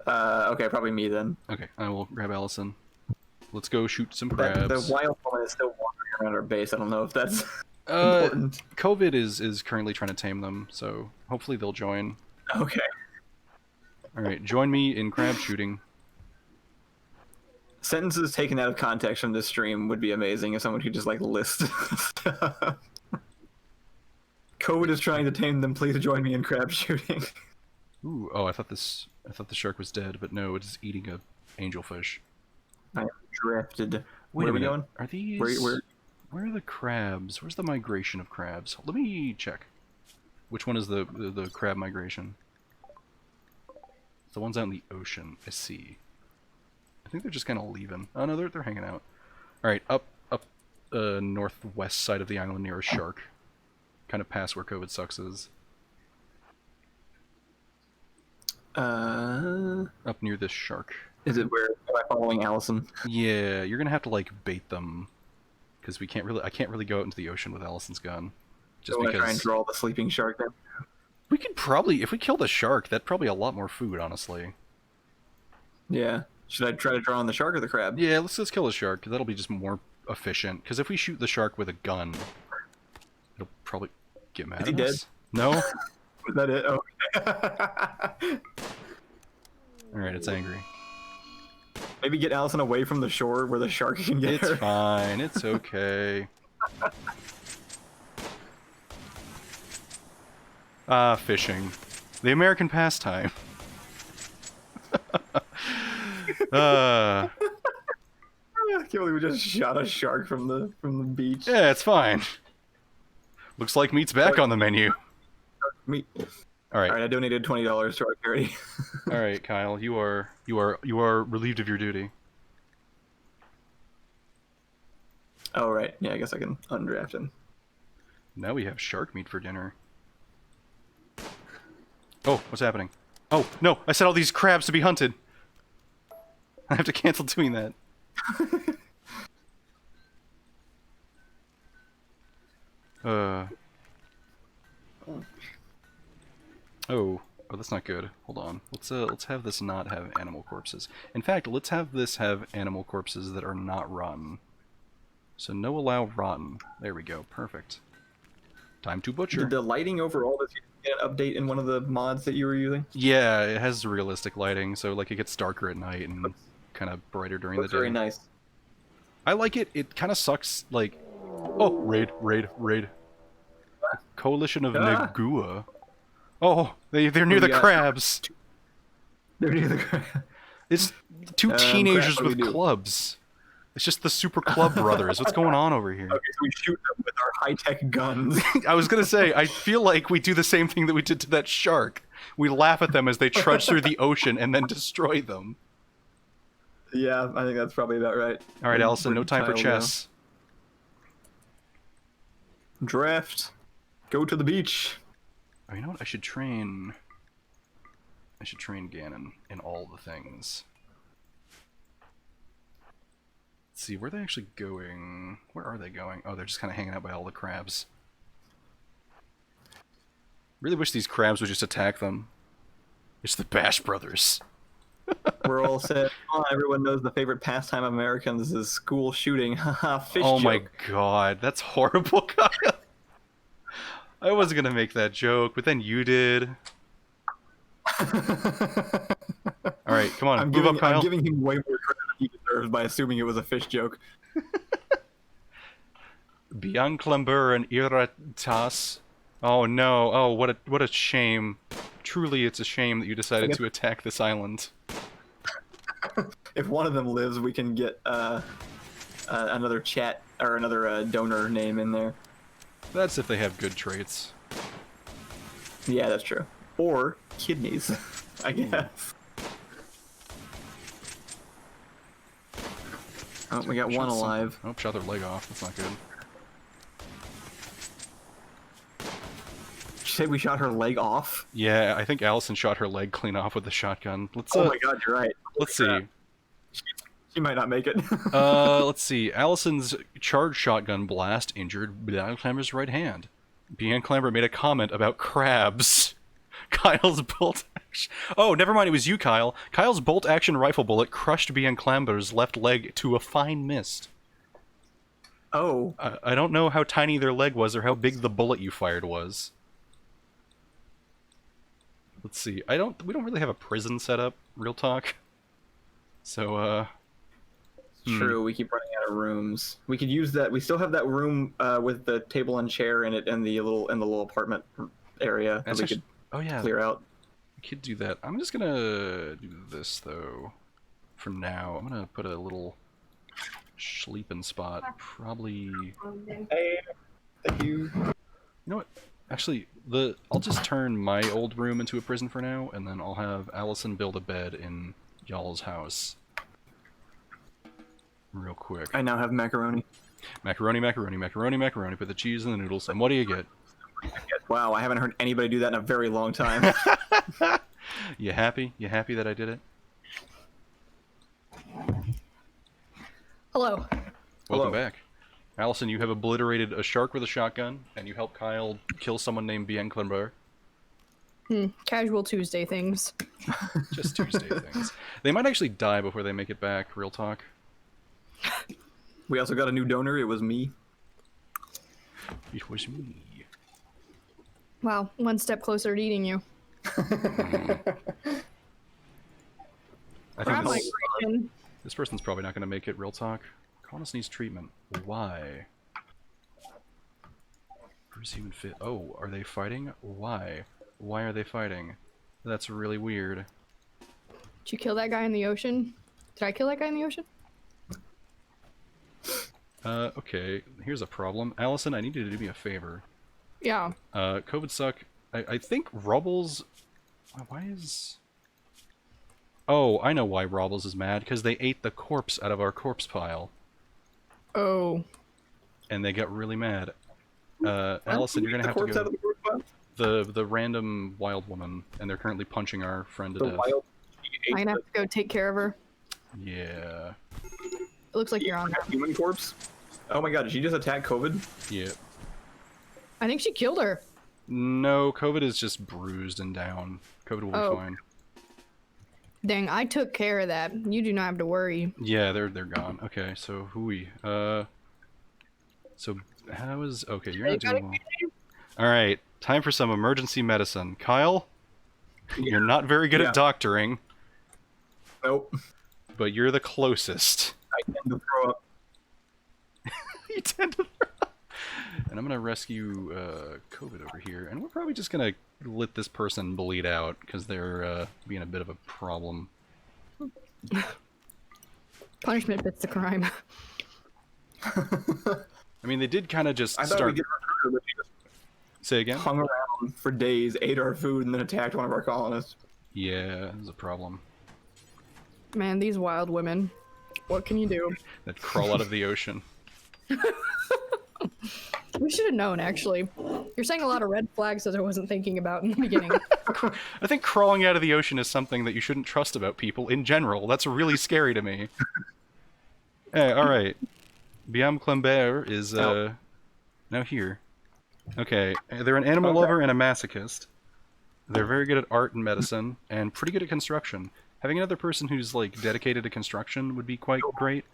Okay, probably me then. Okay, I will grab Allison. Let's go shoot some crabs. The wild woman is still wandering around our base. I don't know if that's important. COVID is currently trying to tame them, so hopefully they'll join. Okay. Alright, join me in crab shooting. Sentences taken out of context from this stream would be amazing if someone could just like list stuff. COVID is trying to tame them. Please join me in crab shooting. Ooh, oh, I thought the shark was dead, but no, it's eating a angelfish. I am drafted. Wait Where a are we minute. going? Are these? Where are the crabs? Where's the migration of crabs? Let me check. Which one is the crab migration? The ones out in the ocean. I see. I think they're just kind of leaving. Oh no, they're hanging out. All right, up northwest side of the island near a shark, kind of past where COVID sucks is. Up near this shark. Is it where am I following Allison? Yeah, you're gonna have to like bait them, because I can't really go out into the ocean with Allison's gun. Just So I because try and draw the sleeping shark then. we could probably, if we kill the shark, that'd probably a lot more food, honestly. Yeah. Should I try to draw on the shark or the crab? Yeah, let's kill the shark. That'll be just more efficient. Because if we shoot the shark with a gun, it'll probably get mad Is he at dead? us. No. Was that it? Oh. All right, it's angry. Maybe get Allison away from the shore where the shark can get It's her. fine. It's okay. Fishing. The American pastime. can't believe we just shot a shark from the beach. Yeah, it's fine. Looks like meat's back on the menu. Meat. All right. All right, I donated $20 to our charity. All right, Kyle, you are relieved of your duty. Oh right, yeah, I guess I can undraft him. Now we have shark meat for dinner. Oh, what's happening? Oh, no, I set all these crabs to be hunted. I have to cancel doing that. Oh, that's not good. Hold on. Let's have this not have animal corpses. In fact, let's have this have animal corpses that are not rotten. So no allow rotten. There we go. Perfect. Time to butcher. Did the lighting overall, did you get an update in one of the mods that you were using? Yeah, it has realistic lighting, so like it gets darker at night and kind of brighter during the day. Very nice. I like it. It kind of sucks. Like, oh, raid. Coalition of Negua. Oh, they're near the crabs. They're near the crabs. It's two teenagers crap, with clubs. It's just the Super Club Brothers. What's going on over here? Okay, so we shoot them with our high-tech guns. I was gonna say, I feel like we do the same thing that we did to that shark. We laugh at them as they trudge through the ocean and then destroy them. Yeah, I think that's probably about right. All right, Allison, no time for chess. Draft. Go to the beach. Oh, you know what? I should train Ganon in all the things. Let's see, where are they actually going? Where are they going? Oh, they're just kind of hanging out by all the crabs. Really wish these crabs would just attack them. It's the Bash Brothers. We're all set. Oh, everyone knows the favorite pastime of Americans is school shooting. Haha, fish Oh joke. my god, that's horrible, Kyle. I wasn't gonna make that joke, but then you did. Alright, come on, move up, Kyle. I'm giving him way more credit than he deserves by assuming it was a fish joke. Bianclamber and Iratas. Oh no, oh what a shame. Truly it's a shame that you decided to attack this island. If one of them lives, we can get another chat or another donor name in there. That's if they have good traits. Yeah, that's true. Or kidneys, I guess. Oh, we got one alive. Oh, shot their leg off. That's not good. Did you say we shot her leg off? Yeah, I think Allison shot her leg clean off with the shotgun. Let's. Oh my god, you're right. Let's see. She might not make it. Let's see. Allison's charged shotgun blast injured Bianclamber's right hand. Bianclamber made a comment about crabs. Kyle's bolt action. Oh, never mind. It was you, Kyle. Kyle's bolt action rifle bullet crushed Bianclamber's left leg to a fine mist. Oh. I don't know how tiny their leg was or how big the bullet you fired was. Let's see. We don't really have a prison set up, real talk. So, True, we keep running out of rooms. We could use that. We still have that room with the table and chair in it, and the little apartment area that we could clear out. We could do that. I'm just gonna do this though. For now, I'm gonna put a little sleeping spot. Probably. Hey, thank you. You know what? Actually, I'll just turn my old room into a prison for now, and then I'll have Allison build a bed in y'all's house. Real quick. I now have macaroni. Macaroni. Put the cheese in the noodles, and what do you get? Wow, I haven't heard anybody do that in a very long time. You happy? You happy that I did it? Hello. Welcome back. Allison, you have obliterated a shark with a shotgun, and you helped Kyle kill someone named Bianclamber. Casual Tuesday things. Just Tuesday things. They might actually die before they make it back, real talk. We also got a new donor. It was me. It was me. Wow, one step closer to eating you. I think this person's probably not going to make it, real talk. Cronus needs treatment. Why? Who's even fit? Oh, are they fighting? Why? Why are they fighting? That's really weird. Did you kill that guy in the ocean? Did I kill that guy in the ocean? Okay, here's a problem. Allison, I need you to do me a favor. Yeah. COVID suck. I think Rubbles... Why is... Oh, I know why Rubbles is mad. Because they ate the corpse out of our corpse pile. Oh. And they got really mad. Allison, you're gonna have to go... The random wild woman. And they're currently punching our friend to death. I'm gonna have to go take care of her. Yeah. It looks like you're on her. Human corpse? Oh my god, did she just attack COVID? Yeah. I think she killed her. No, COVID is just bruised and down. COVID will be fine. Dang, I took care of that. You do not have to worry. Yeah, they're gone. Okay, so hooey. So how is... Okay, you're not doing well. Alright, time for some emergency medicine. Kyle, you're not very good at doctoring. Nope. But you're the closest. I tend to throw up. You tend to throw up. And I'm gonna rescue COVID over here, and we're probably just gonna let this person bleed out, because they're being a bit of a problem. Punishment fits the crime. I mean, they did kind of just I thought start... we get recruited, but she just Say again? hung around for days, ate our food, and then attacked one of our colonists. Yeah, there's a problem. Man, these wild women. What can you do? That crawl out of the ocean. We should have known, actually. You're saying a lot of red flags that I wasn't thinking about in the beginning. I think crawling out of the ocean is something that you shouldn't trust about people in general. That's really scary to me. Hey, alright. Biam Clembert is, now here. Okay, they're an animal lover and a masochist. They're very good at art and medicine, and pretty good at construction. Having another person who's, like, dedicated to construction would be quite great.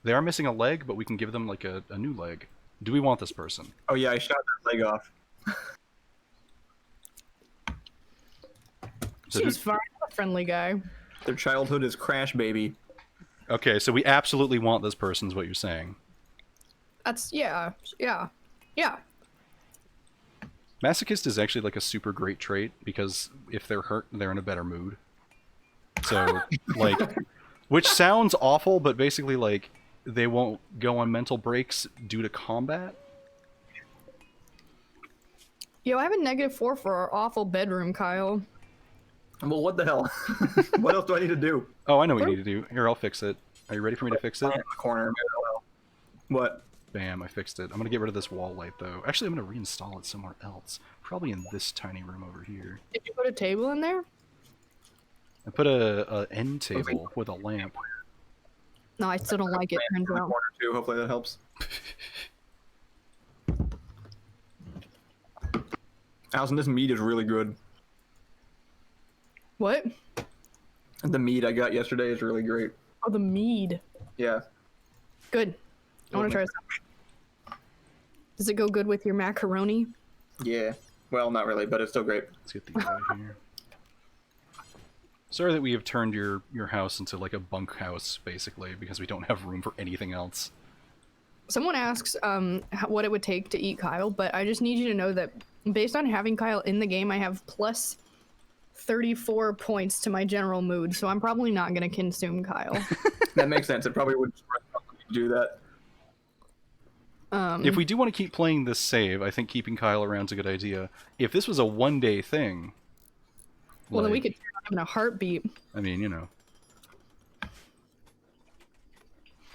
They are missing a leg, but we can give them, like, a new leg. Do we want this person? Oh yeah, I shot their leg off. Seems fine. I'm a friendly guy. Their childhood is Crash Baby. Okay, so we absolutely want this person is what you're saying. That's, yeah. Masochist is actually, like, a super great trait, because if they're hurt, they're in a better mood. So, like, which sounds awful, but basically, like, they won't go on mental breaks due to combat. Yo, I have a -4 for our awful bedroom, Kyle. Well, what the hell? What else do I need to do? Oh, I know what you need to do. Here, I'll fix it. Are you ready for me to fix it? In the corner. What? Bam, I fixed it. I'm gonna get rid of this wall light, though. Actually, I'm gonna reinstall it somewhere else. Probably in this tiny room over here. Did you put a table in there? I put a end table with a lamp. No, I still don't like it. In Turns the out. corner too. Hopefully that helps. Allison, this meat is really good. What? The meat I got yesterday is really great. Oh, the mead. Yeah. Good. I want to try some. Does it go good with your macaroni? Yeah. Well, not really, but it's still great. Let's get these out of here. Sorry that we have turned your house into like a bunkhouse, basically, because we don't have room for anything else. Someone asks what it would take to eat Kyle, but I just need you to know that based on having Kyle in the game, I have plus 34 points to my general mood, so I'm probably not going to consume Kyle. That makes sense. It probably wouldn't do that. If we do want to keep playing this save, I think keeping Kyle around's a good idea. If this was a one-day thing... Well, then we could turn on him in a heartbeat. I mean, you know.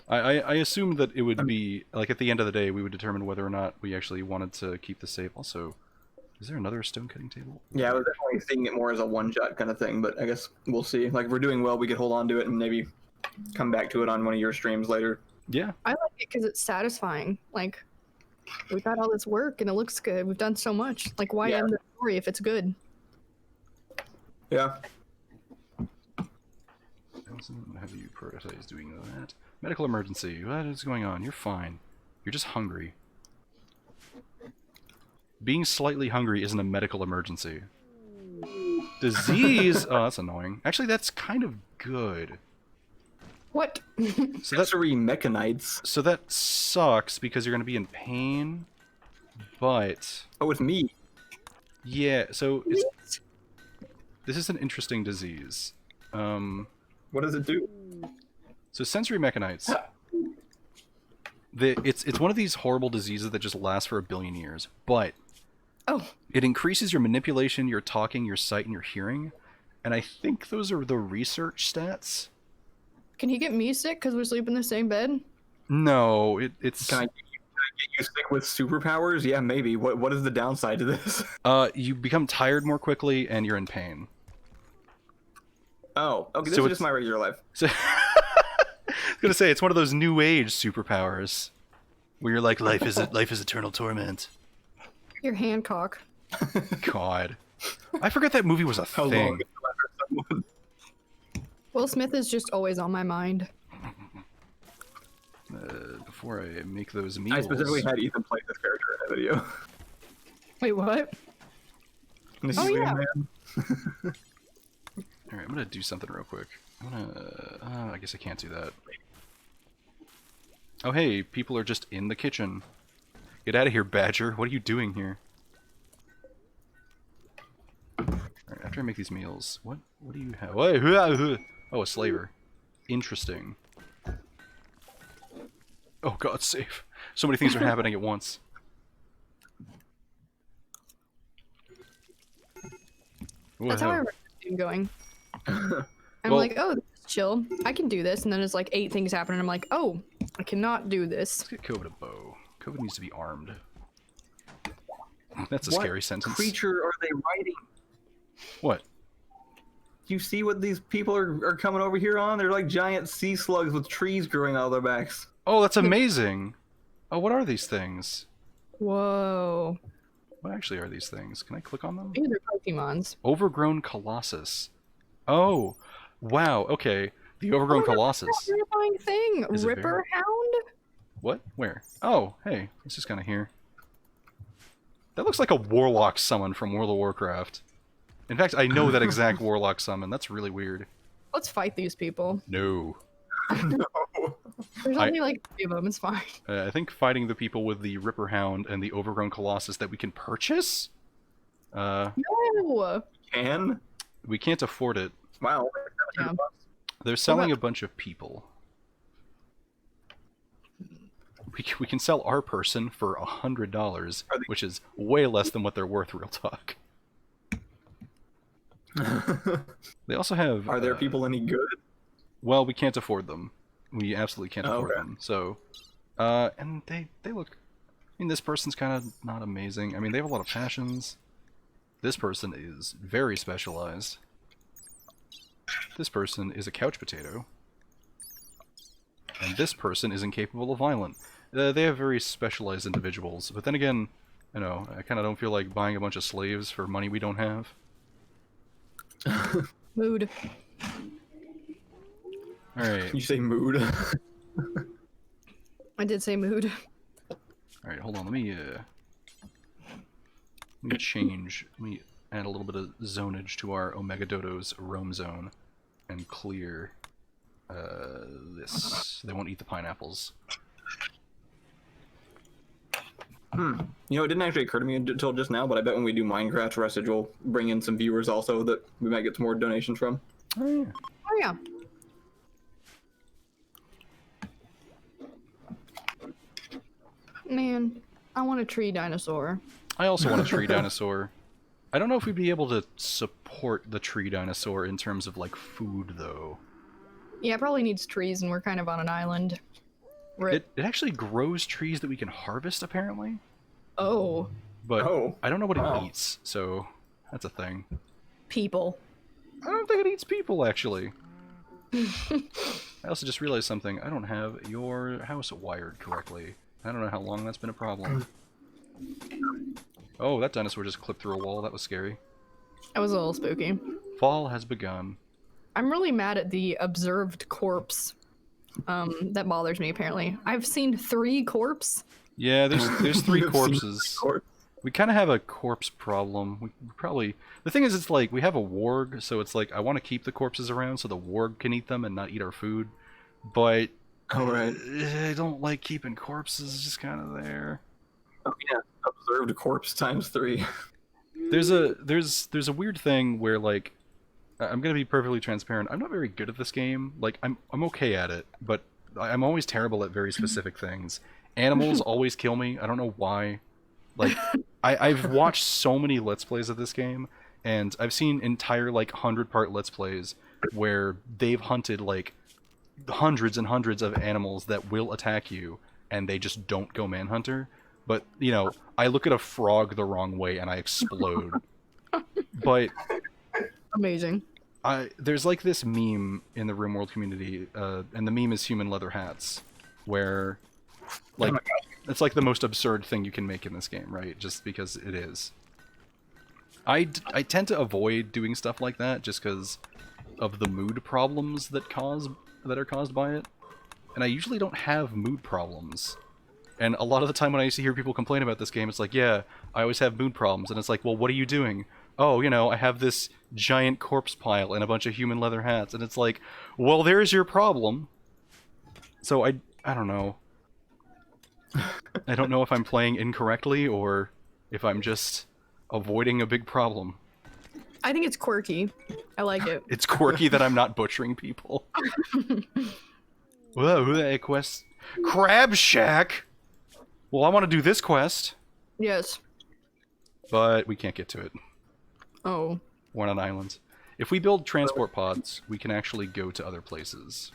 I assume that it would be, like, at the end of the day, we would determine whether or not we actually wanted to keep the save. Also, is there another stone cutting table? Yeah, I was definitely thinking it more as a one-shot kind of thing, but I guess we'll see. Like, if we're doing well, we could hold on to it and maybe come back to it on one of your streams later. Yeah. I like it because it's satisfying. Like, we've got all this work and it looks good. We've done so much. Like, why end the story if it's good? Yeah. Have you prioritize doing that? Medical emergency. What is going on? You're fine. You're just hungry. Being slightly hungry isn't a medical emergency. Disease? Oh, that's annoying. Actually, that's kind of good. What? So that's mechanites. So that sucks because you're going to be in pain, but... Oh, it's me. Yeah, so it's... This is an interesting disease. What does it do? So sensory mechanites. It's one of these horrible diseases that just lasts for 1 billion years, but Oh, it increases your manipulation, your talking, your sight, and your hearing, and I think those are the research stats. can he get me sick because we sleep in the same bed? No, it's Can I get you sick with superpowers? Yeah, maybe. What is the downside to this? you become tired more quickly and you're in pain. Oh, okay. This So is it's- just my regular life. So I was gonna say it's one of those new age superpowers where you're like life is eternal torment. Your Hancock. God, I forgot that movie was a How thing. long is someone? Will Smith is just always on my mind. Before I make those meals, I specifically had Ethan play this character in a video. Wait, what? This Oh, is weird, yeah. man. All right, I'm gonna do something real quick. I'm gonna. I guess I can't do that. Oh hey, people are just in the kitchen. Get out of here, Badger. What are you doing here? Alright, after I make these meals, what do you have? Oh, a slaver. Interesting. Oh god, save. So many things are happening at once. What That's the how I hell? remember the game going. I'm Well- like, oh, this is chill. I can do this, and then it's like 8 things happen, and I'm like, oh, I cannot do this. Let's get Kova a bow. Kova needs to be armed. That's a What scary sentence. creature are they riding? What? Do you see what these people are coming over here on? They're like giant sea slugs with trees growing out of their backs. Oh, that's amazing! Oh, what are these things? Whoa. What actually are these things? Can I click on them? These are Pokemons. Overgrown Colossus. Oh, wow, okay. The Overgrown Colossus. Terrifying thing. Is it Ripper Hound? What? Where? Oh, hey, it's just kind of here. That looks like a Warlock summon from World of Warcraft. In fact, I know that exact Warlock summon. That's really weird. Let's fight these people. No. No. There's I- only like 3 of them. It's fine. I think fighting the people with the Ripper Hound and the Overgrown Colossus that we can purchase? No. Can? We can't afford it. Wow. Yeah. They're selling a bunch of people. We can sell our person for $100, which is way less than what they're worth, real talk. They also have... Are there people any good? Well, we can't afford them. We absolutely can't afford Okay. them. So, and they look... I mean, this person's kind of not amazing. I mean, they have a lot of passions. This person is very specialized. This person is a couch potato. And this person is incapable of violence. They have very specialized individuals. But then again, you know, I kind of don't feel like buying a bunch of slaves for money we don't have. Mood. Alright, You say mood. I did say mood. alright, hold on, let me change, let me add a little bit of zonage to our Omega Dodo's roam zone and clear this. They won't eat the pineapples. You know, it didn't actually occur to me until just now, but I bet when we do Minecraft Restage, we'll bring in some viewers also that we might get some more donations from. Oh yeah. Oh yeah. Man, I want a tree dinosaur. I also want a tree dinosaur. I don't know if we'd be able to support the tree dinosaur in terms of like food though. Yeah, it probably needs trees, and we're kind of on an island. It actually grows trees that we can harvest apparently, Oh, but Oh, I don't know what wow. it eats, so that's a thing. people. I don't think it eats people actually. I also just realized something. I don't have your house wired correctly. I don't know how long that's been a problem. Oh, that dinosaur just clipped through a wall. That was scary. That was a little spooky. Fall has begun. I'm really mad at the observed corpse. That bothers me. Apparently, I've seen 3 corpse. Yeah, there's 3 You've seen corpses. We kind of have a corpse problem. We probably... The thing is, it's like, we have a warg, so it's like, I want to keep the corpses around so the warg can eat them and not eat our food. But... Oh, right. I don't like keeping corpses just kind of there. Oh, yeah. Observed corpse times 3. There's a weird thing where, like... I'm gonna be perfectly transparent. I'm not very good at this game. Like, I'm okay at it, but I'm always terrible at very specific things. Animals always kill me. I don't know why. Like, I've watched so many Let's Plays of this game, and I've seen entire, like, 100-part Let's Plays where they've hunted, like, hundreds and hundreds of animals that will attack you, and they just don't go manhunter. But, you know, I look at a frog the wrong way and I explode. But Amazing. there's like this meme in the Rimworld community, and the meme is human leather hats, where, like, it's like the most absurd thing you can make in this game, right? Just because it is. I tend to avoid doing stuff like that just because of the mood problems that are caused by it. And I usually don't have mood problems. And a lot of the time when I used to hear people complain about this game, it's like, yeah, I always have mood problems. And it's like, well, what are you doing? Oh, you know, I have this giant corpse pile and a bunch of human leather hats. And it's like, well, there's your problem. So I don't know. I don't know if I'm playing incorrectly or if I'm just avoiding a big problem. I think it's quirky. I like it. It's quirky that I'm not butchering people. Whoa, that quest. Crab Shack! Well, I want to do this quest. Yes. But we can't get to it. Oh. We're on islands. If we build transport pods, we can actually go to other places.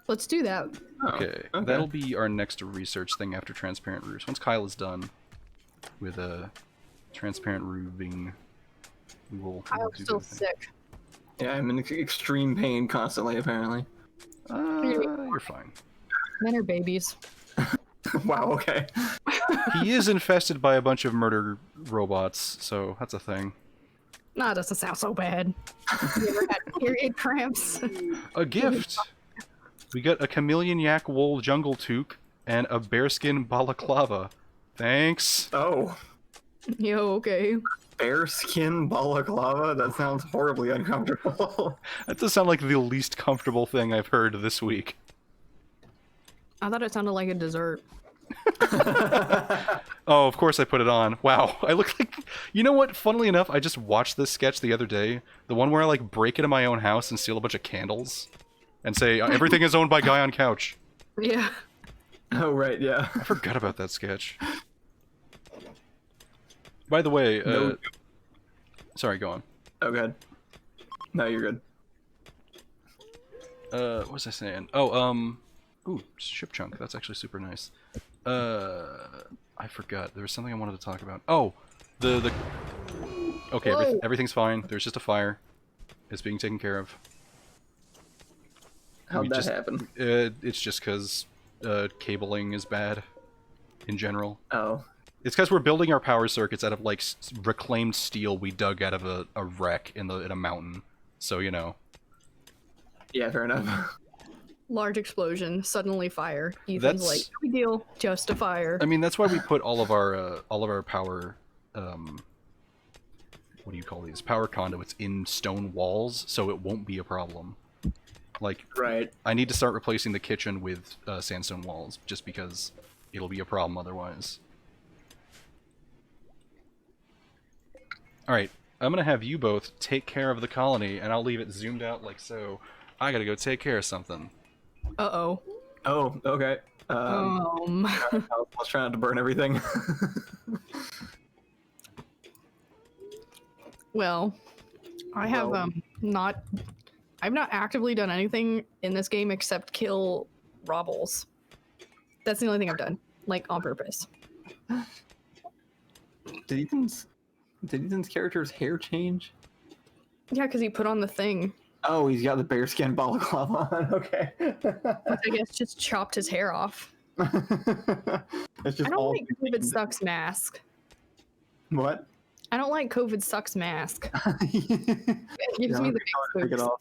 Let's do that. Okay, that'll be our next research thing after transparent roofs. Once Kyle is done with transparent roofing, we will I'm do still that thing. sick. Yeah, I'm in extreme pain constantly, apparently. You're fine. Men are babies. Wow, okay. He is infested by a bunch of murder robots, so that's a thing. Nah, it doesn't sound so bad. You ever had period cramps? A gift! We got a chameleon yak wool jungle toque and a bearskin balaclava. Thanks. Oh, Yo, okay. bearskin balaclava? That sounds horribly uncomfortable. That does sound like the least comfortable thing I've heard this week. I thought it sounded like a dessert. Oh, of course I put it on. Wow, I look like... You know what? Funnily enough, I just watched this sketch the other day. The one where I, like, break into my own house and steal a bunch of candles. And say, everything is owned by guy on couch. Yeah. Oh, right, yeah. I forgot about that sketch. By the way, No. Sorry, go on. Oh, good. No, you're good. What was I saying? Oh, ooh, ship chunk. That's actually super nice. I forgot. There was something I wanted to talk about. Oh, the... Okay, everything's fine. There's just a fire. It's being taken care of. How'd that happen? It's just because cabling is bad in general. Oh. It's because we're building our power circuits out of, like, reclaimed steel we dug out of a wreck in a mountain. So, you know. Yeah, fair enough. Large explosion, suddenly fire. Ethan's like, no big deal, just a fire. I mean, that's why we put all of our power, what do you call these? Power conduits in stone walls, so it won't be a problem. Like, Right. I need to start replacing the kitchen with sandstone walls, just because it'll be a problem otherwise. Alright, I'm gonna have you both take care of the colony, and I'll leave it zoomed out like so. I gotta go take care of something. Uh-oh. Oh, okay. I Let's try not to burn everything. Well, I've not actively done anything in this game except kill robbles. That's the only thing I've done, like, on purpose. Did Ethan's character's hair change? Yeah, because he put on the thing. Oh, he's got the bearskin balaclava on. Okay. Which I guess just chopped his hair off. It's just I don't all like COVID sucks mask. What? I don't like COVID sucks mask. It gives me the big Take it spooks. off.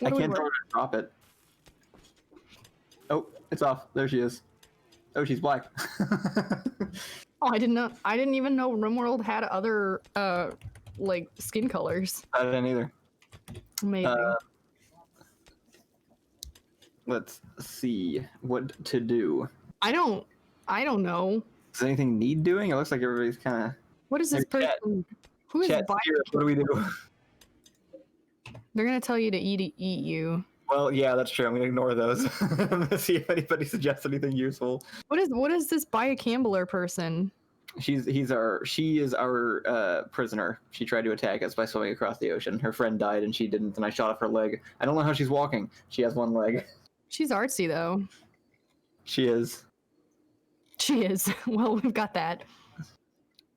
I can't tell her to drop it. Oh, it's off. There she is. Oh, she's black. Oh, I didn't even know Rimworld had other like skin colors. I didn't either. Amazing. Let's see what to do. I don't know. Does anything need doing? It looks like everybody's kind of. What is this Hey, chat. person? Who is Chat, bi- what do we do? They're gonna tell you to eat you. Well, yeah, that's true. I'm gonna ignore those. I'm gonna see if anybody suggests anything useful. What is this Biocambler person? She is our prisoner. She tried to attack us by swimming across the ocean. Her friend died and she didn't, and I shot off her leg. I don't know how she's walking. She has one leg. She's artsy though. She is. She is. Well, we've got that.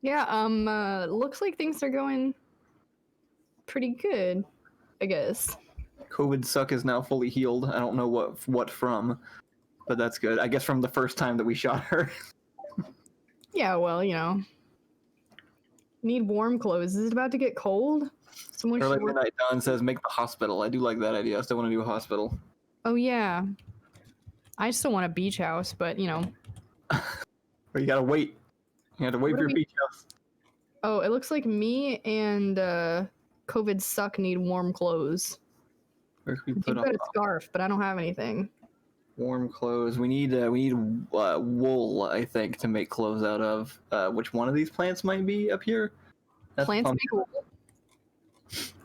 Yeah, looks like things are going pretty good, I guess. COVID suck is now fully healed. I don't know what from, but that's good. I guess from the first time that we shot her. Yeah, well, you know. Need warm clothes. Is it about to get cold? Someone Early should work- Midnight Dawn says make the hospital. I do like that idea. I still want to do a hospital. Oh yeah. I still want a beach house, but you know. But you gotta wait. You have to wait What for do your we- beach house. Oh, it looks like me and COVID suck need warm clothes. Where can we You've put got up a scarf, but I don't have anything. warm clothes? We need wool, I think, to make clothes out of. Which one of these plants might be up here? That's Plants pumpkin. make wool.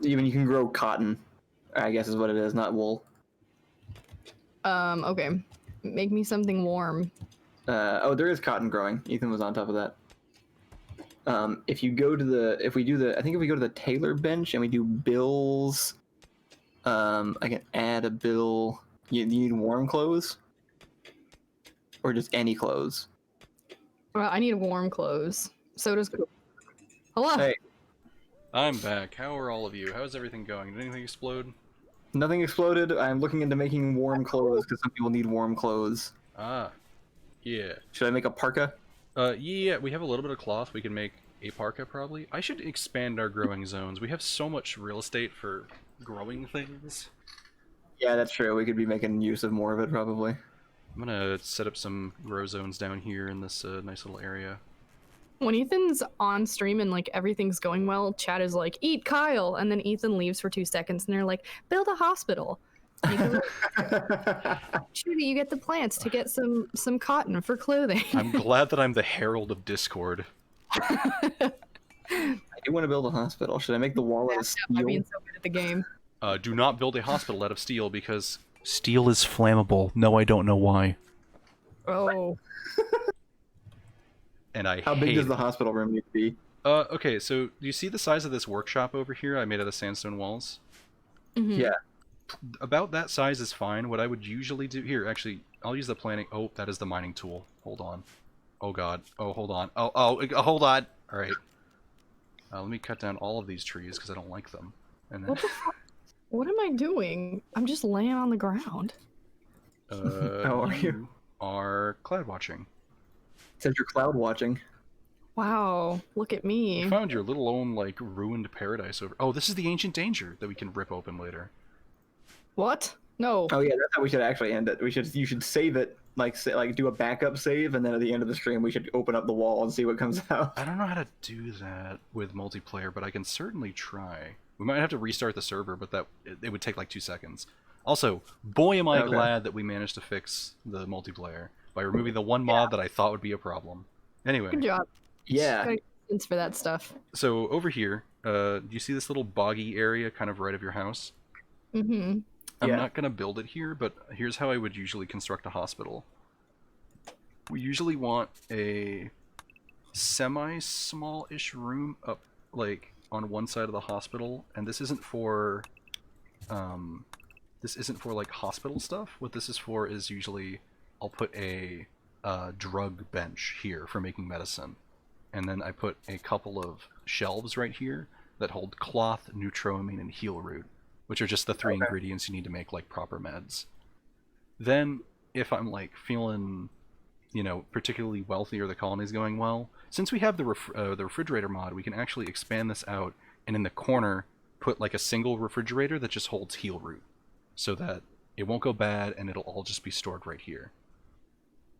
Even you can grow cotton, I guess is what it is, not wool. Okay. Make me something warm. Oh, there is cotton growing. Ethan was on top of that. If we go to the tailor bench and we do bills, I can add a bill. You need warm clothes, or just any clothes. Well, I need warm clothes. So does. Hello. Hey, I'm back. How are all of you? How's everything going? Did anything explode? nothing exploded. I'm looking into making warm clothes because some people need warm clothes. Ah, yeah. Should I make a parka? Yeah, we have a little bit of cloth. We can make a parka, probably. I should expand our growing zones. We have so much real estate for growing things. Yeah, that's true. We could be making use of more of it, probably. I'm gonna set up some grow zones down here in this nice little area. When Ethan's on stream and like everything's going well, chat is like, "Eat Kyle," and then Ethan leaves for 2 seconds, and they're like, "Build a hospital." Ethan's like, sure that you get the plants to get some cotton for clothing. I'm glad that I'm the herald of Discord. I do want to build a hospital. Should I make the wall out of By steel? being so good at the game. Do not build a hospital out of steel because steel is flammable. No, I don't know why. Oh, And I How hate big does the hospital room need to be? Okay, so do you see the size of this workshop over here I made out of sandstone walls? mhm. Yeah. About that size is fine. What I would usually do... Here, actually, I'll use the planning... Oh, that is the mining tool. Hold on. Oh, God. Oh, hold on. Oh, hold on. All right. Let me cut down all of these trees because I don't like them. And then... What the fuck? What am I doing? I'm just laying on the ground. How are you? Are cloud watching. Says you're cloud watching. Wow, look at You me. found your little own, like, ruined paradise over... Oh, this is the ancient danger that we can rip open later. What? No. Oh yeah, that's how we should actually end it. You should save it, like do a backup save, and then at the end of the stream we should open up the wall and see what comes out. I don't know how to do that with multiplayer, but I can certainly try. We might have to restart the server, but it would take like 2 seconds. Also, boy am I Okay. glad that we managed to fix the multiplayer by removing the one mod that I thought would be a problem. Anyway, Good job. Yeah. Gotta get sense for that stuff. so over here, do you see this little boggy area kind of right of your house? Mm-hmm. I'm Yeah. not going to build it here, but here's how I would usually construct a hospital. We usually want a semi-small-ish room up, like, on one side of the hospital, and this isn't for like hospital stuff. What this is for is usually I'll put a drug bench here for making medicine, and then I put a couple of shelves right here that hold cloth, neutroamine, and heal root, which are just the three ingredients you need to make like proper meds. Then, if I'm like feeling, particularly wealthy or the colony's going well, since we have the refrigerator mod, we can actually expand this out, and in the corner put like a single refrigerator that just holds heal root, so that it won't go bad and it'll all just be stored right here.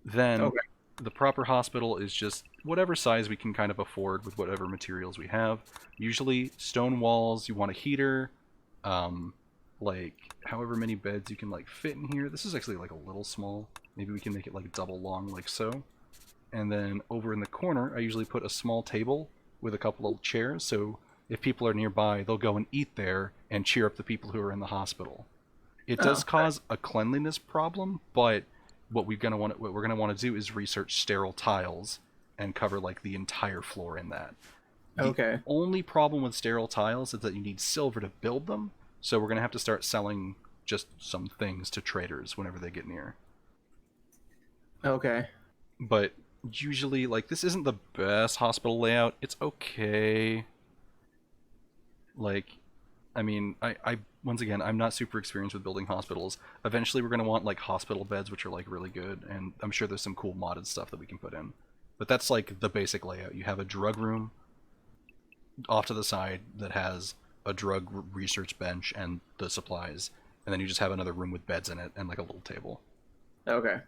Then the proper hospital is just whatever size we can kind of afford with whatever materials we have. Usually stone walls, you want a heater, like however many beds you can like fit in here. This is actually like a little small. Maybe we can make it like double long like so. And then over in the corner, I usually put a small table with a couple of chairs, so if people are nearby, they'll go and eat there and cheer up the people who are in the hospital. It does cause a cleanliness problem, but what we're gonna want to do is research sterile tiles and cover like the entire floor in that. The only problem with sterile tiles is that you need silver to build them, so we're gonna have to start selling just some things to traders whenever they get near. Okay. But usually, like, this isn't the best hospital layout. It's okay. Like, I mean, I once again, I'm not super experienced with building hospitals. Eventually we're going to want, like, hospital beds, which are, like, really good, and I'm sure there's some cool modded stuff that we can put in. But that's, like, the basic layout. You have a drug room off to the side that has a drug research bench and the supplies, and then you just have another room with beds in it and, like, a little table. Okay.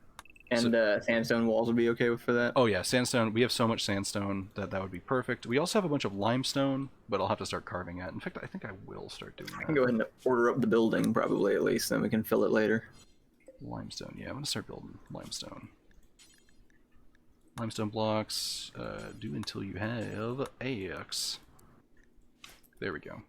And sandstone walls would be okay for that? Oh yeah, sandstone. We have so much sandstone that would be perfect. We also have a bunch of limestone, but I'll have to start carving it. In fact, I think I will start doing that. I can go ahead and order up the building, probably, at least, then we can fill it later. Limestone, yeah, I'm going to start building limestone. Limestone blocks, do until you have AX. There we go.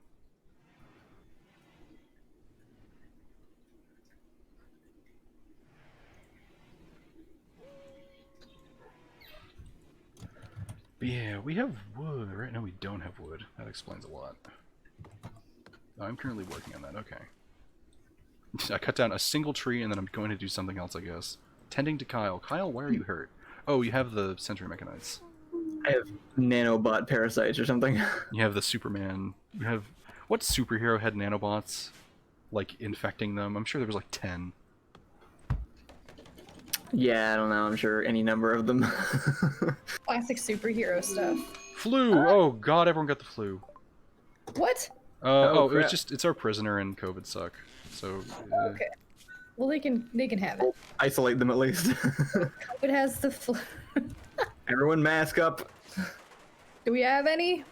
But yeah, we have wood. Right now we don't have wood. That explains a lot. I'm currently working on that, okay. I cut down a single tree and then I'm going to do something else, I guess. Tending to Kyle. Kyle, why are you hurt? Oh, you have the Sentry Mechanites. I have nanobot parasites or something. You have the Superman. You have... What superhero had nanobots? Like, infecting them? I'm sure there was like 10. Yeah, I don't know. I'm sure any number of them. Classic superhero stuff. Flu! Oh god, everyone got the flu. What? It was just... It's our prisoner and COVID suck. So... Okay. Well, they can have it. Isolate them at least. It has the flu. Everyone mask up. Do we have any?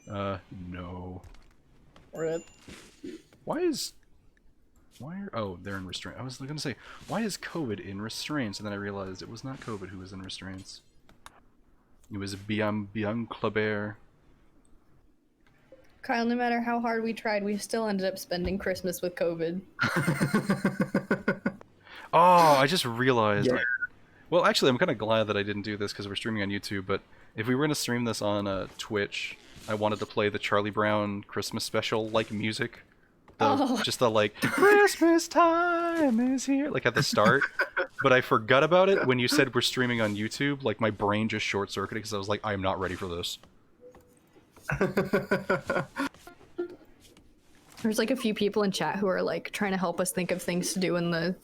No. Rip. Why are... Oh, they're in restraint. I was gonna say, why is COVID in restraints? And then I realized it was not COVID who was in restraints. It was Bian Clabert. Kyle, no matter how hard we tried, we still ended up spending Christmas with COVID. Oh, I just realized. Yeah. Well, actually, I'm kind of glad that I didn't do this because we're streaming on YouTube, but if we were going to stream this on Twitch, I wanted to play the Charlie Brown Christmas special, like, music. Just the, like, Christmas time is here, like, at the start. But I forgot about it when you said we're streaming on YouTube. Like, my brain just short-circuited because I was like, I am not ready for this. There's like a few people in chat who are like trying to help us think of things to do in the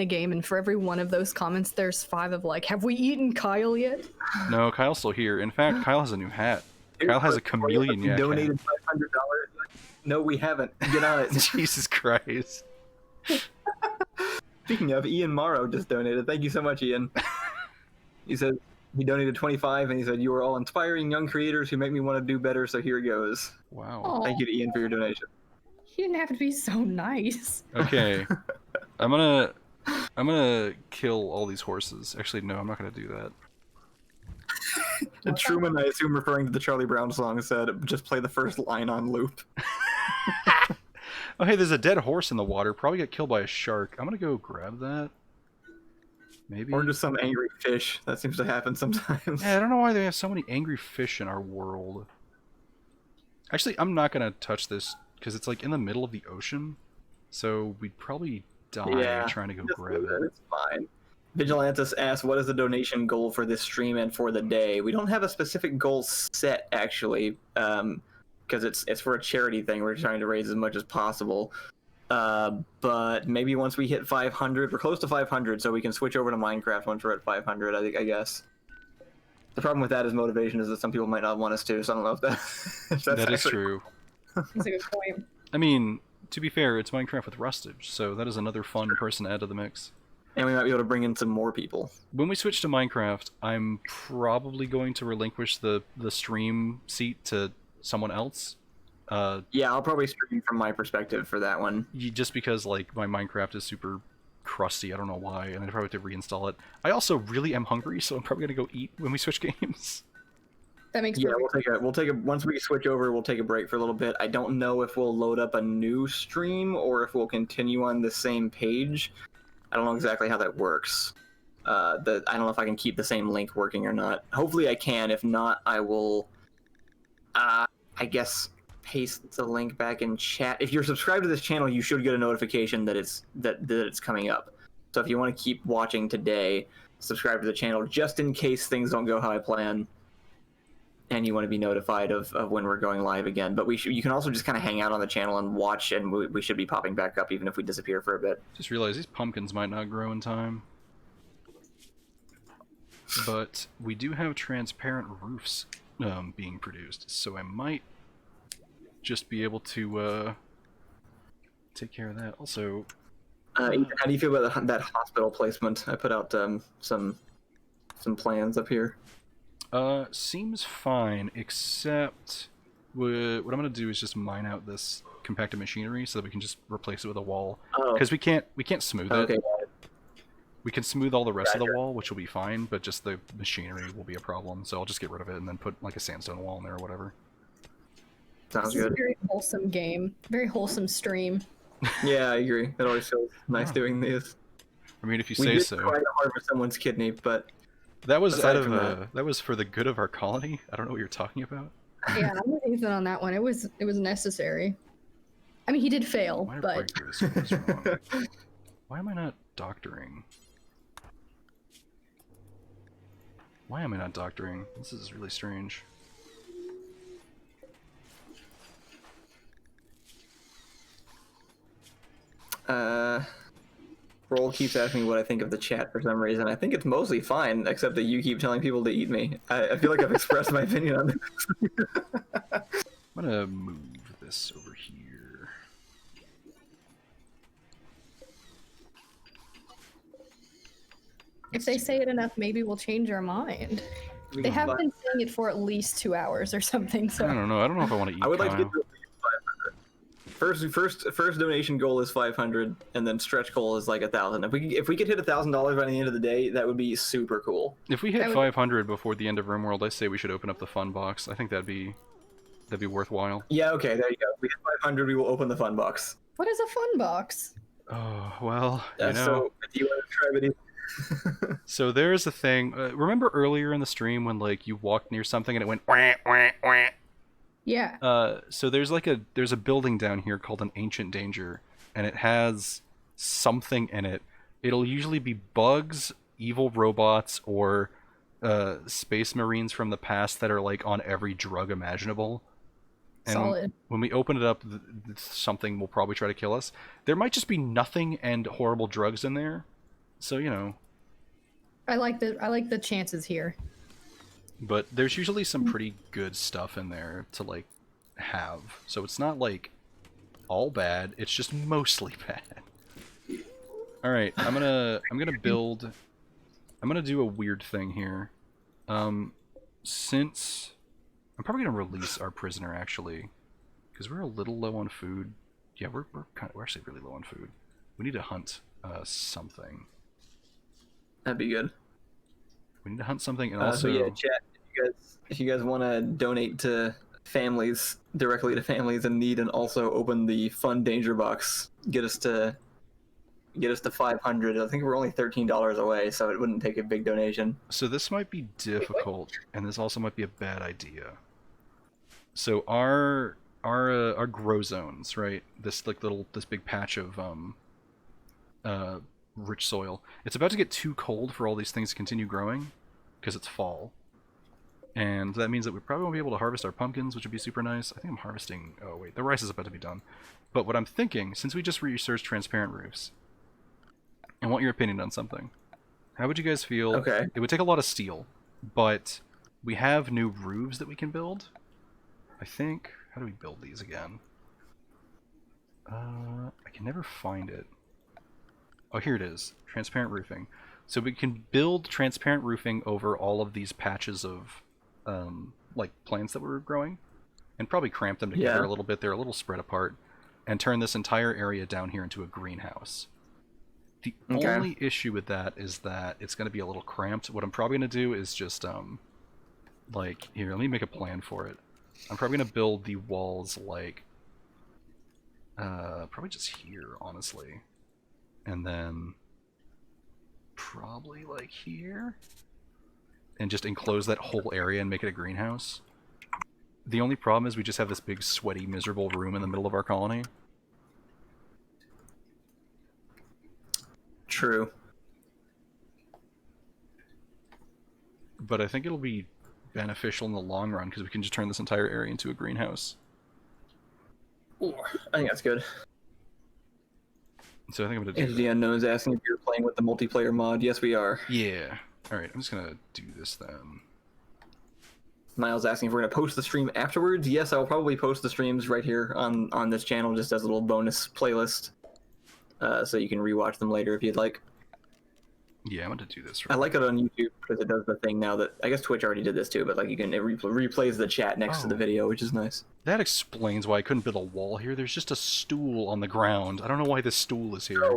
game, and for every one of those comments there's 5 of like, have we eaten Kyle yet? No, Kyle's still here. In fact, Kyle has a new hat. Kyle has a chameleon yak donated hat. $500. No, we haven't. Get on it. Jesus Christ. Speaking of, Ian Morrow just donated. Thank you so much, Ian. He said he donated 25, and he said, you are all inspiring young creators who make me want to do better, so here goes. Wow. Aw. Thank you to Ian for your donation. You didn't have to be so nice. Okay. I'm gonna kill all these horses. Actually, no, I'm not gonna do that. And Truman, I assume referring to the Charlie Brown song, said, just play the first line on loop. Oh, hey, there's a dead horse in the water. Probably got killed by a shark. I'm gonna go grab that. Maybe. Or just some angry fish. That seems to happen sometimes. Yeah, I don't know why they have so many angry fish in our world. Actually, I'm not gonna touch this because it's like in the middle of the ocean, so we'd probably die trying to go grab it. It's fine. Vigilantis asks, what is the donation goal for this stream and for the day? We don't have a specific goal set, actually, because it's for a charity thing. We're trying to raise as much as possible. But maybe once we hit 500, we're close to 500, so we can switch over to Minecraft once we're at 500, I guess. The problem with that is motivation is that some people might not want us to, so I don't know if that's That is actually true. That's a good point. I mean, to be fair, it's Minecraft with Rustage, so that is another fun person to add to the mix. And we might be able to bring in some more people. When we switch to Minecraft, I'm probably going to relinquish the stream seat to someone else. Yeah, I'll probably stream from my perspective for that one. Just because, like, my Minecraft is super crusty, I don't know why, and I probably have to reinstall it. I also really am hungry, so I'm probably gonna go eat when we switch games. That makes Yeah, perfect. we'll take a once we switch over, we'll take a break for a little bit. I don't know if we'll load up a new stream or if we'll continue on the same page. I don't know exactly how that works. I don't know if I can keep the same link working or not. Hopefully I can. If not, I will I guess paste the link back in chat. If you're subscribed to this channel, you should get a notification that it's coming up. So if you want to keep watching today, subscribe to the channel just in case things don't go how I plan, and you want to be notified of when we're going live again. But you can also just kind of hang out on the channel and watch, and we should be popping back up even if we disappear for a bit. Just realized these pumpkins might not grow in time. But we do have transparent roofs being produced, so I might just be able to take care of that. Also, Ethan, how do you feel about that hospital placement? I put out some plans up here. seems fine, except what I'm gonna do is just mine out this compacted machinery so that we can just replace it with a wall. Oh, Because we can't smooth okay. it. We can smooth all the rest of the Gotcha. wall, which will be fine, but just the machinery will be a problem. So I'll just get rid of it and then put like a sandstone wall in there or whatever. Sounds This is a good. very wholesome game. Very wholesome stream. Yeah, I agree. It always feels nice Oh. doing these. I mean, if you We say did so. try to harvest someone's kidney, but That was aside out from of that was for the good of our colony. I don't know what you're talking about. Yeah, I'm with Ethan on that one. It was necessary. I mean, he did fail, Why are but breakthrough scores wrong? Why am I not doctoring? Why am I not doctoring? This is really strange. Roll keeps asking me what I think of the chat for some reason. I think it's mostly fine, except that you keep telling people to eat me. I feel like I've expressed my opinion on this. I'm gonna move this over here. if they say it enough, maybe we'll change our mind. They have been saying it for at least 2 hours or something. I So don't know. I don't know if I want to eat I would like to Kyle. get to at least 500. First donation goal is 500, and then stretch goal is like 1,000. If we could hit $1,000 by the end of the day, that would be super cool. If we I hit would- 500 before the end of Rimworld, I say we should open up the fun box. I think that'd be worthwhile. Yeah, okay, there you go. If we hit 500, we will open the fun box. what is a fun box? Oh well, you know. So, do you want to try it? So there's a thing. Remember earlier in the stream when like you walked near something and it went wah wah wah. Yeah. So there's a building down here called an Ancient Danger, and it has something in it. It'll usually be bugs, evil robots, or space marines from the past that are like on every drug imaginable. And Solid. when we open it up, something will probably try to kill us. There might just be nothing and horrible drugs in there. So, you know. I like the chances here. But there's usually some pretty good stuff in there to, like, have. So it's not, like, all bad. It's just mostly bad. Alright, I'm gonna do a weird thing here. Since... I'm probably gonna release our prisoner, actually. Because we're a little low on food. Yeah, we're actually really low on food. We need to hunt something. That'd be good. We need to hunt something, and So also... yeah, chat. If you guys want to donate to families directly to families in need, and also open the fun danger box, get us to 500. I think we're only $13 away, so it wouldn't take a big donation. So this might be difficult, and this also might be a bad idea. So our grow zones, right? This big patch of rich soil. It's about to get too cold for all these things to continue growing, because it's fall. And that means that we probably won't be able to harvest our pumpkins, which would be super nice. I think I'm harvesting... Oh, wait. The rice is about to be done. But what I'm thinking, since we just researched transparent roofs, I want your opinion on something. How would you guys feel? Okay. It would take a lot of steel, but we have new roofs that we can build. I think... How do we build these again? I can never find it. Oh, here it is. Transparent roofing. So we can build transparent roofing over all of these patches of like plants that we're growing, and probably cramp them together a little bit. They're a little spread apart, and turn this entire area down here into a greenhouse. The only issue with that is that it's going to be a little cramped. What I'm probably going to do is just like, here, let me make a plan for it. I'm probably gonna build the walls like, probably just here, honestly. And then probably like here. And just enclose that whole area and make it a greenhouse. The only problem is we just have this big, sweaty, miserable room in the middle of our colony. True. But I think it'll be beneficial in the long run because we can just turn this entire area into a greenhouse. Ooh, I think that's good. So I think I'm gonna do Entity Unknown is asking if you're playing with the multiplayer mod. Yes, we are. Yeah. Alright, I'm just gonna do this then. Miles asking if we're going to post the stream afterwards. Yes, I will probably post the streams right here on this channel just as a little bonus playlist. So you can rewatch them later if you'd like. Yeah, I'm gonna do this. I like it on YouTube because it does the thing now that I guess Twitch already did this too, but like you can replays the chat next to the video, which is nice. That explains why I couldn't build a wall here. There's just a stool on the ground. I don't know why this stool is here.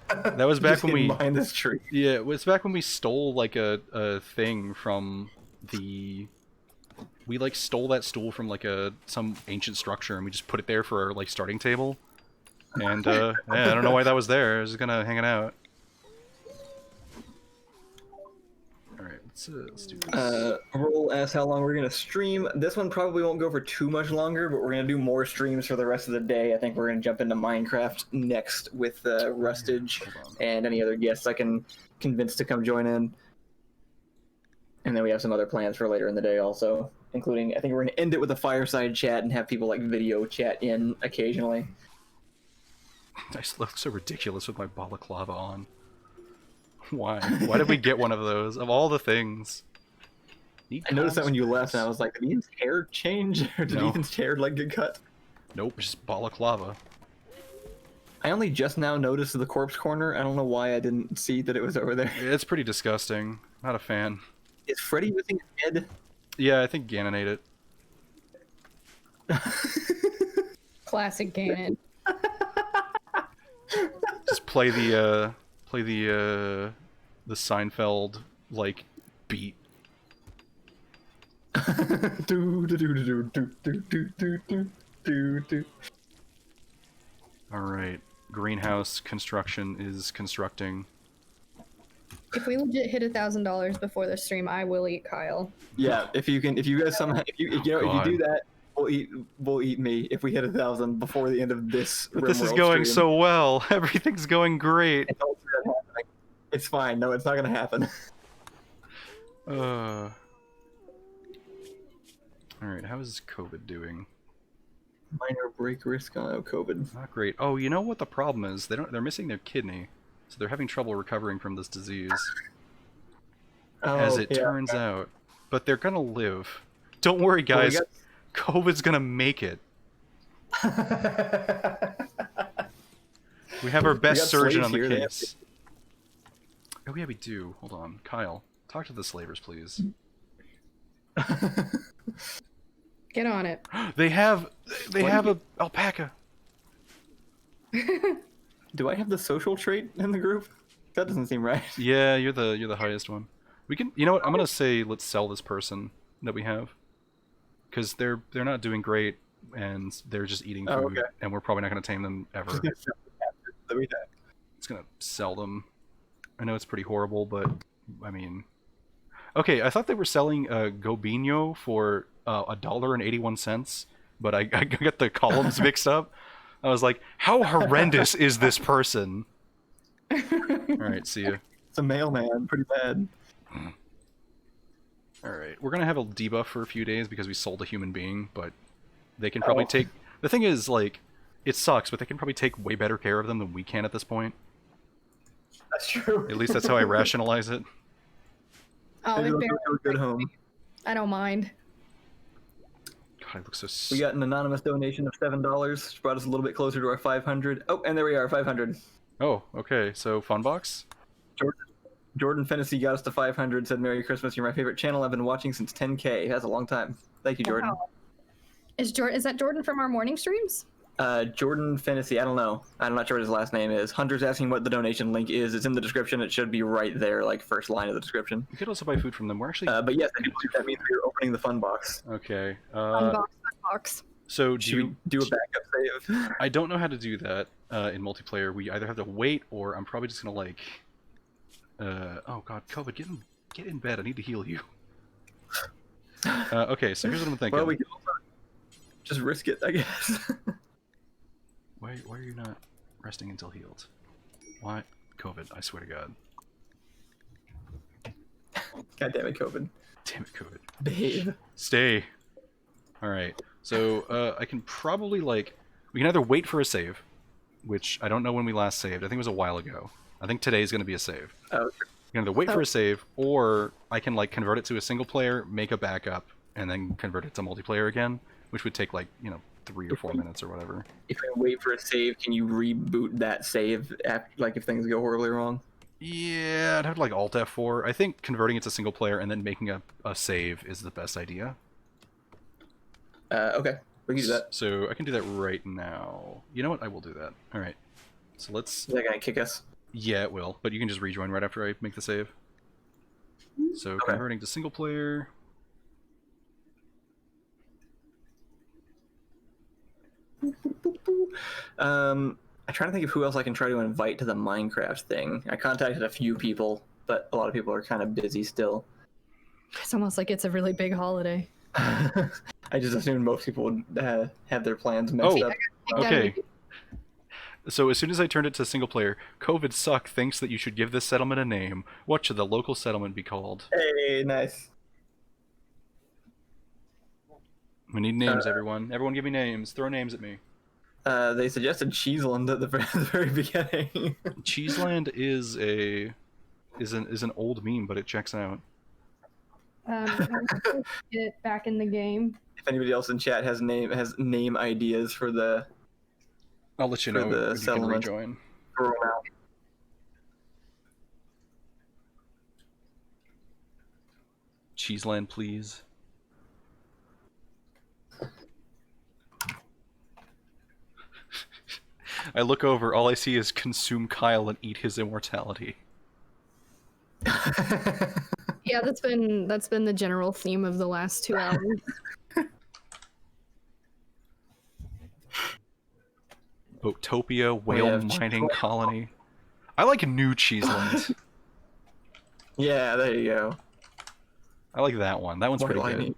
That was back when we behind this tree. Yeah, it was back when we stole like a thing from the. We like stole that stool from like some ancient structure and we just put it there for our like starting table. And yeah, I don't know why that was there. I was just gonna hang it out. Alright, let's do this. Roll asks how long we're gonna stream. This one probably won't go for too much longer, but we're gonna do more streams for the rest of the day. I think we're gonna jump into Minecraft next with Rustage and any other guests I can convince to come join in. And then we have some other plans for later in the day also, including I think we're gonna end it with a fireside chat and have people like video chat in occasionally. I look so ridiculous with my balaclava on. Why? Why did we get one of those? Of all the things. I noticed that when you left, and I was like, did Ethan's hair change? Or did No. Ethan's hair like get cut? Nope, just balaclava. I only just now noticed the corpse corner. I don't know why I didn't see that it was over there. It's pretty disgusting. Not a fan. Is Freddy missing his head? Yeah, I think Ganon ate it. Classic Ganon. Just play the Seinfeld like beat. All right, greenhouse construction is constructing. If we legit hit $1,000 before the stream, I will eat Kyle. Yeah, if you guys somehow, if you do that, we'll eat me if we hit 1,000 before the end of this. But this is Rimworld going stream. so well. Everything's going great. I don't see that happening. It's fine. No, it's not gonna happen. All right, how is COVID doing? Minor break risk on COVID. Not great. Oh, you know what the problem is? They're missing their kidney, so they're having trouble recovering from this disease. As it turns out, but they're gonna live. Don't worry, guys. COVID's gonna make it. We have our best surgeon on the case. Oh yeah, we do. Hold on, Kyle. Talk to the slavers, please. Get on it. They have a alpaca. Do I have the social trait in the group? That doesn't seem right. Yeah, you're the highest one. We can. You know what? I'm gonna say let's sell this person that we have, because they're not doing great and they're just eating food, okay. and we're probably not gonna tame them ever. It's gonna sell them. I know it's pretty horrible, but I mean, okay. I thought they were selling Gobino for $1.81, but I got the columns mixed up. I was like, how horrendous is this person? All right, see ya. It's a mailman, pretty bad. All right, we're gonna have a debuff for a few days because we sold a human being, but they can probably take. The thing is, like, it sucks, but they can probably take way better care of them than we can at this point. That's true. At least that's how I rationalize it. Oh, Maybe they'll go to a good home. I don't mind. God, it looks so. We got an anonymous donation of $7, which brought us a little bit closer to our 500. Oh, and there we are, 500. Oh, okay. So Funbox. Jordan Fantasy got us to 500. Said, "Merry Christmas! You're my favorite channel. I've been watching since 10K. That's a long time. Thank you, Jordan." Wow. Is that Jordan from our morning streams? Jordan Fantasy, I don't know. I'm not sure what his last name is. Hunter's asking what the donation link is. It's in the description. It should be right there, like first line of the description. You could also buy food from them. We're actually... But yes, I do believe that means we're opening the fun box. Okay. Unbox. So Should we do a backup save? I don't know how to do that in multiplayer. We either have to wait, or I'm probably just gonna like... oh god, COVID, get in bed. I need to heal you. Okay, so here's what I'm thinking. Well, we can also just risk it, I guess. Why are you not resting until healed? Why? COVID, I swear to God. God damn it, COVID. Damn it, COVID. Behave. Stay. Alright, so I can probably, like... We can either wait for a save, which I don't know when we last saved. I think it was a while ago. I think today's going to be a save. Oh, You can either wait for a save, or I can, like, convert it to a single player, make a backup, and then convert it to multiplayer again, which would take, like, 3 or 4 minutes or whatever. if I wait for a save, can you reboot that save after, like, if things go horribly wrong? Yeah, I'd have to, like, Alt F4. I think converting it to single player and then making a save is the best idea. Okay, we can do that. So I can do that right now. You know what? I will do that. Alright. So let's... Is that gonna kick us? Yeah, it will. But you can just rejoin right after I make the save. So Okay. converting to single player... I'm trying to think of who else I can try to invite to the Minecraft thing. I contacted a few people, but a lot of people are kind of busy still. It's almost like it's a really big holiday. I just assumed most people would have their plans messed Oh, up. okay. So as soon as I turned it to single player, COVID Suck thinks that you should give this settlement a name. What should the local settlement be called? Hey, nice. We need names, everyone. Everyone give me names. Throw names at me. They suggested Cheeseland at the very beginning. Cheeseland is an old meme, but it checks out. Get back in the game. If anybody else in chat has name ideas for the I'll let you For know the if you can settlement. rejoin. throw 'em out. Cheeseland, please. I look over, all I see is consume Kyle and eat his immortality. Yeah, that's been the general theme of the last 2 hours. Boatopia, whale have mining colony. I like New Cheeseland. Yeah, there you go. I like that one. That one's What pretty do I good. need?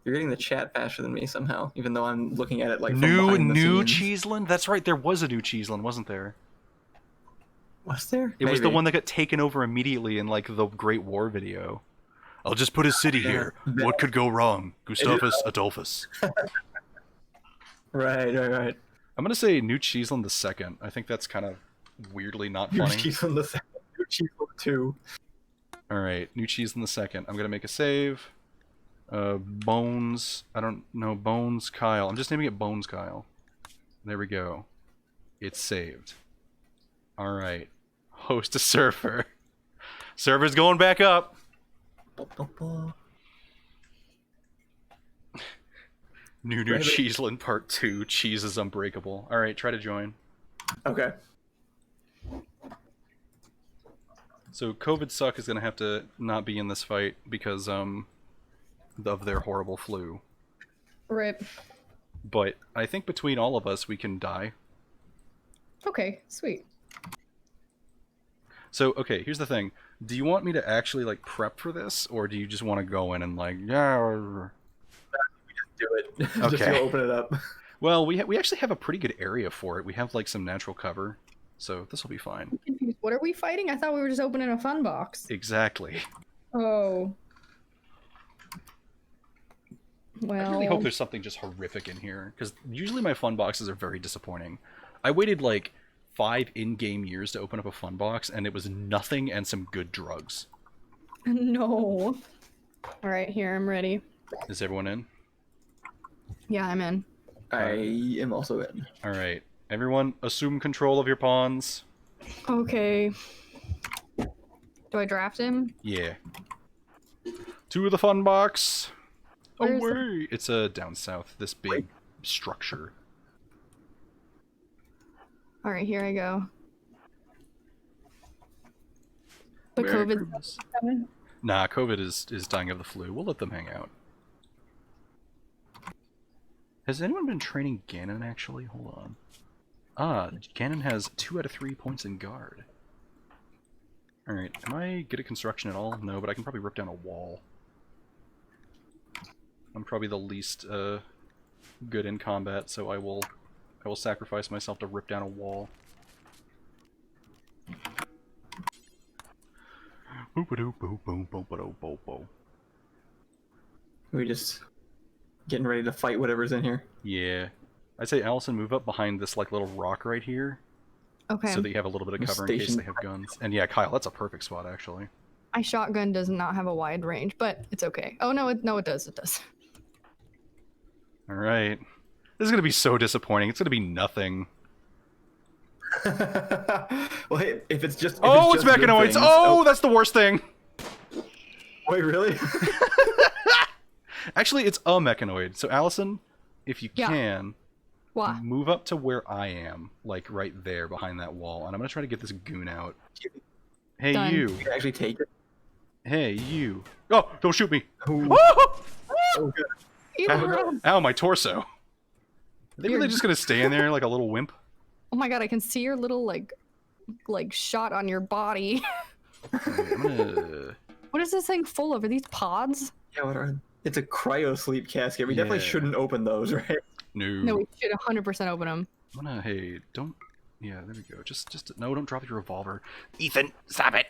You're getting the chat faster than me somehow, even though I'm looking at it like from New behind the scenes. Cheeseland? That's right, there was a New Cheeseland, wasn't there? Was there? It was the Maybe. one that got taken over immediately in like the Great War video. I'll just put a city here. What could go wrong? Gustavus Adolphus. Right. I'm gonna say New Cheeseland the second. I think that's kind of weirdly not New funny. Cheeseland the second. New Cheeseland 2. Alright, New Cheeseland the second. I'm gonna make a save. Bones. I don't know. Bones Kyle. I'm just naming it Bones Kyle. There we go. It's saved. Alright. Host a server. Server's going back up. New Right, but- Cheeseland Part 2. Cheese is unbreakable. Alright, try to join. Okay. So COVID Suck is gonna have to not be in this fight because of their horrible flu. Rip. But I think between all of us we can die. Okay, sweet. So okay, here's the thing. Do you want me to actually like prep for this, or do you just want to go in and like yeah? Do it. Just Okay. go open it up. Well, we actually have a pretty good area for it. We have like some natural cover, so this will be fine. Confused. What are we fighting? I thought we were just opening a fun box. Exactly. Oh. I Well. really hope there's something just horrific in here, because usually my fun boxes are very disappointing. I waited like 5 in-game years to open up a fun box, and it was nothing and some good drugs. No. All right, here I'm ready. Is everyone in? Yeah, I'm in. I am also in. All right, everyone, assume control of your pawns. Okay. Do I draft him? Yeah. To the fun box. Where's the- Away. It's down south. This big structure. All right, here I go. The Merry COVID Christmas. coming. Nah, COVID is dying of the flu. We'll let them hang out. Has anyone been training Ganon, actually? Hold on. Ah, Ganon has 2 out of 3 points in guard. Alright, am I good at construction at all? No, but I can probably rip down a wall. I'm probably the least good in combat, so I will sacrifice myself to rip down a wall. We just getting ready to fight whatever's in here. Yeah. I'd say Allison, move up behind this like little rock right here. Okay. So that you have a little bit of cover in case they have guns. And yeah, Kyle, that's a perfect spot actually. My shotgun does not have a wide range, but it's okay. Oh no, it does. It does. Alright. This is gonna be so disappointing. It's gonna be nothing. Well, hey, if it's just Oh, it's it's just good mechanoids! things- Oh, that's the worst thing! Wait, really? Actually, it's a mechanoid. So Allison, if you Yeah. can, Why? move up to where I am, like right there behind that wall, and I'm gonna try to get this goon out. Hey, Done. you. You can actually take it. Hey, you. Oh, don't shoot me. Ooh. Oh! Oh, good. Ew, bro. Ow, my torso. Are they You're- really just gonna stay in there like a little wimp? Oh my god, I can see your little like shot on your body. Alright, I'm gonna... What is this thing full of? Are these pods? Yeah, what are? It's a cryo sleep casket. We definitely Yeah. shouldn't open those, right? No. No, we should 100% open them. I'm gonna... Hey, don't... Yeah, there we go. Just... No, don't drop your revolver. Ethan, stop it!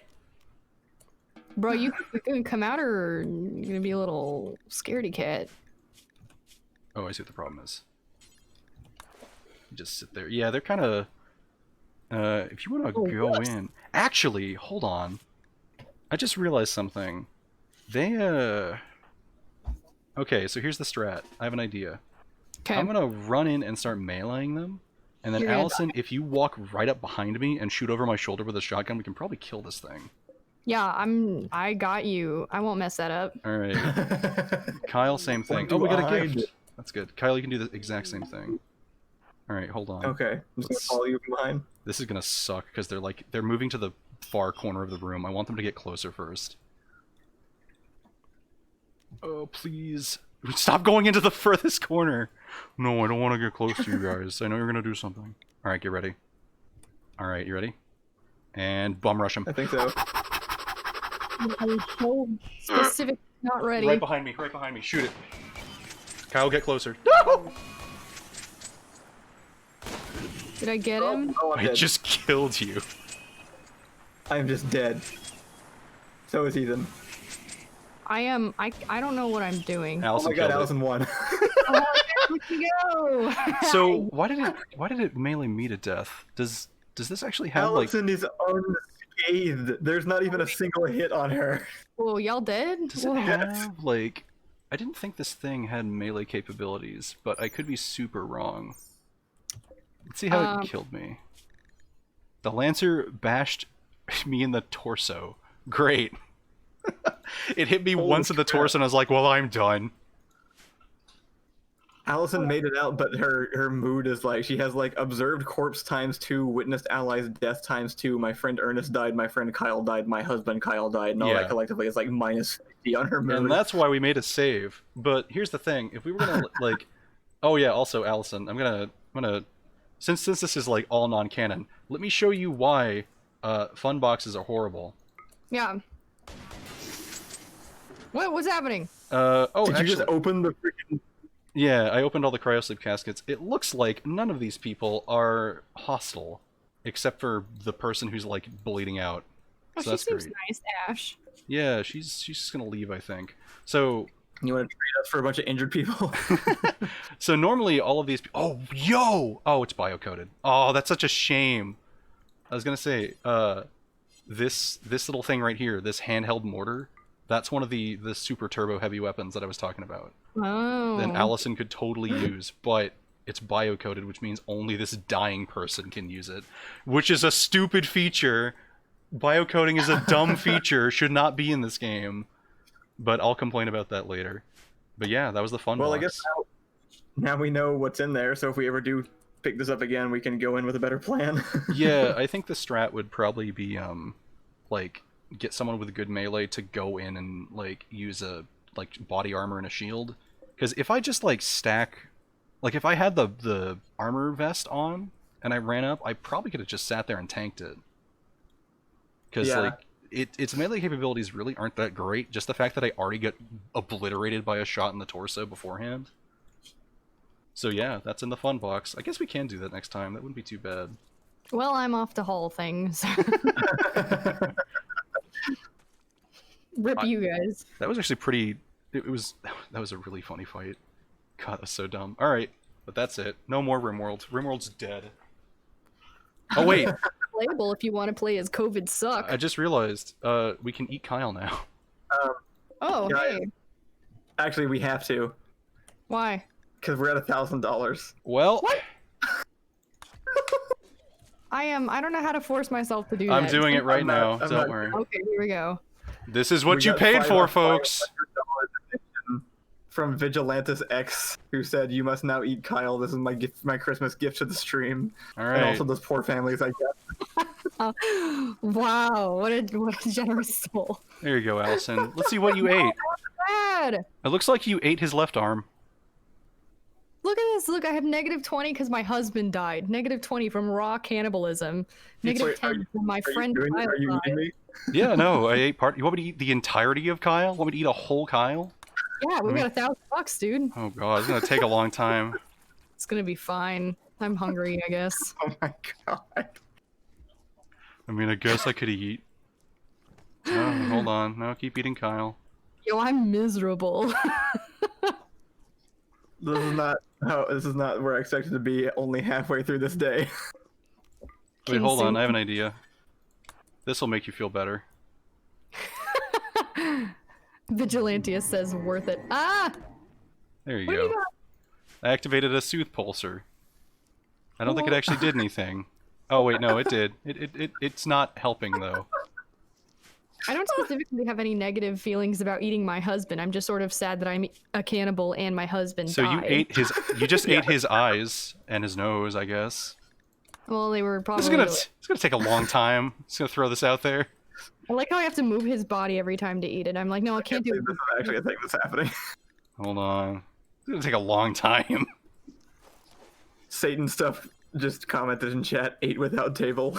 Bro, you gonna come out or you're gonna be a little scaredy cat? Oh, I see what the problem is. You just sit there. Yeah, they're kind of... if you want to Oh, go what? in... Actually, hold on. I just realized something. They, Okay, so here's the strat. I have an idea. Okay. I'm gonna run in and start meleeing them. And then You're gonna Allison, if you walk right up behind me and shoot over my shoulder with a shotgun, we can probably kill this thing. Yeah, I got you. I won't mess that up. Alright. Kyle, same thing. What Oh, we got a do I gift. do? That's good. Kyle, you can do the exact same thing. Alright, hold on. Okay, I'm just gonna follow you from behind. This is gonna suck because they're moving to the far corner of the room. I want them to get closer first. Oh, please. Stop going into the furthest corner. No, I don't want to get close to you guys. I know you're gonna do something. Alright, get ready. Alright, you ready? And bum rush him. I think so. I was so specific, not ready. Right behind me. Shoot it. Kyle, get closer. No! Did I get him? Oh, I'm I dead. just killed you. I'm just dead. So is Ethan. I am. I don't know what I'm doing. Oh Allison my god, killed it. Allison won. Oh, there we go. So why did it melee me to death? Does this actually have like? Allison is unscathed. There's not even a single hit on her. Whoa, y'all dead? Does it Whoa. have like? I didn't think this thing had melee capabilities, but I could be super wrong. Let's see how it killed me. The Lancer bashed me in the torso. Great. It hit me Holy once in the crap. torso and I was like, well, I'm done. Allison made it out, but her mood is like she has like observed corpse ×2, witnessed allies death ×2. My friend Ernest died. My friend Kyle died. My husband Kyle died. And all Yeah. that collectively is like -50 on her mood. And that's why we made a save. But here's the thing: if we were gonna like, oh yeah, also Allison, I'm gonna, since this is like all non-canon, let me show you why fun boxes are horrible. Yeah. What's happening? Oh, Did actually, you just open the freaking? yeah, I opened all the cryosleep caskets. It looks like none of these people are hostile, except for the person who's like bleeding out. Oh, So she that's seems great. nice, Ash. Yeah, she's just gonna leave, I think. So You want to trade us for a bunch of injured people? So normally all of these... Oh, yo! Oh, it's biocoded. Oh, that's such a shame. I was gonna say, this little thing right here, this handheld mortar, that's one of the super turbo heavy weapons that I was talking about. Oh. That Allison could totally use, but it's biocoded, which means only this dying person can use it. Which is a stupid feature. Biocoding is a dumb feature, should not be in this game. But I'll complain about that later. But yeah, that was the fun Well, I box. guess now we know what's in there. So if we ever do pick this up again, we can go in with a better plan. Yeah, I think the strat would probably be like get someone with good melee to go in and like use a like body armor and a shield. Because if I just like stack, like if I had the armor vest on and I ran up, I probably could have just sat there and tanked it. Because Yeah. like its melee capabilities really aren't that great. Just the fact that I already get obliterated by a shot in the torso beforehand. So yeah, that's in the fun box. I guess we can do that next time. That wouldn't be too bad. Well, I'm off to haul things. Rip you guys. That was actually pretty. That was a really funny fight. God, that was so dumb. All right, but that's it. No more Rimworld. Rimworld's dead. Oh wait, Playable if you want to play as COVID suck. I just realized we can eat Kyle now. Oh, Yeah, hey. Actually, we have to Why? because we're at $1,000. Well, I don't know how to force myself to do that. I'm doing it right I'm now. not- I'm Don't not- worry. Okay, here we go. This is what We you got paid for, $500 folks. From Vigilantis X, who said, "You must now eat Kyle. This is my gift, my Christmas gift to the stream, All and right. also those poor families, I guess." Wow, what a generous soul. There you go, Allison. Let's see what you ate. Bad. It looks like you ate his left arm. Look at this. Look, I have -20 because my husband died. -20 from raw cannibalism. Wait, -10 from my friend Kyle Are you died. eating me? Yeah, no, I ate part. You want me to eat the entirety of Kyle? Want me to eat a whole Kyle? Yeah, we got $1,000, dude. Oh god, it's gonna take a long time. It's gonna be fine. I'm hungry, I guess. Oh my god. I mean, I guess I could eat. No, hold on. No, keep eating Kyle. Yo, I'm miserable. This is not how. This is not where I expected to be. Only halfway through this day. Wait, hold on. Consume- I have an idea. This will make you feel better. Vigilantia says worth it. Ah! There you What do go. you got? I activated a Soothe Pulsar. I don't think it actually did anything. Oh wait, no, it did. It's not helping though. I don't specifically have any negative feelings about eating my husband. I'm just sort of sad that I'm a cannibal and my husband So you died. ate his. You just ate his eyes and his nose, I guess. Well, they were probably. It's gonna take a long time. Just gonna throw this out there. I like how I have to move his body every time to eat it. I'm like, no, I can't do This it. is actually a thing that's happening. Hold on. It's gonna take a long time. Satan stuff just commented in chat. 8 without table.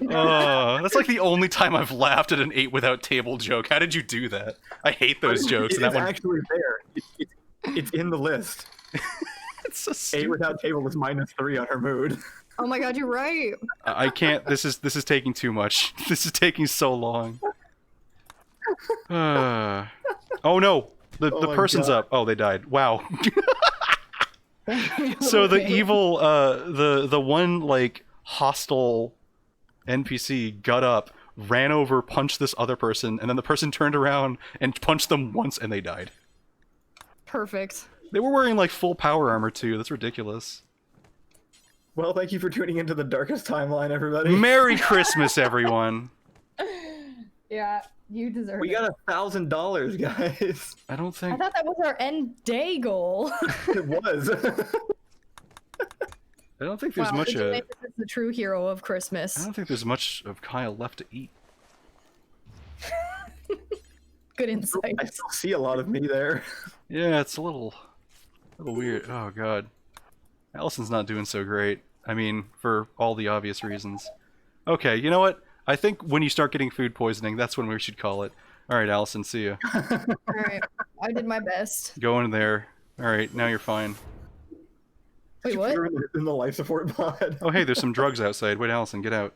That's like the only time I've laughed at an 8 without table joke. How did you do that? I hate those jokes. It's And that one. actually there. It's in the list. It's so 8 stupid. without table is -3 on her mood. Oh my god, you're right. I can't. This is taking too much. This is taking so long. Oh no! The Oh my person's God. up. Oh, they died. Wow. So the Okay. evil, the one like hostile NPC got up, ran over, punched this other person, and then the person turned around and punched them once, and they died. Perfect. They were wearing like full power armor too. That's ridiculous. Well, thank you for tuning into the darkest timeline, everybody. Merry Christmas, everyone. Yeah, you deserve We it. got $1,000, guys. I don't I think. thought that was our end day goal. It was. I don't think there's Wow, much. Vigilantis is the true hero of I Christmas. don't think there's much of Kyle left to eat. Good insight. I still see a lot of me there. Yeah, it's a little weird. Oh god, Allison's not doing so great. I mean, for all the obvious reasons. Okay, you know what? I think when you start getting food poisoning, that's when we should call it. All right, Allison, see ya. All right, I did my best. Go in there. All right, now you're fine. Wait, what? You're in the life support pod. Oh, hey, there's some drugs outside. Wait, Allison, get out.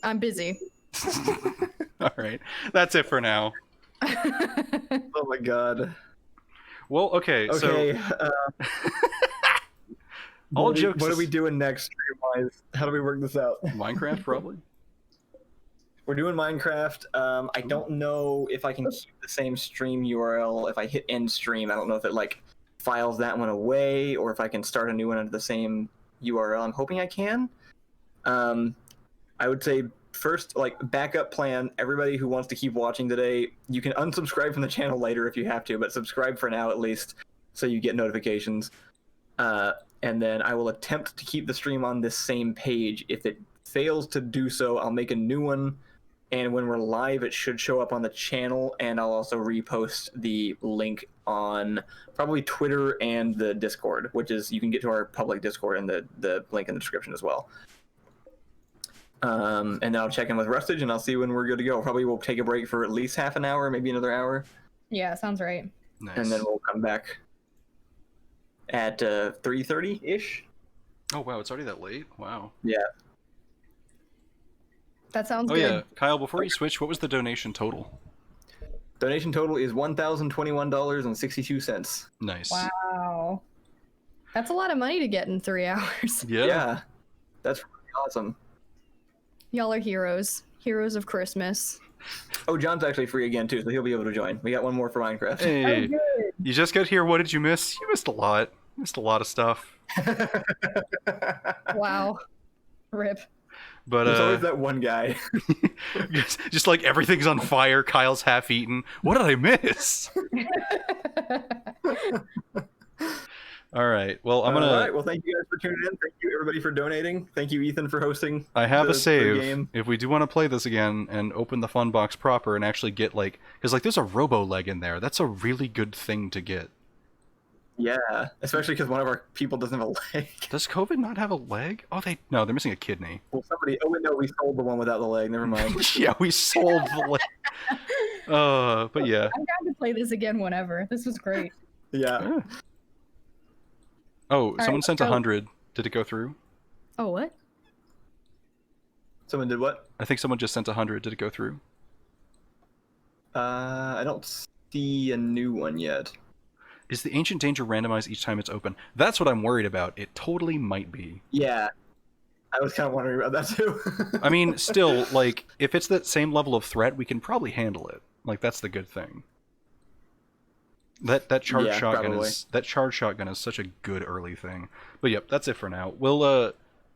I'm busy. All right, that's it for now. Oh my god. Well, okay, Okay. so all jokes. What are we doing next, stream-wise? How do we work this out? Minecraft, probably. We're doing Minecraft. I don't know if I can keep the same stream URL. If I hit end stream, I don't know if it like files that one away or if I can start a new one under the same URL. I'm hoping I can. I would say first, like, backup plan, everybody who wants to keep watching today, you can unsubscribe from the channel later if you have to, but subscribe for now at least so you get notifications. And then I will attempt to keep the stream on this same page. If it fails to do so, I'll make a new one, and when we're live, it should show up on the channel, and I'll also repost the link on probably Twitter and the Discord, which is, you can get to our public Discord and the link in the description as well. And then I'll check in with Rustage, and I'll see when we're good to go. Probably we'll take a break for at least half an hour, maybe another hour. Yeah, sounds right. Nice. And then we'll come back at 3:30-ish. Oh wow, it's already that late? Wow. Yeah. That sounds Oh good. yeah, Kyle, before you switch, what was the donation total? Donation total is $1,021.62. Nice. Wow. That's a lot of money to get in 3 hours. Yeah. That's really awesome. Y'all are heroes. Heroes of Christmas. Oh, John's actually free again too, so he'll be able to join. We got one more for Minecraft. Hey, Oh, good. you just got here. What did you miss? You missed a lot. You missed a lot of stuff. Wow. Rip. But There's always that one guy. just like everything's on fire. Kyle's half eaten. What did I miss? All right. Well, I'm gonna. All right. Well, thank you guys for tuning in. Thank you everybody for donating. Thank you, Ethan, for hosting. I have the a save game. if we do want to play this again and open the fun box proper and actually get like, because like there's a robo leg in there. That's a really good thing to get. Yeah, especially because one of our people doesn't have a leg. Does COVID not have a leg? Oh, they're missing a kidney. Well, somebody. Oh, wait, no, we sold the one without the leg. Never mind. Yeah, we sold the leg. But yeah. I'm down to play this again whenever. This was great. Yeah. Oh, someone right, sent let's go. 100. Did it go through? Oh, what? Someone did what? I think someone just sent 100. Did it go through? I don't see a new one yet. Is the Ancient Danger randomized each time it's open? That's what I'm worried about. It totally might be. Yeah, I was kind of wondering about that too. I mean, still, like, if it's that same level of threat, we can probably handle it. Like, that's the good thing. That charge Yeah, shotgun probably. is such a good early thing. But yep, that's it for now. We'll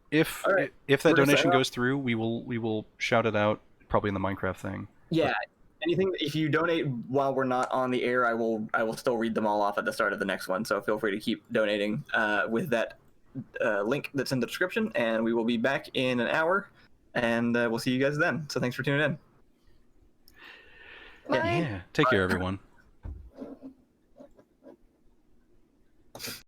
if All right. if that We're gonna donation sign off. goes through, we will shout it out probably in the Minecraft thing. Yeah. Anything, if you donate while we're not on the air, I will still read them all off at the start of the next one. So feel free to keep donating with that link that's in the description, and we will be back in an hour, and we'll see you guys then. So thanks for tuning in. Bye. Yeah. Take care, everyone.